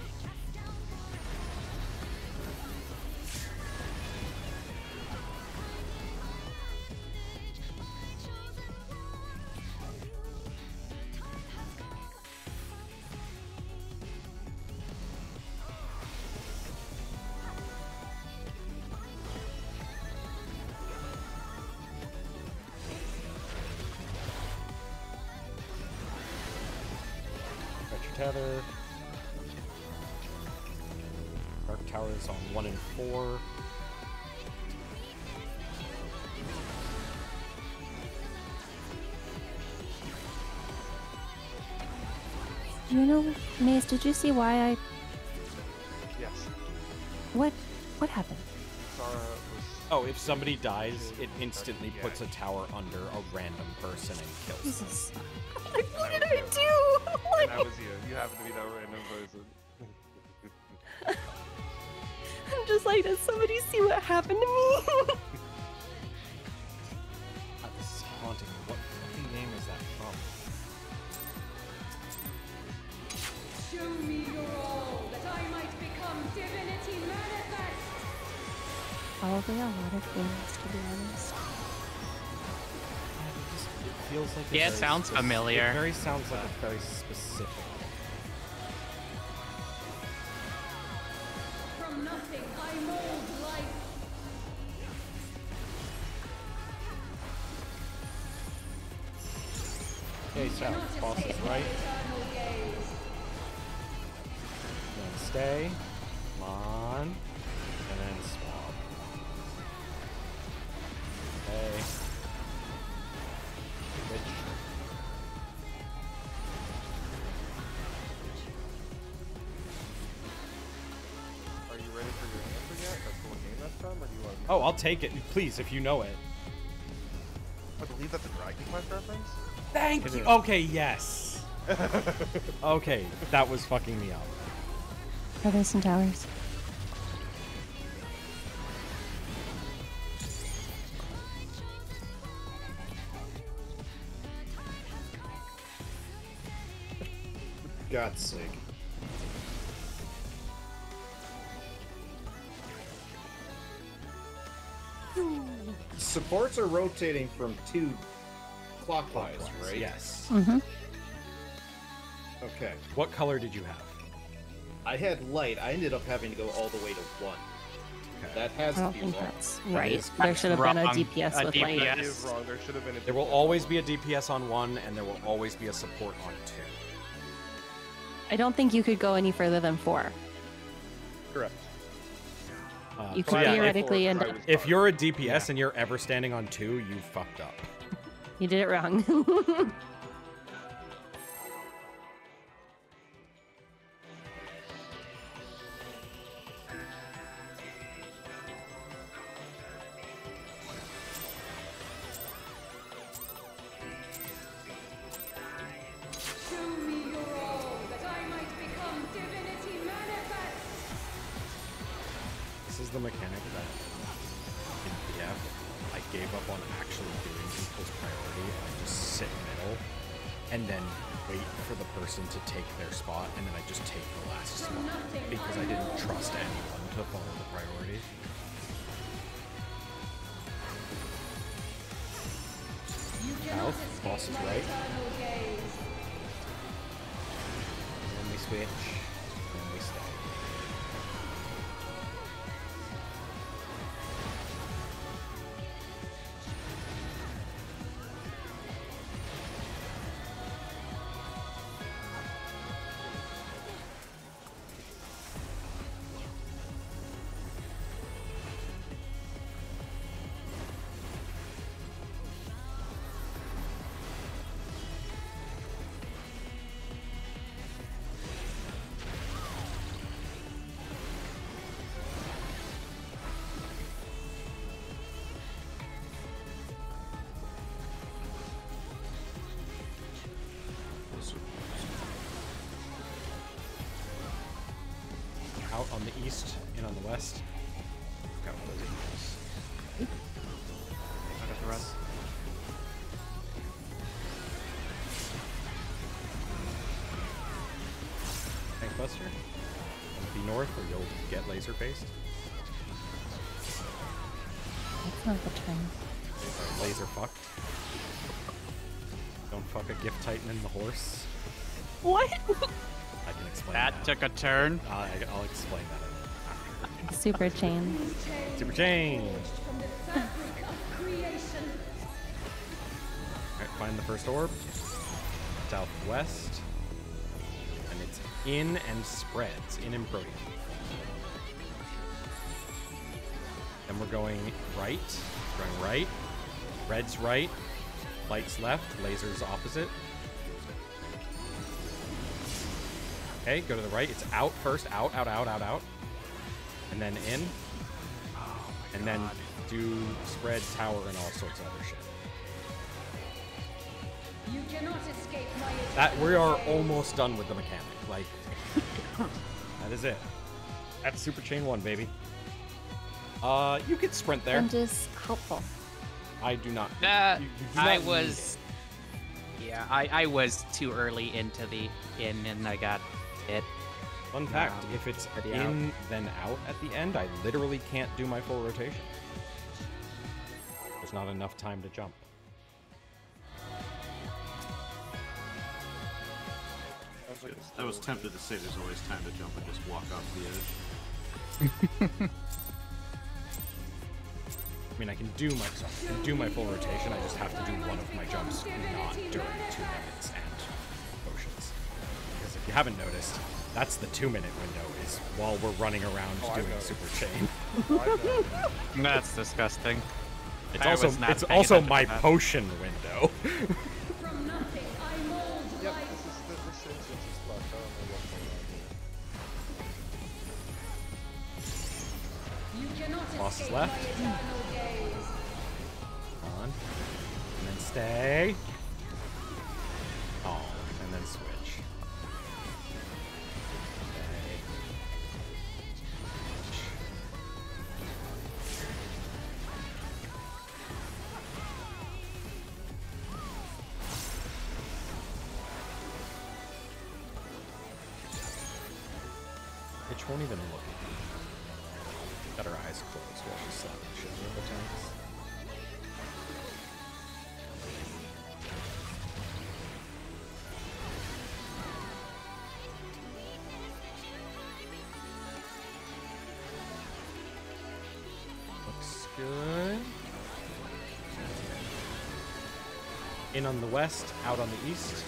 Tether. Dark Towers on 1 and 4. You know, Maze, did you see why I... Yes. What happened? Zara was... Oh, if somebody dies, it instantly puts a tower under a random person and kills them. Jesus. Like, what did I do? And that was you. You happen to be that random person. I'm just like, does somebody see what happened to me? This is haunting me. What fucking game is that from? Show me your all, that I might become divinity manifest. Probably a lot of games, to be honest. It feels like Yeah, it sounds familiar. It very sounds like a very specific. From nothing, I mold life. Okay, south. Boss is right. Then stay. Come on. And then swap. Oh, I'll take it, please, if you know it. I believe that's a Dragon Quest reference. Thank you. Okay, yes. Okay, that was fucking me up. Are there some towers? God's sake. Supports are rotating from 2 clockwise, right? Yes. Mm-hmm. Okay. What color did you have? I had light. I ended up having to go all the way to 1. Okay. That has I to don't be think wrong. that's That right. is There should have been a wrong. DPS A with DPS. light. That is wrong. There should have been a. There will always be a DPS on 1, and there will always be a support on 2. I don't think you could go any further than 4. Correct. You So could yeah, theoretically end up. if you're a DPS and you're ever standing on 2, you fucked up. You did it wrong. Show me your all, that I might become divinity manifest. This is the mechanic that in BF I gave up on actually doing equals priority. I just sit middle and then wait for the person to take their spot, and then I just take the last spot because I didn't trust anyone to follow the priority. South, boss is right. And we switch, and we stay. Out on the east, in on the west. Got one of those equals. I got the rest. Tank Buster. Be north, or you'll get laser faced. That's not the turn. Laser fucked. Don't fuck a gift titan in the horse. What? I can explain That took a turn. I'll explain that after. Super chain. Super chain. From the fabric of creation. Alright, find the first orb. Southwest. And it's in and spreads. In and Protean. Then we're going right. Going right. Red's right. Light's left. Laser's opposite. Okay, go to the right. It's out first. Out, out, out, out, out. And then in. And then do spread, tower, and all sorts of other shit. You cannot escape my That we are almost done with the mechanic. Like that is it. That's Super Chain 1, baby. You could sprint there. I'm just helpful. I do not. Uh, you do not I need was. Yeah, I was too early into the in, and I got it. Fun fact, if it's already in, out. then out at the end, I literally can't do my full rotation. There's not enough time to jump. I was tempted to say there's always time to jump and just walk off the edge. I mean, I can do my full rotation. I just have to do one of my jumps not during 2 minutes and potions. Because if you haven't noticed, that's the 2-minute window is while we're running around doing Super Chain. That's disgusting. It's I also was not it's paying also attention my to that. potion window. From nothing, I mold Yep, life. this instance is fucked. I don't know what's going on here. You cannot Boss is left. On. And then stay. Oh, and then switch. Stay. Bitch won't even look. Got her eyes closed while she's slapping shit out of the tanks. Looks good. In on the west, out on the east.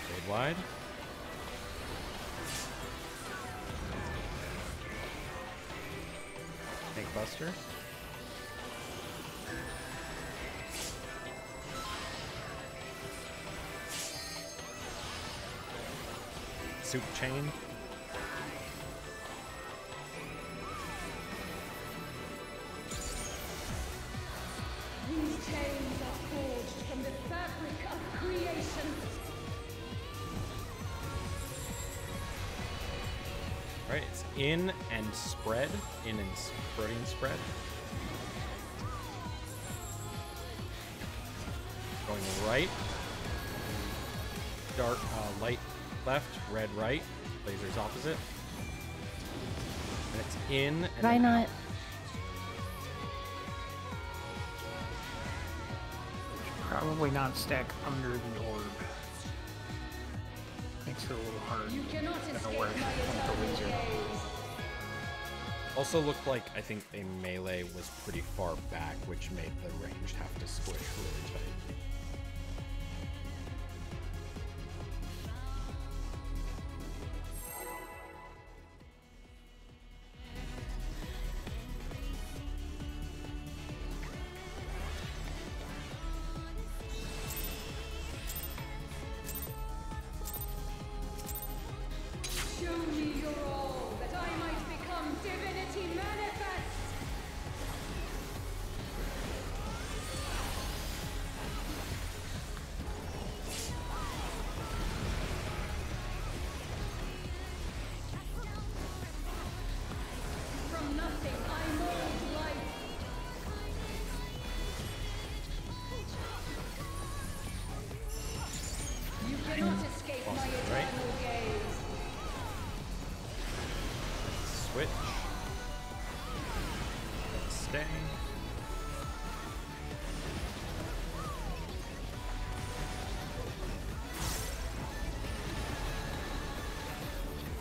Fade wide. Tank buster. Soup chain. These chains are forged from the fabric of creation. Right, it's in and spread. In and Freudian spread. Going right. Dark, light left, red right. Lasers opposite. And it's in and Why then not? out. Probably not stack under the orb. Makes it a little hard. You cannot I don't escape know where my to point the laser. gaze. Also looked like I think a melee was pretty far back, which made the ranged have to squish really tight. Show me your all, that I might become divinity manifest. From nothing I mold life. You cannot escape my Right. eternal gaze. Switch. Stay.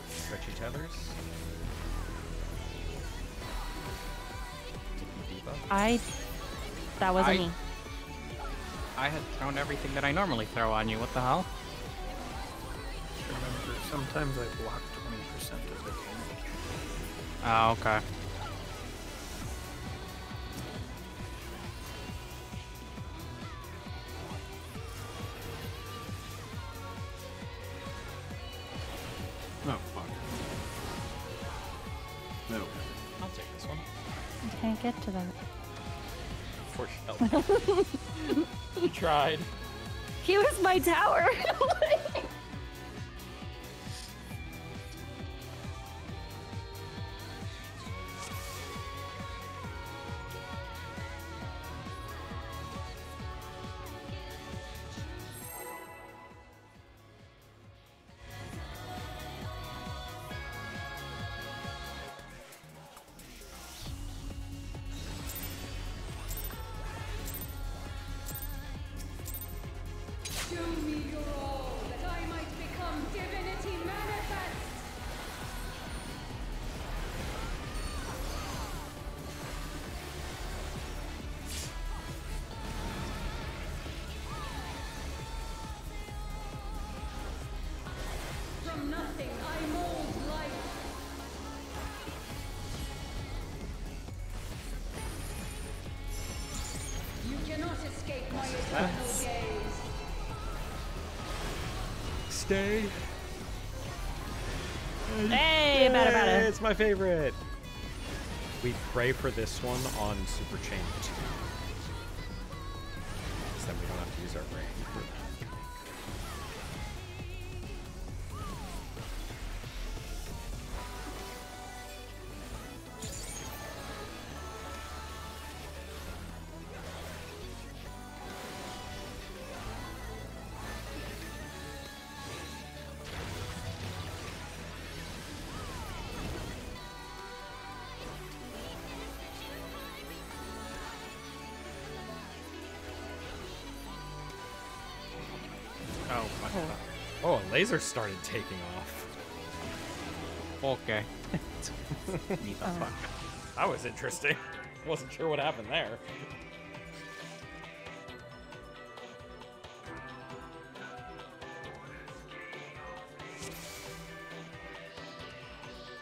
Stretchy tethers. That wasn't I- me. I had thrown everything that I normally throw on you. What the hell? Remember, sometimes I block 20% of the damage. Oh, okay. Oh, fuck. No. I'll take this one. I can't get to that. Unfortunately. You tried. He was my tower. Show me your all, that I might become divinity manifest. From nothing I mold life. You cannot escape my eternal gaze. Stay. Hey, batter, batter. It's my favorite. We pray for this one on Super Chain 2. Because then we don't have to use our brain for that. Oh, my God. Oh, a laser started taking off. Okay. Need the fuck. That was interesting. Wasn't sure what happened there.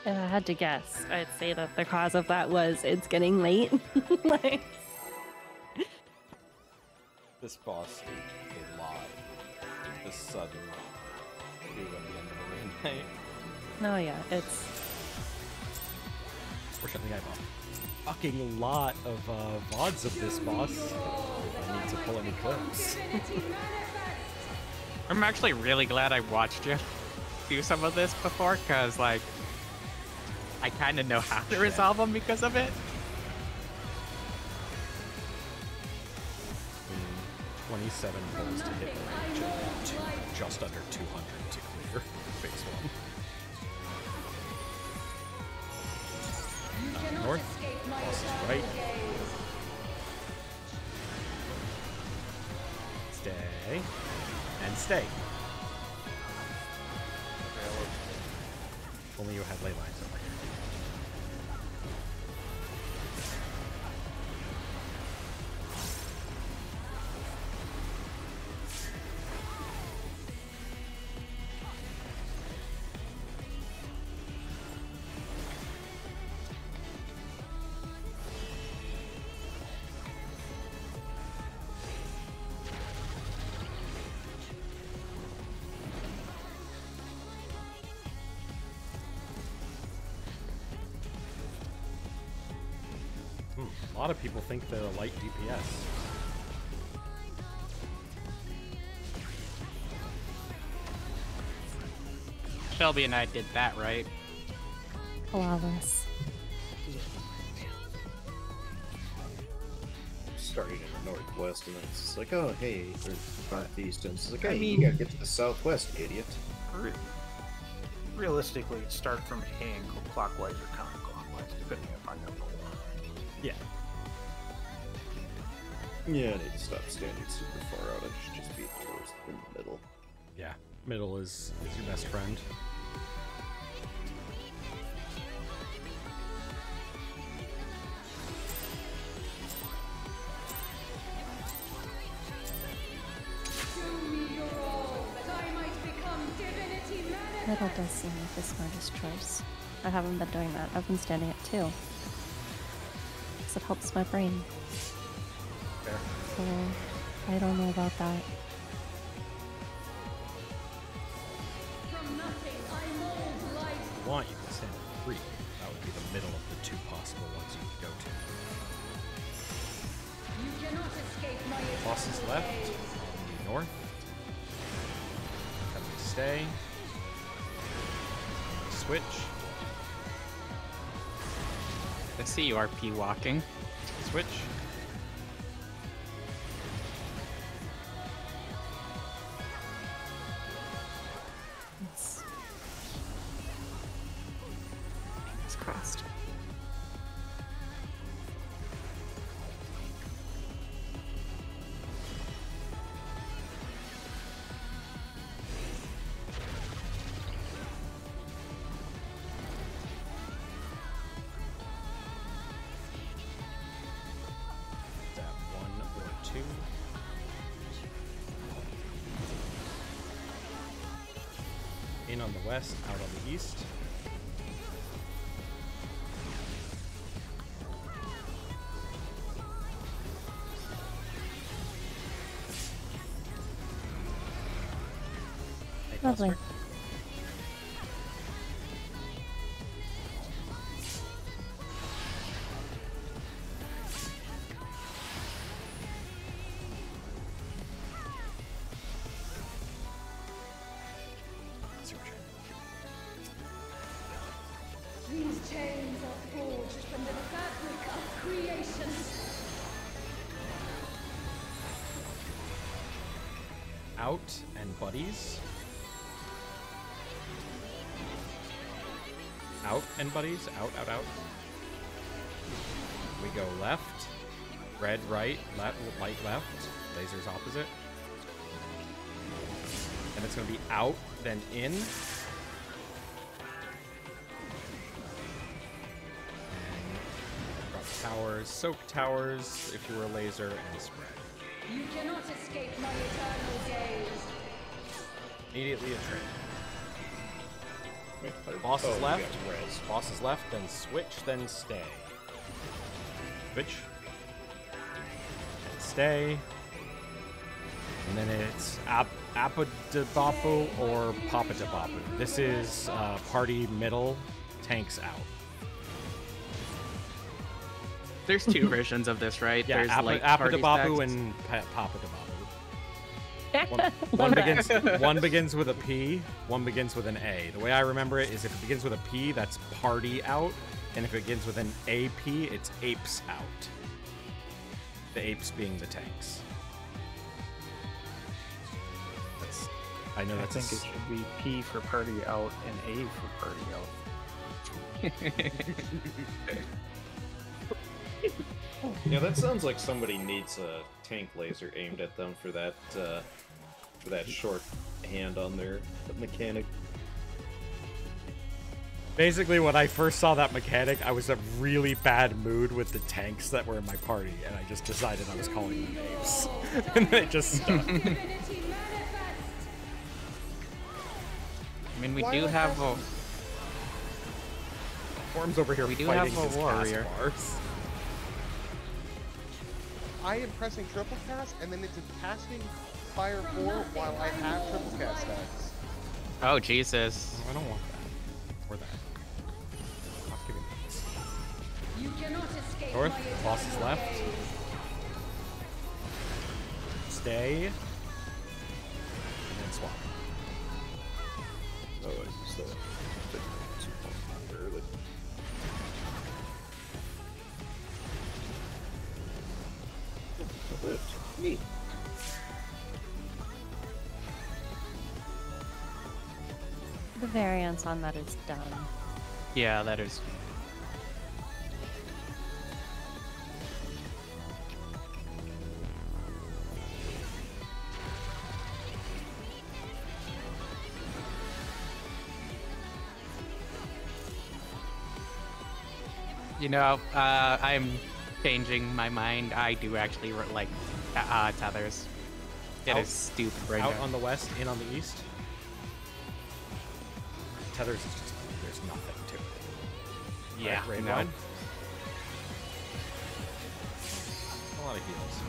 If I had to guess, I'd say that the cause of that was it's getting late. Like, This boss ate a lot. This sudden do at the end of the rain night. no, yeah, it's Fortunately, I have a fucking lot of VODs of this boss. If I need to pull any clips. I'm actually really glad I watched you do some of this before, because, like, I kind of know how to resolve them because of it. 27 pulls to hit range and just under 200 to clear phase 1. North, boss is right. Stay. And stay. If only you had ley lines over here. A lot of people think they're a light DPS. Shelby and I did that right. flawless. Starting in the northwest, and then it's just like, oh, hey, there's northeast, and it's like, I hey, mean- you gotta get to the southwest, idiot. Realistically, it start from A and go clockwise or counterclockwise, depending upon your goal. Yeah. Yeah, I need to stop standing super far out. I should just be towards the middle. Yeah. Middle is your best friend. Middle does seem like the smartest choice. I haven't been doing that. I've been standing at 2. Because it helps my brain. Fair. So, I don't know about that. I want you to stand at 3. That would be the middle of the 2 possible ones you could go to. Boss is left. On the north. Coming to stay. Switch. I see you RP walking. Switch. Yes. Fingers crossed. Is that 1 or 2? In on the west, out on the east. Hey, Lovely. Buster. out and buddies. Out and buddies. Out, out, out. We go left. Red, right. Light, left. Lasers opposite. And it's going to be out, then in. And drop towers. Soak towers if you were a laser, and spread. You cannot escape my eternal gaze. Immediately a trade. Wait, Boss is we left. got res. Boss is left, then switch, then stay. Switch. And stay. And then it's Apadabapu or Papadabapu. This is party middle, tanks out. There's two versions of this, right? Yeah, There's like party Apadabapu stacks. and Papadabapu. One begins with a P, one begins with an A. The way I remember it is if it begins with a P, that's party out, and if it begins with an AP, it's apes out. The apes being the tanks. I know I that's think it should be P for party out and A for party out. Yeah, that sounds like somebody needs a tank laser aimed at them for that short hand on their mechanic. Basically, when I first saw that mechanic, I was in a really bad mood with the tanks that were in my party, and I just decided I was calling them apes. And then it just stuck. I mean, we do have a... Form's over here We do fighting have a his warrior. cast bars. I am pressing triple cast, and then it's casting Fire 4 while I have triple cast stacks. Oh, Jesus. I don't want that. Or that. Stop giving me this. You cannot escape North, my boss is eternal left. gaze. Stay. And then swap. Oh, I used that. Early. Neat. The variance on that is dumb. Yeah, that is... You know, I'm changing my mind. I do actually like tethers. It Out- is stupid right Out now. on the west, in on the east. Tethers is just, there's nothing to it. Yeah, Right, no. one. A lot of heals.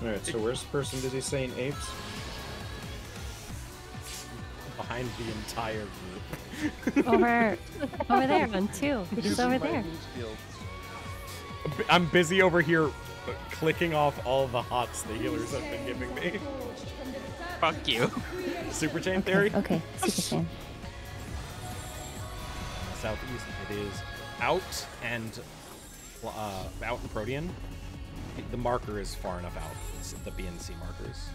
Alright, so where's the person busy saying apes? Behind the entire group. Over there, one too. He's over there. I'm busy over here clicking off all the hots the healers have been giving me. Fuck you. Super chain theory? Okay, super fan. Southeast, it is out and Protean. The marker is far enough out. It's the B and C markers.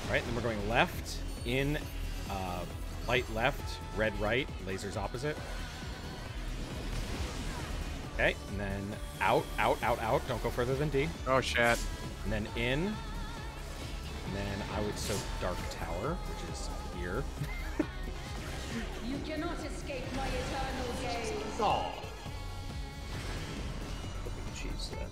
All right, then we're going left, in, light left, red right, lasers opposite. Okay, and then out, out, out, out. Don't go further than D. Oh, shit. And then in. And then I would soak Dark Tower, which is here. You cannot escape my eternal gaze. Oh. Look at cheese that.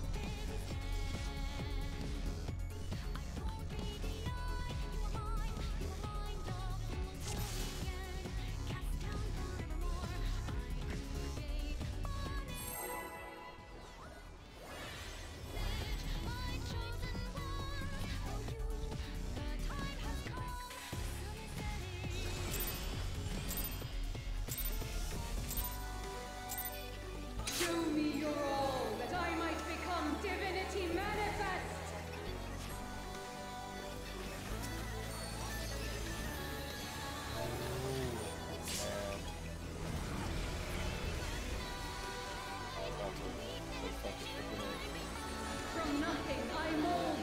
Show me your all, that I might become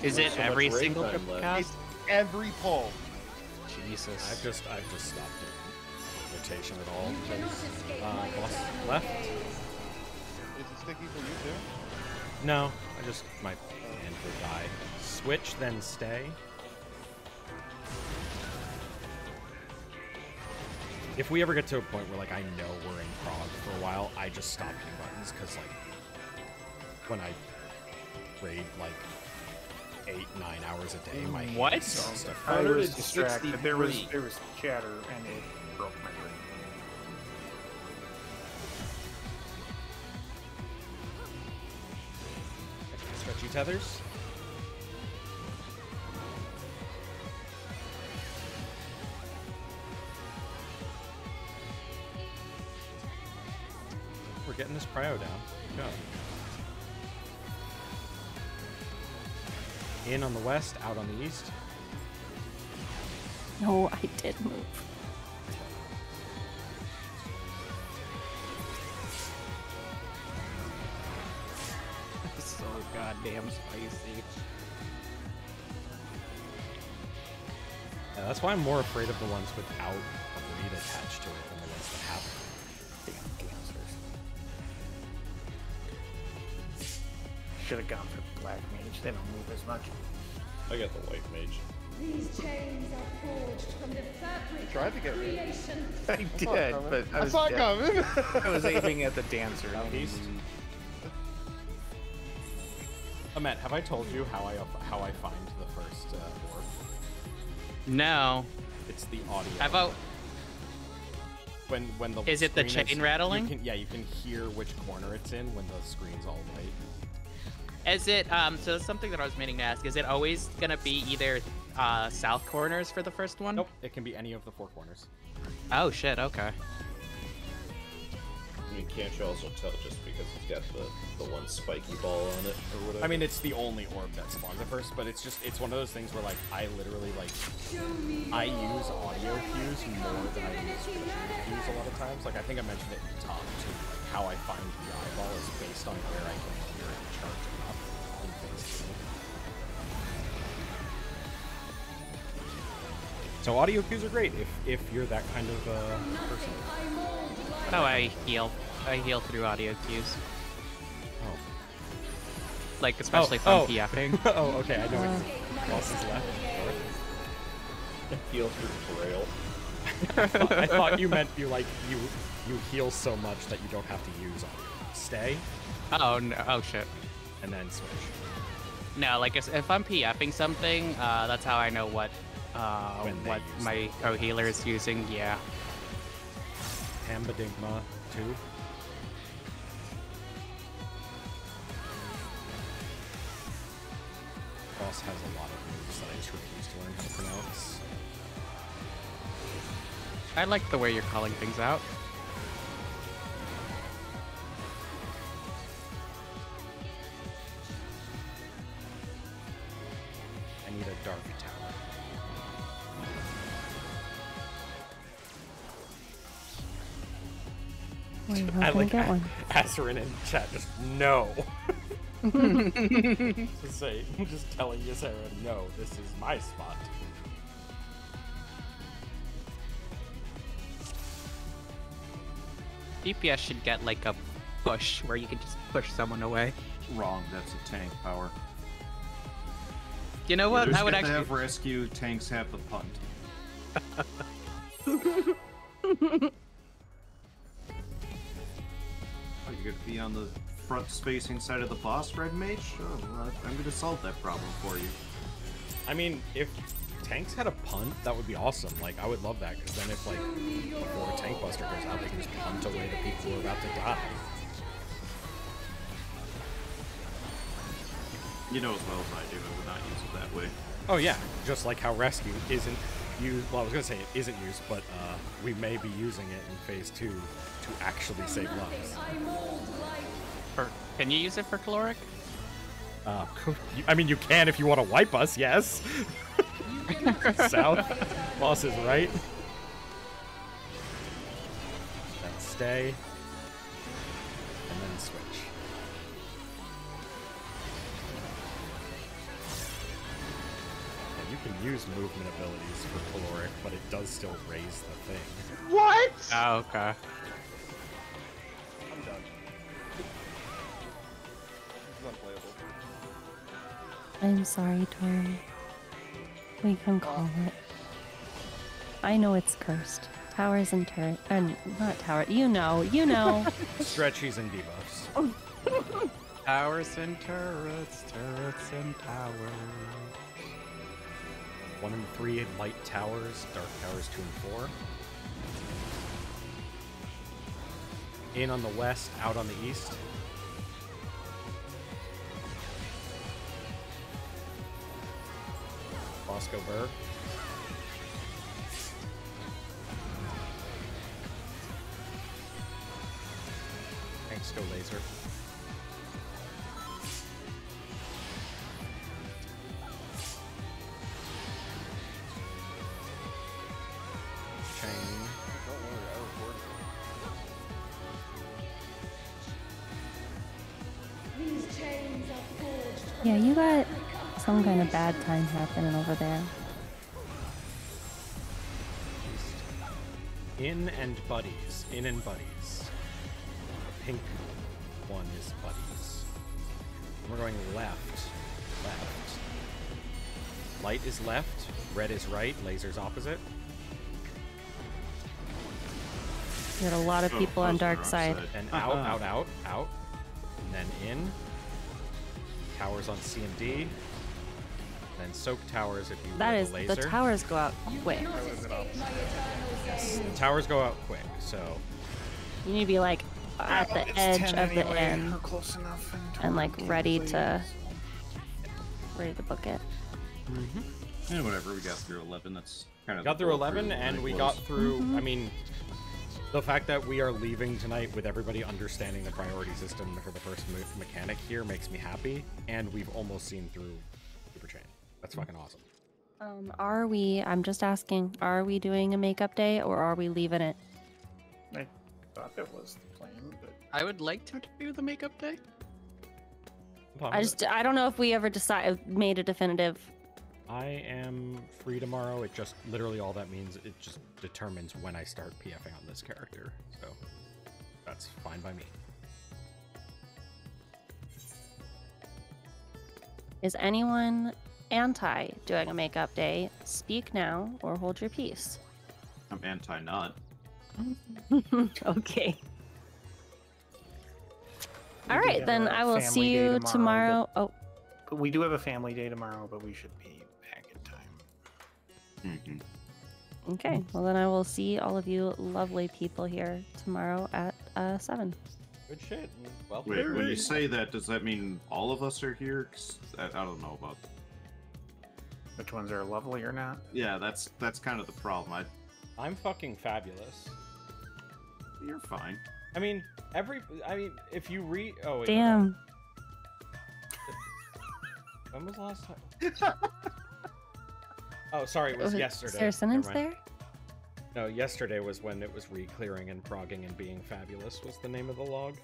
Is it So every much raid single time triple left. cast? It's every pull. Jesus. I've just stopped doing rotation at all. You cannot escape my Boss eternal left. gaze. Is it sticky for you too? No, my hand will die. Switch, then stay. If we ever get to a point where like I know we're in prog for a while, I just stop hitting buttons because like when I raid like 8-9 hours a day, my What? hands start stuff. I was 163. distracted. There was chatter and it broke my brain. Stretchy tethers. We're getting this prio down. Go. In on the west, out on the east. No, I did move. So goddamn spicy. Yeah, that's why I'm more afraid of the ones without a bleed attached to it than the ones that have it. Damn cancers. Should have gone for the black mage. They don't move as much. I got the white mage. These chains are forged from the fabric tried to of get rid of it. creation. I did, coming. but I saw it coming. I was aiming at the dancer. East. Ahmet, have I told you how I find the first orb? No. It's the audio. How about when the Is it the screen chain rattling? You can hear which corner it's in when the screen's all white. Is it so that's something that I was meaning to ask. Is it always gonna be either south corners for the first one? Nope, it can be any of the four corners. Oh shit, okay. I mean, can't you also tell just because it's got the one spiky ball on it or whatever? I mean, it's the only orb that spawns at first, but it's one of those things where like I literally like I use audio cues more than I use visual cues a lot of times. Like I think I mentioned it in the top too. Like how I find the eyeball is based on where I can hear it charging up in phase 2. So audio cues are great if you're that kind of person. Oh, I heal through audio cues. Oh. Like especially if I'm PFing. Oh, okay, I know what else is left. Heal through braille. I thought you meant you heal so much that you don't have to use audio. Stay. Oh no! Oh shit. And then switch. No, like if I'm PFing something, that's how I know what my co-healer is using. Yeah. Hambadigma 2. Boss has a lot of moves that I just refuse to learn how to pronounce. I like the way you're calling things out. I need a dark tower. I like Azerin in chat. Just no. Just telling you, Sarah, no, this is my spot. DPS should get like a push where you can just push someone away. Wrong. That's a tank power. You know what? That would Have to actually have rescue. Tanks have the punt. Oh, you're gonna be on the front spacing side of the boss, Red Mage? Oh, well, I'm gonna solve that problem for you. I mean, if tanks had a punt, that would be awesome. Like, I would love that, because then if, like, before a tank buster goes out, they can just punt away the people who are about to die. You know as well as I do, I would not use it that way. Oh yeah, just like how rescue isn't used. Well, I was gonna say it isn't used, but we may be using it in phase 2 to actually save lives. Can you use it for caloric? I mean, you can if you want to wipe us. Yes. South. Boss is right. Then stay, and then switch. you can use movement abilities for caloric, but it does still raise the thing. What? Oh, okay. I'm done. This is unplayable. I'm sorry, Tori. We can call it. I know it's cursed. Towers and turret, and not tower. You know. Stretchies and debuffs. Towers and turrets, turrets and towers. 1 and 3 light towers, dark towers 2 and 4. In on the west, out on the east. Bosco Burr. Thanks, go laser. Chain. Don't worry, I recorded it. These chains are forged. Yeah, you got some kind of bad time happening over there. In and buddies. In and buddies. The pink one is buddies. We're going left. Left. Light is left. Red is right. Laser's opposite. You got a lot of people on dark side. And out, out, out, out. And then in. Towers on C and D. Then soak towers if you That roll is, the laser. the towers go out quick. Yes, the towers go out quick, so You need to be like at the edge of the end Or close enough and like ready to book it. Yeah, whatever. We got through 11. That's kind of got the through goal 11 for and the we close. got through, I mean, the fact that we are leaving tonight with everybody understanding the priority system for the first mechanic here makes me happy, and we've almost seen through Super Chain. That's fucking awesome. I'm just asking, are we doing a makeup day or are we leaving it? I thought that was the plan, but I would like to do the makeup day. I don't know if we ever made a definitive. I am free tomorrow. It just literally all that means, it just determines when I start PFing on this character. So that's fine by me. Is anyone anti doing a makeup day? Speak now or hold your peace. I'm anti-nut. Okay. We All do right, have then a I will family see day you tomorrow. Oh, but we do have a family day tomorrow, but we should be back in time. okay. Well, then I will see all of you lovely people here tomorrow at 7. Good shit. Well, Wait, when you say that, does that mean all of us are here? 'Cause I don't know about. Which ones are lovely or not? Yeah, that's kind of the problem. I'm fucking fabulous. You're fine. I mean, if you read, oh wait, Damn. when was the last time? Oh, sorry, it was yesterday. Is there a sentence Never mind. there? No, yesterday was when it was re-clearing and progging and being fabulous was the name of the log.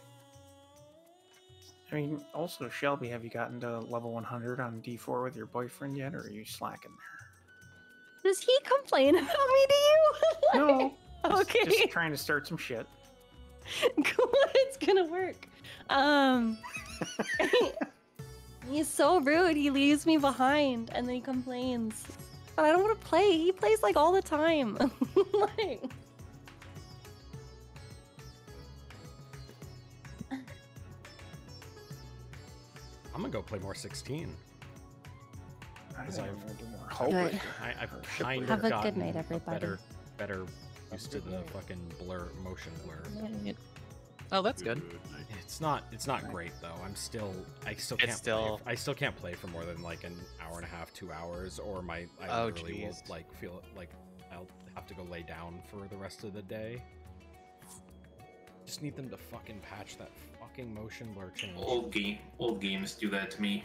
I mean, also, Shelby, have you gotten to level 100 on D4 with your boyfriend yet, or are you slacking there? Does he complain about me to you? No. Okay. Just trying to start some shit. Cool, it's gonna work. He's so rude. He leaves me behind and then he complains. But I don't want to play. He plays like all the time. Like... I'm gonna go play more 16. Because I've Good. I've kind of Have a good gotten night, everybody. better used to the fucking motion blur. Oh, that's good. It's not great though. I still can't play for more than like an hour and a half, 2 hours, or I literally will like feel like I'll have to go lay down for the rest of the day. Just need them to fucking patch that fucking motion blur change. Old games do that to me.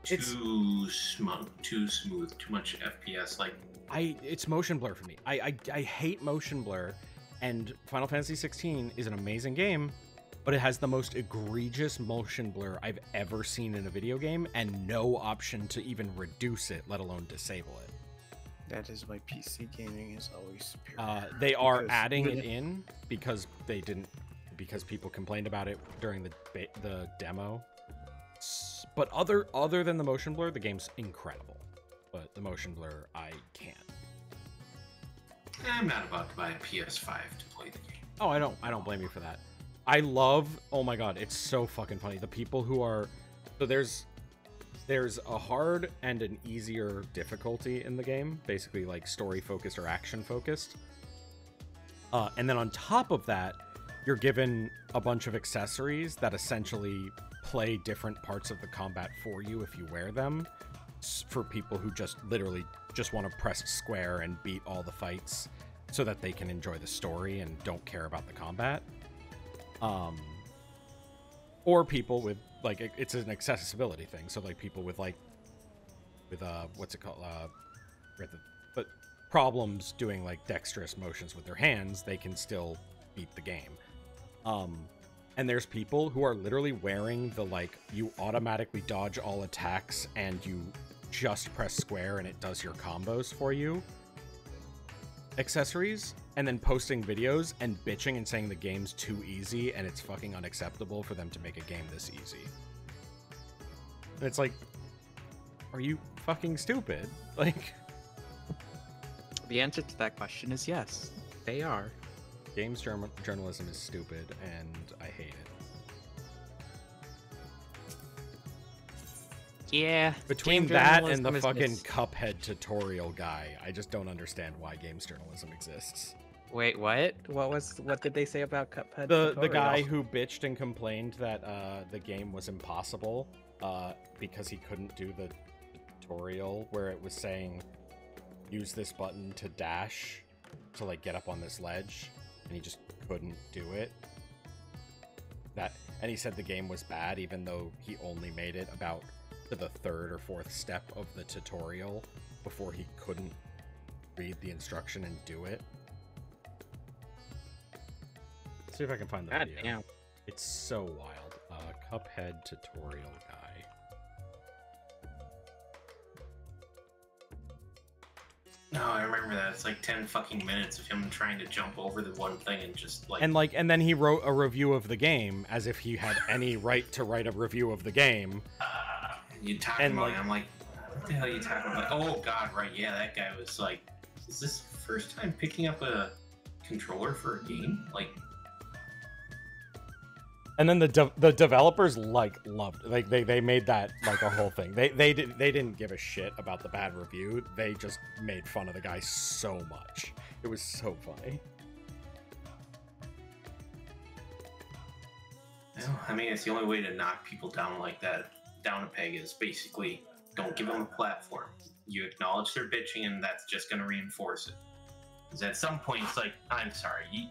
Too smooth, too much FPS. Like it's motion blur for me. I hate motion blur, and Final Fantasy 16 is an amazing game, but it has the most egregious motion blur I've ever seen in a video game, and no option to even reduce it, let alone disable it. That is why PC gaming is always superior. They are Because adding even it in because because people complained about it during the demo. But other than the motion blur, the game's incredible. But the motion blur, I can't. I'm not about to buy a PS5 to play the game. Oh, I don't blame you for that. I love, oh my god, it's so fucking funny. The people who are, so there's a hard and an easier difficulty in the game, basically like story focused or action focused. And then on top of that, you're given a bunch of accessories that essentially play different parts of the combat for you if you wear them, for people who just literally just want to press square and beat all the fights so that they can enjoy the story and don't care about the combat. Or people with, like, it's an accessibility thing, so like people with what's it called, but problems doing like dexterous motions with their hands, they can still beat the game. And there's people who are literally wearing the, like, you automatically dodge all attacks and you just press square and it does your combos for you accessories, and then posting videos and bitching and saying the game's too easy and it's fucking unacceptable for them to make a game this easy. And it's like, are you fucking stupid? Like, The answer to that question is yes, they are. games journalism is stupid and I hate it. Yeah. Between game that and the journalism is fucking Cuphead tutorial guy, I just don't understand why games journalism exists. Wait, what? What did they say about Cuphead? The tutorial? guy who bitched and complained that the game was impossible because he couldn't do the tutorial where it was saying use this button to dash to like get up on this ledge, and he just couldn't do it. And he said the game was bad even though he only made it about to the third or fourth step of the tutorial before he couldn't read the instruction and do it. Let's see if I can find the God video. damn. It's so wild. Cuphead tutorial guy. No, I remember that. It's like 10 fucking minutes of him trying to jump over the one thing and just like... And then he wrote a review of the game as if he had any right to write a review of the game. You talking about it, I'm like, what the hell are you talking about? Oh god, right, yeah, that guy was like, is this first time picking up a controller for a game? Like... And then the developers like loved, like they made that like a whole thing. They didn't give a shit about the bad review. They just made fun of the guy so much. It was so funny. Well, I mean, it's the only way to knock people down like that, down a peg, is basically don't give them a platform. You acknowledge their bitching, and that's just going to reinforce it. Because at some point, it's like, I'm sorry,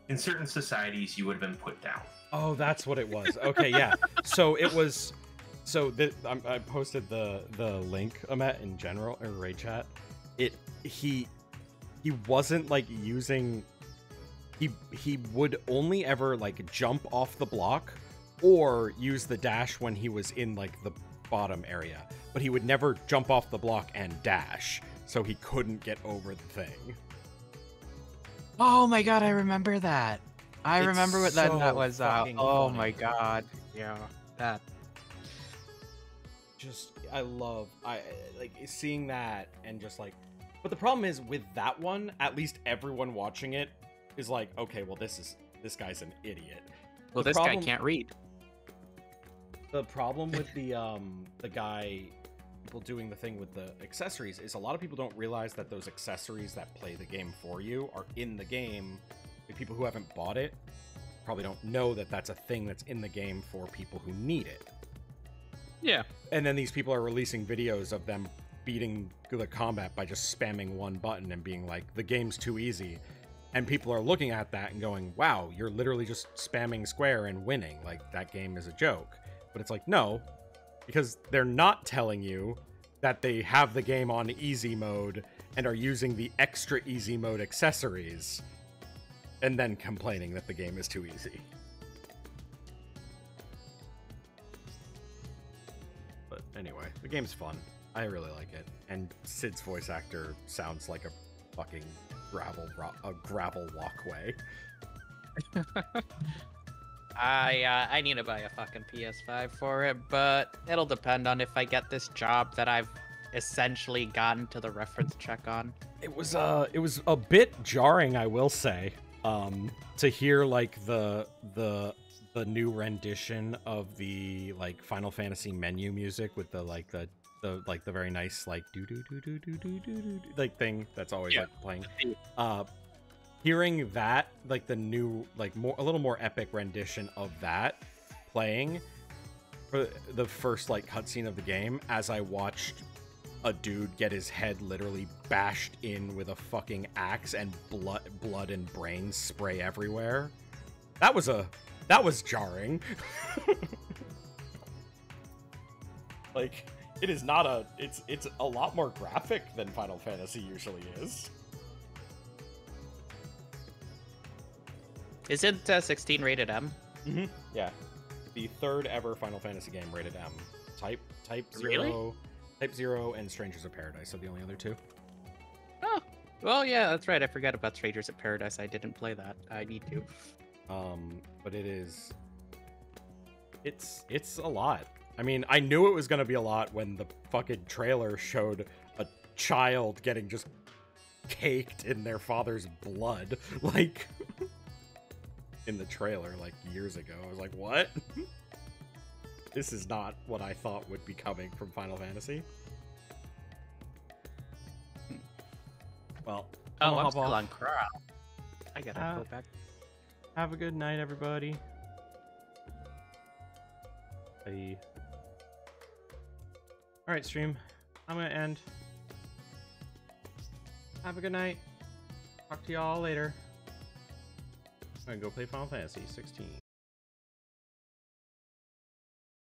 in certain societies, you would have been put down. Oh, that's what it was. Okay, yeah. So it was. So I posted the link Amet in general or Ray chat. He wasn't like using. He would only ever like jump off the block or use the dash when he was in like the bottom area, but he would never jump off the block and dash, so he couldn't get over the thing. Oh my god, I remember that. I It's remember what so that was. fucking Oh funny. my god. Yeah, that. Just I like seeing that and just like, but the problem is with that one, at least everyone watching it is like, okay, well this guy's an idiot. Well, The this problem- guy can't read. The problem with the guy, people doing the thing with the accessories, is a lot of people don't realize that those accessories that play the game for you are in the game. The people who haven't bought it probably don't know that that's a thing that's in the game for people who need it. Yeah. And then these people are releasing videos of them beating the combat by just spamming one button and being like, the game's too easy. And people are looking at that and going, wow, you're literally just spamming square and winning. Like, that game is a joke. But it's like, no, because they're not telling you that they have the game on easy mode and are using the extra easy mode accessories. and then complaining that the game is too easy. But anyway, the game's fun. I really like it. And Sid's voice actor sounds like a fucking gravel walkway. I need to buy a fucking PS5 for it, but it'll depend on if I get this job that I've essentially gotten to the reference check on. It was a bit jarring, I will say, to hear like the new rendition of the like Final Fantasy menu music with the very nice like do do do do do do do like thing that's always like playing. Hearing that, like the new, like a little more epic rendition of that playing for the first like cutscene of the game, as I watched a dude get his head literally bashed in with a fucking axe and blood and brains spray everywhere. That was jarring. Like, it is not it's a lot more graphic than Final Fantasy usually is. Isn't 16 rated M? Mm-hmm. Yeah, the third ever Final Fantasy game rated M. Type Really? 0, Type 0, and Strangers of Paradise are the only other two. Oh, well, yeah, that's right. I forgot about Strangers of Paradise. I didn't play that. I need to. But it's a lot. I mean, I knew it was gonna be a lot when the fucking trailer showed a child getting just caked in their father's blood, like. In the trailer like years ago. I was like, what? This is not what I thought would be coming from Final Fantasy. Well, I'm still on crowd. I gotta go back. Have a good night, everybody. Bye. Alright, stream. I'm gonna end. Have a good night. Talk to y'all later. I'm gonna go play Final Fantasy 16.